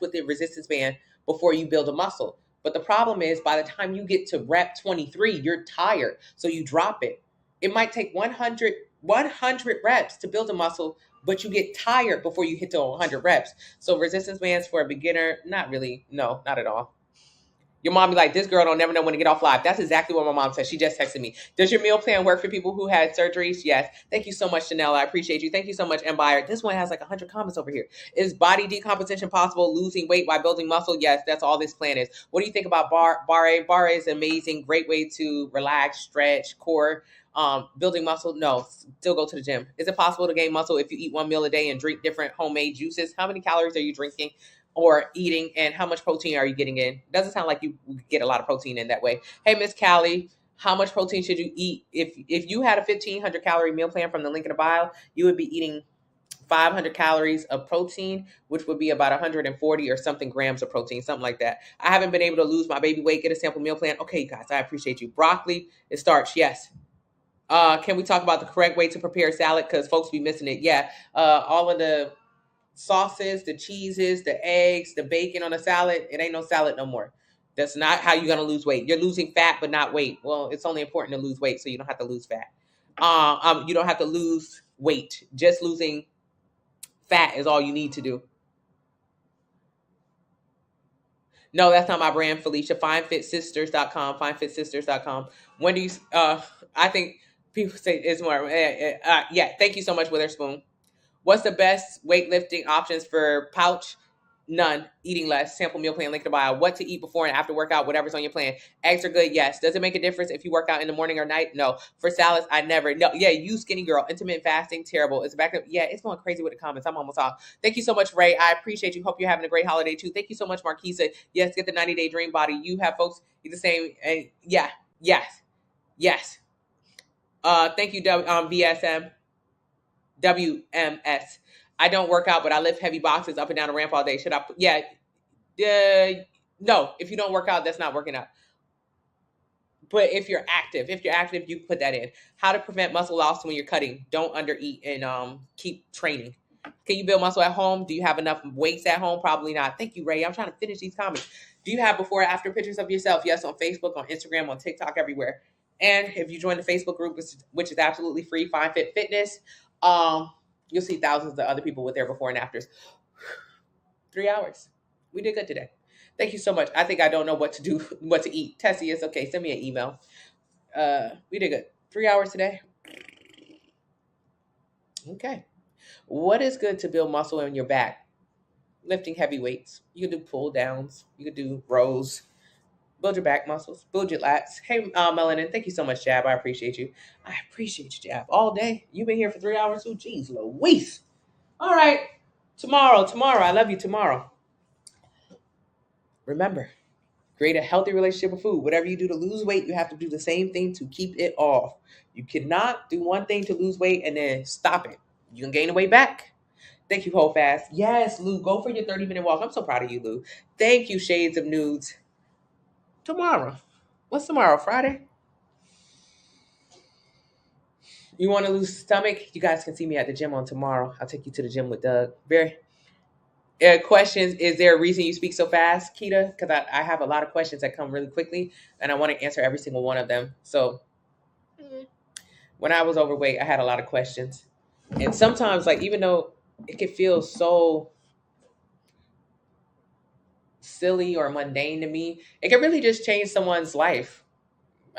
with the resistance band before you build a muscle. But the problem is by the time you get to rep 23, you're tired. So you drop it. It might take 100 reps to build a muscle, but you get tired before you hit to 100 reps. So resistance bands for a beginner, not really. No, not at all. Your mom be like, this girl don't never know when to get off live. That's exactly what my mom said. She just texted me. Does your meal plan work for people who had surgeries? Yes. Thank you so much, Chanel. I appreciate you. Thank you so much, Empire. This one has like 100 comments over here. Is body decomposition possible? Losing weight while building muscle? Yes, that's all this plan is. What do you think about Barre? Barre is amazing. Great way to relax, stretch, core. Building muscle? No, still go to the gym. Is it possible to gain muscle if you eat one meal a day and drink different homemade juices? How many calories are you drinking or eating, and how much protein are you getting in? Doesn't sound like you get a lot of protein in that way. Hey, Miss Callie, how much protein should you eat? If you had a 1,500 calorie meal plan from the link in the bio, you would be eating 500 calories of protein, which would be about 140 or something grams of protein, something like that. I haven't been able to lose my baby weight. Get a sample meal plan. Okay, guys, I appreciate you. Broccoli is starch. Yes. Can we talk about the correct way to prepare salad? Because folks be missing it. Yeah. All of the sauces, the cheeses, the eggs, the bacon on a salad, it ain't no salad no more. That's not how you're gonna lose weight. You're losing fat, but not weight. Well, it's only important to lose weight, so you don't have to lose fat. You don't have to lose weight. Just losing fat is all you need to do. No, that's not my brand, Felicia. FineFitSisters.com. FineFitSisters.com. When do you? I think people say it's more. Yeah. Thank you so much, Witherspoon. What's the best weightlifting options for pouch? None. Eating less. Sample meal plan, link to bio. What to eat before and after workout, whatever's on your plan. Eggs are good, yes. Does it make a difference if you work out in the morning or night? No. For salads, I never. No. Yeah, you skinny girl. Intermittent fasting, terrible. It's back up. Yeah, it's going crazy with the comments. I'm almost off. Thank you so much, Ray. I appreciate you. Hope you're having a great holiday too. Thank you so much, Marquisa. Yes, get the 90-day dream body. You have folks eat the same. Yeah. Yes. Yes. Thank you, VSM. WMS. I don't work out, but I lift heavy boxes up and down the ramp all day. Should I? Yeah. No. If you don't work out, that's not working out. But if you're active, you put that in. How to prevent muscle loss when you're cutting? Don't undereat and keep training. Can you build muscle at home? Do you have enough weights at home? Probably not. Thank you, Ray. I'm trying to finish these comments. Do you have before or after pictures of yourself? Yes, on Facebook, on Instagram, on TikTok, everywhere. And if you join the Facebook group, which is absolutely free, Fine Fit Fitness, you'll see thousands of other people with their before and afters. 3 hours. We did good today. Thank you so much. I think I don't know what to do, what to eat. Tessie, it's okay. Send me an email. We did good. 3 hours today. Okay. What is good to build muscle in your back? Lifting heavy weights. You can do pull downs. You can do rows. Build your back muscles. Build your lats. Hey, Melanin, thank you so much, Jab. I appreciate you. I appreciate you, Jab. All day. You've been here for 3 hours too. Jeez Louise. All right. Tomorrow. I love you tomorrow. Remember, create a healthy relationship with food. Whatever you do to lose weight, you have to do the same thing to keep it off. You cannot do one thing to lose weight and then stop it. You can gain the weight back. Thank you, Hold Fast. Yes, Lou, go for your 30-minute walk. I'm so proud of you, Lou. Thank you, Shades of Nudes. Tomorrow. What's tomorrow? Friday? You want to lose stomach? You guys can see me at the gym on tomorrow. I'll take you to the gym with Doug. Questions. Is there a reason you speak so fast, Keita? Because I have a lot of questions that come really quickly, and I want to answer every single one of them. So when I was overweight, I had a lot of questions. And sometimes, like, even though it can feel so silly or mundane to me, it can really just change someone's life.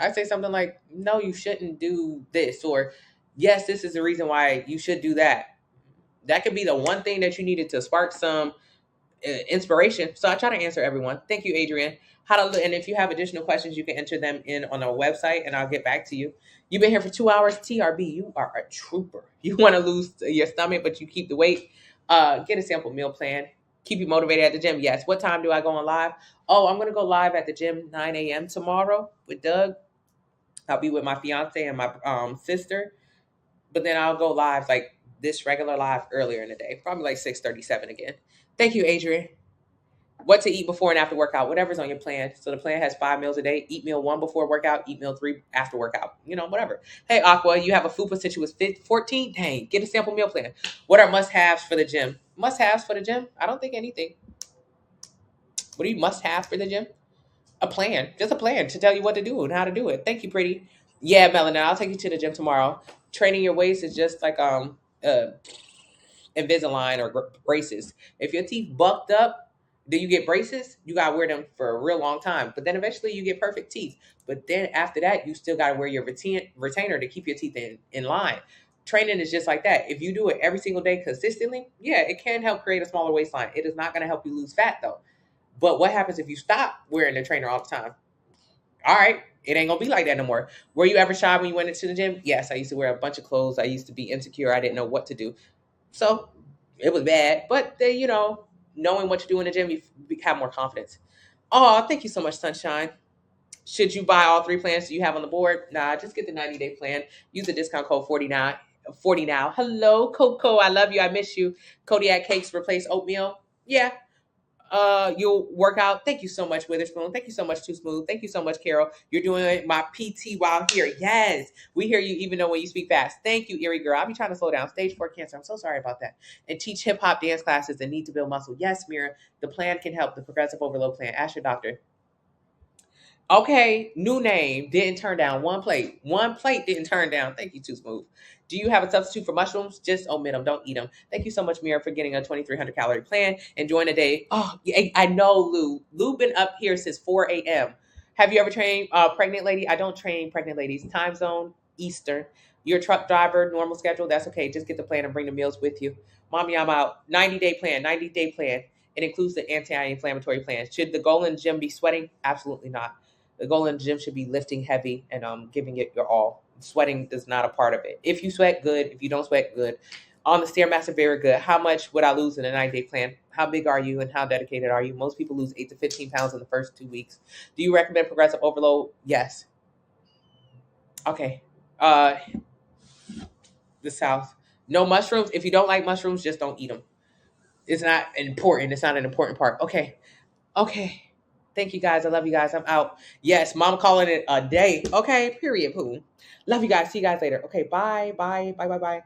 I say something like, no, you shouldn't do this, or yes, this is the reason why you should do that. That could be the one thing that you needed to spark some inspiration. So I try to answer everyone. Thank you, Adrian. And if you have additional questions, you can enter them in on our website and I'll get back to you. You've been here for 2 hours. TRB, you are a trooper. You want to lose your stomach, but you keep the weight. Get a sample meal plan. Keep you motivated at the gym. Yes. What time do I go on live? Oh, I'm going to go live at the gym 9 a.m. tomorrow with Doug. I'll be with my fiance and my sister. But then I'll go live like this regular live earlier in the day, probably like 6:37 again. Thank you, Adrian. What to eat before and after workout, whatever's on your plan. So the plan has 5 meals a day. Eat meal 1 before workout, eat meal 3 after workout. Whatever. Hey, Aqua, you have a FUPA since you was 14? Dang, get a sample meal plan. What are must-haves for the gym? Must-haves for the gym? I don't think anything. What do you must-have for the gym? A plan. Just a plan to tell you what to do and how to do it. Thank you, pretty. Yeah, Melanie, I'll take you to the gym tomorrow. Training your waist is just like Invisalign or braces. If your teeth bucked up, then you get braces. You gotta wear them for a real long time. But then eventually you get perfect teeth. But then after that, you still gotta wear your retainer to keep your teeth in line. Training is just like that. If you do it every single day consistently, yeah, it can help create a smaller waistline. It is not gonna help you lose fat though. But what happens if you stop wearing the trainer all the time? All right, it ain't gonna be like that no more. Were you ever shy when you went into the gym? Yes, I used to wear a bunch of clothes. I used to be insecure. I didn't know what to do. So it was bad. But then, knowing what to do in the gym, you have more confidence. Oh, thank you so much, Sunshine. Should you buy all 3 plans you have on the board? Nah, just get the 90-day plan. Use the discount code 40 now. Hello, Coco. I love you. I miss you. Kodiak cakes replace oatmeal. Yeah, you'll work out. Thank you so much, Witherspoon. Thank you so much, Too Smooth. Thank you so much, Carol. You're doing my PT while here. Yes, we hear you even though when you speak fast. Thank you, Erie Girl. I'll be trying to slow down. Stage 4 cancer. I'm so sorry about that. And teach hip hop dance classes and need to build muscle. Yes, Mira. The plan can help. The progressive overload plan. Ask your doctor. Okay, new name didn't turn down one plate. One plate didn't turn down. Thank you, Too Smooth. Do you have a substitute for mushrooms? Just omit them. Don't eat them. Thank you so much, Mira, for getting a 2,300 calorie plan. Enjoying the day. Oh, I know, Lou. Lou been up here since 4 a.m. Have you ever trained pregnant lady? I don't train pregnant ladies. Time zone, Eastern. You're a truck driver, normal schedule. That's okay. Just get the plan and bring the meals with you. Mommy, I'm out. 90-day plan. 90-day plan. It includes the anti-inflammatory plan. Should the goal in gym be sweating? Absolutely not. The goal in the gym should be lifting heavy and giving it your all. Sweating is not a part of it. If you sweat, good. If you don't sweat, good. On the Stairmaster, very good. How much would I lose in a 90-day plan? How big are you and how dedicated are you? Most people lose 8 to 15 pounds in the first 2 weeks. Do you recommend progressive overload? Yes. Okay. The South. No mushrooms. If you don't like mushrooms, just don't eat them. It's not important. It's not an important part. Okay. Okay. Thank you guys. I love you guys. I'm out. Yes, mom calling it a day. Okay, period. Poo. Love you guys. See you guys later. Okay, bye. Bye. Bye. Bye. Bye.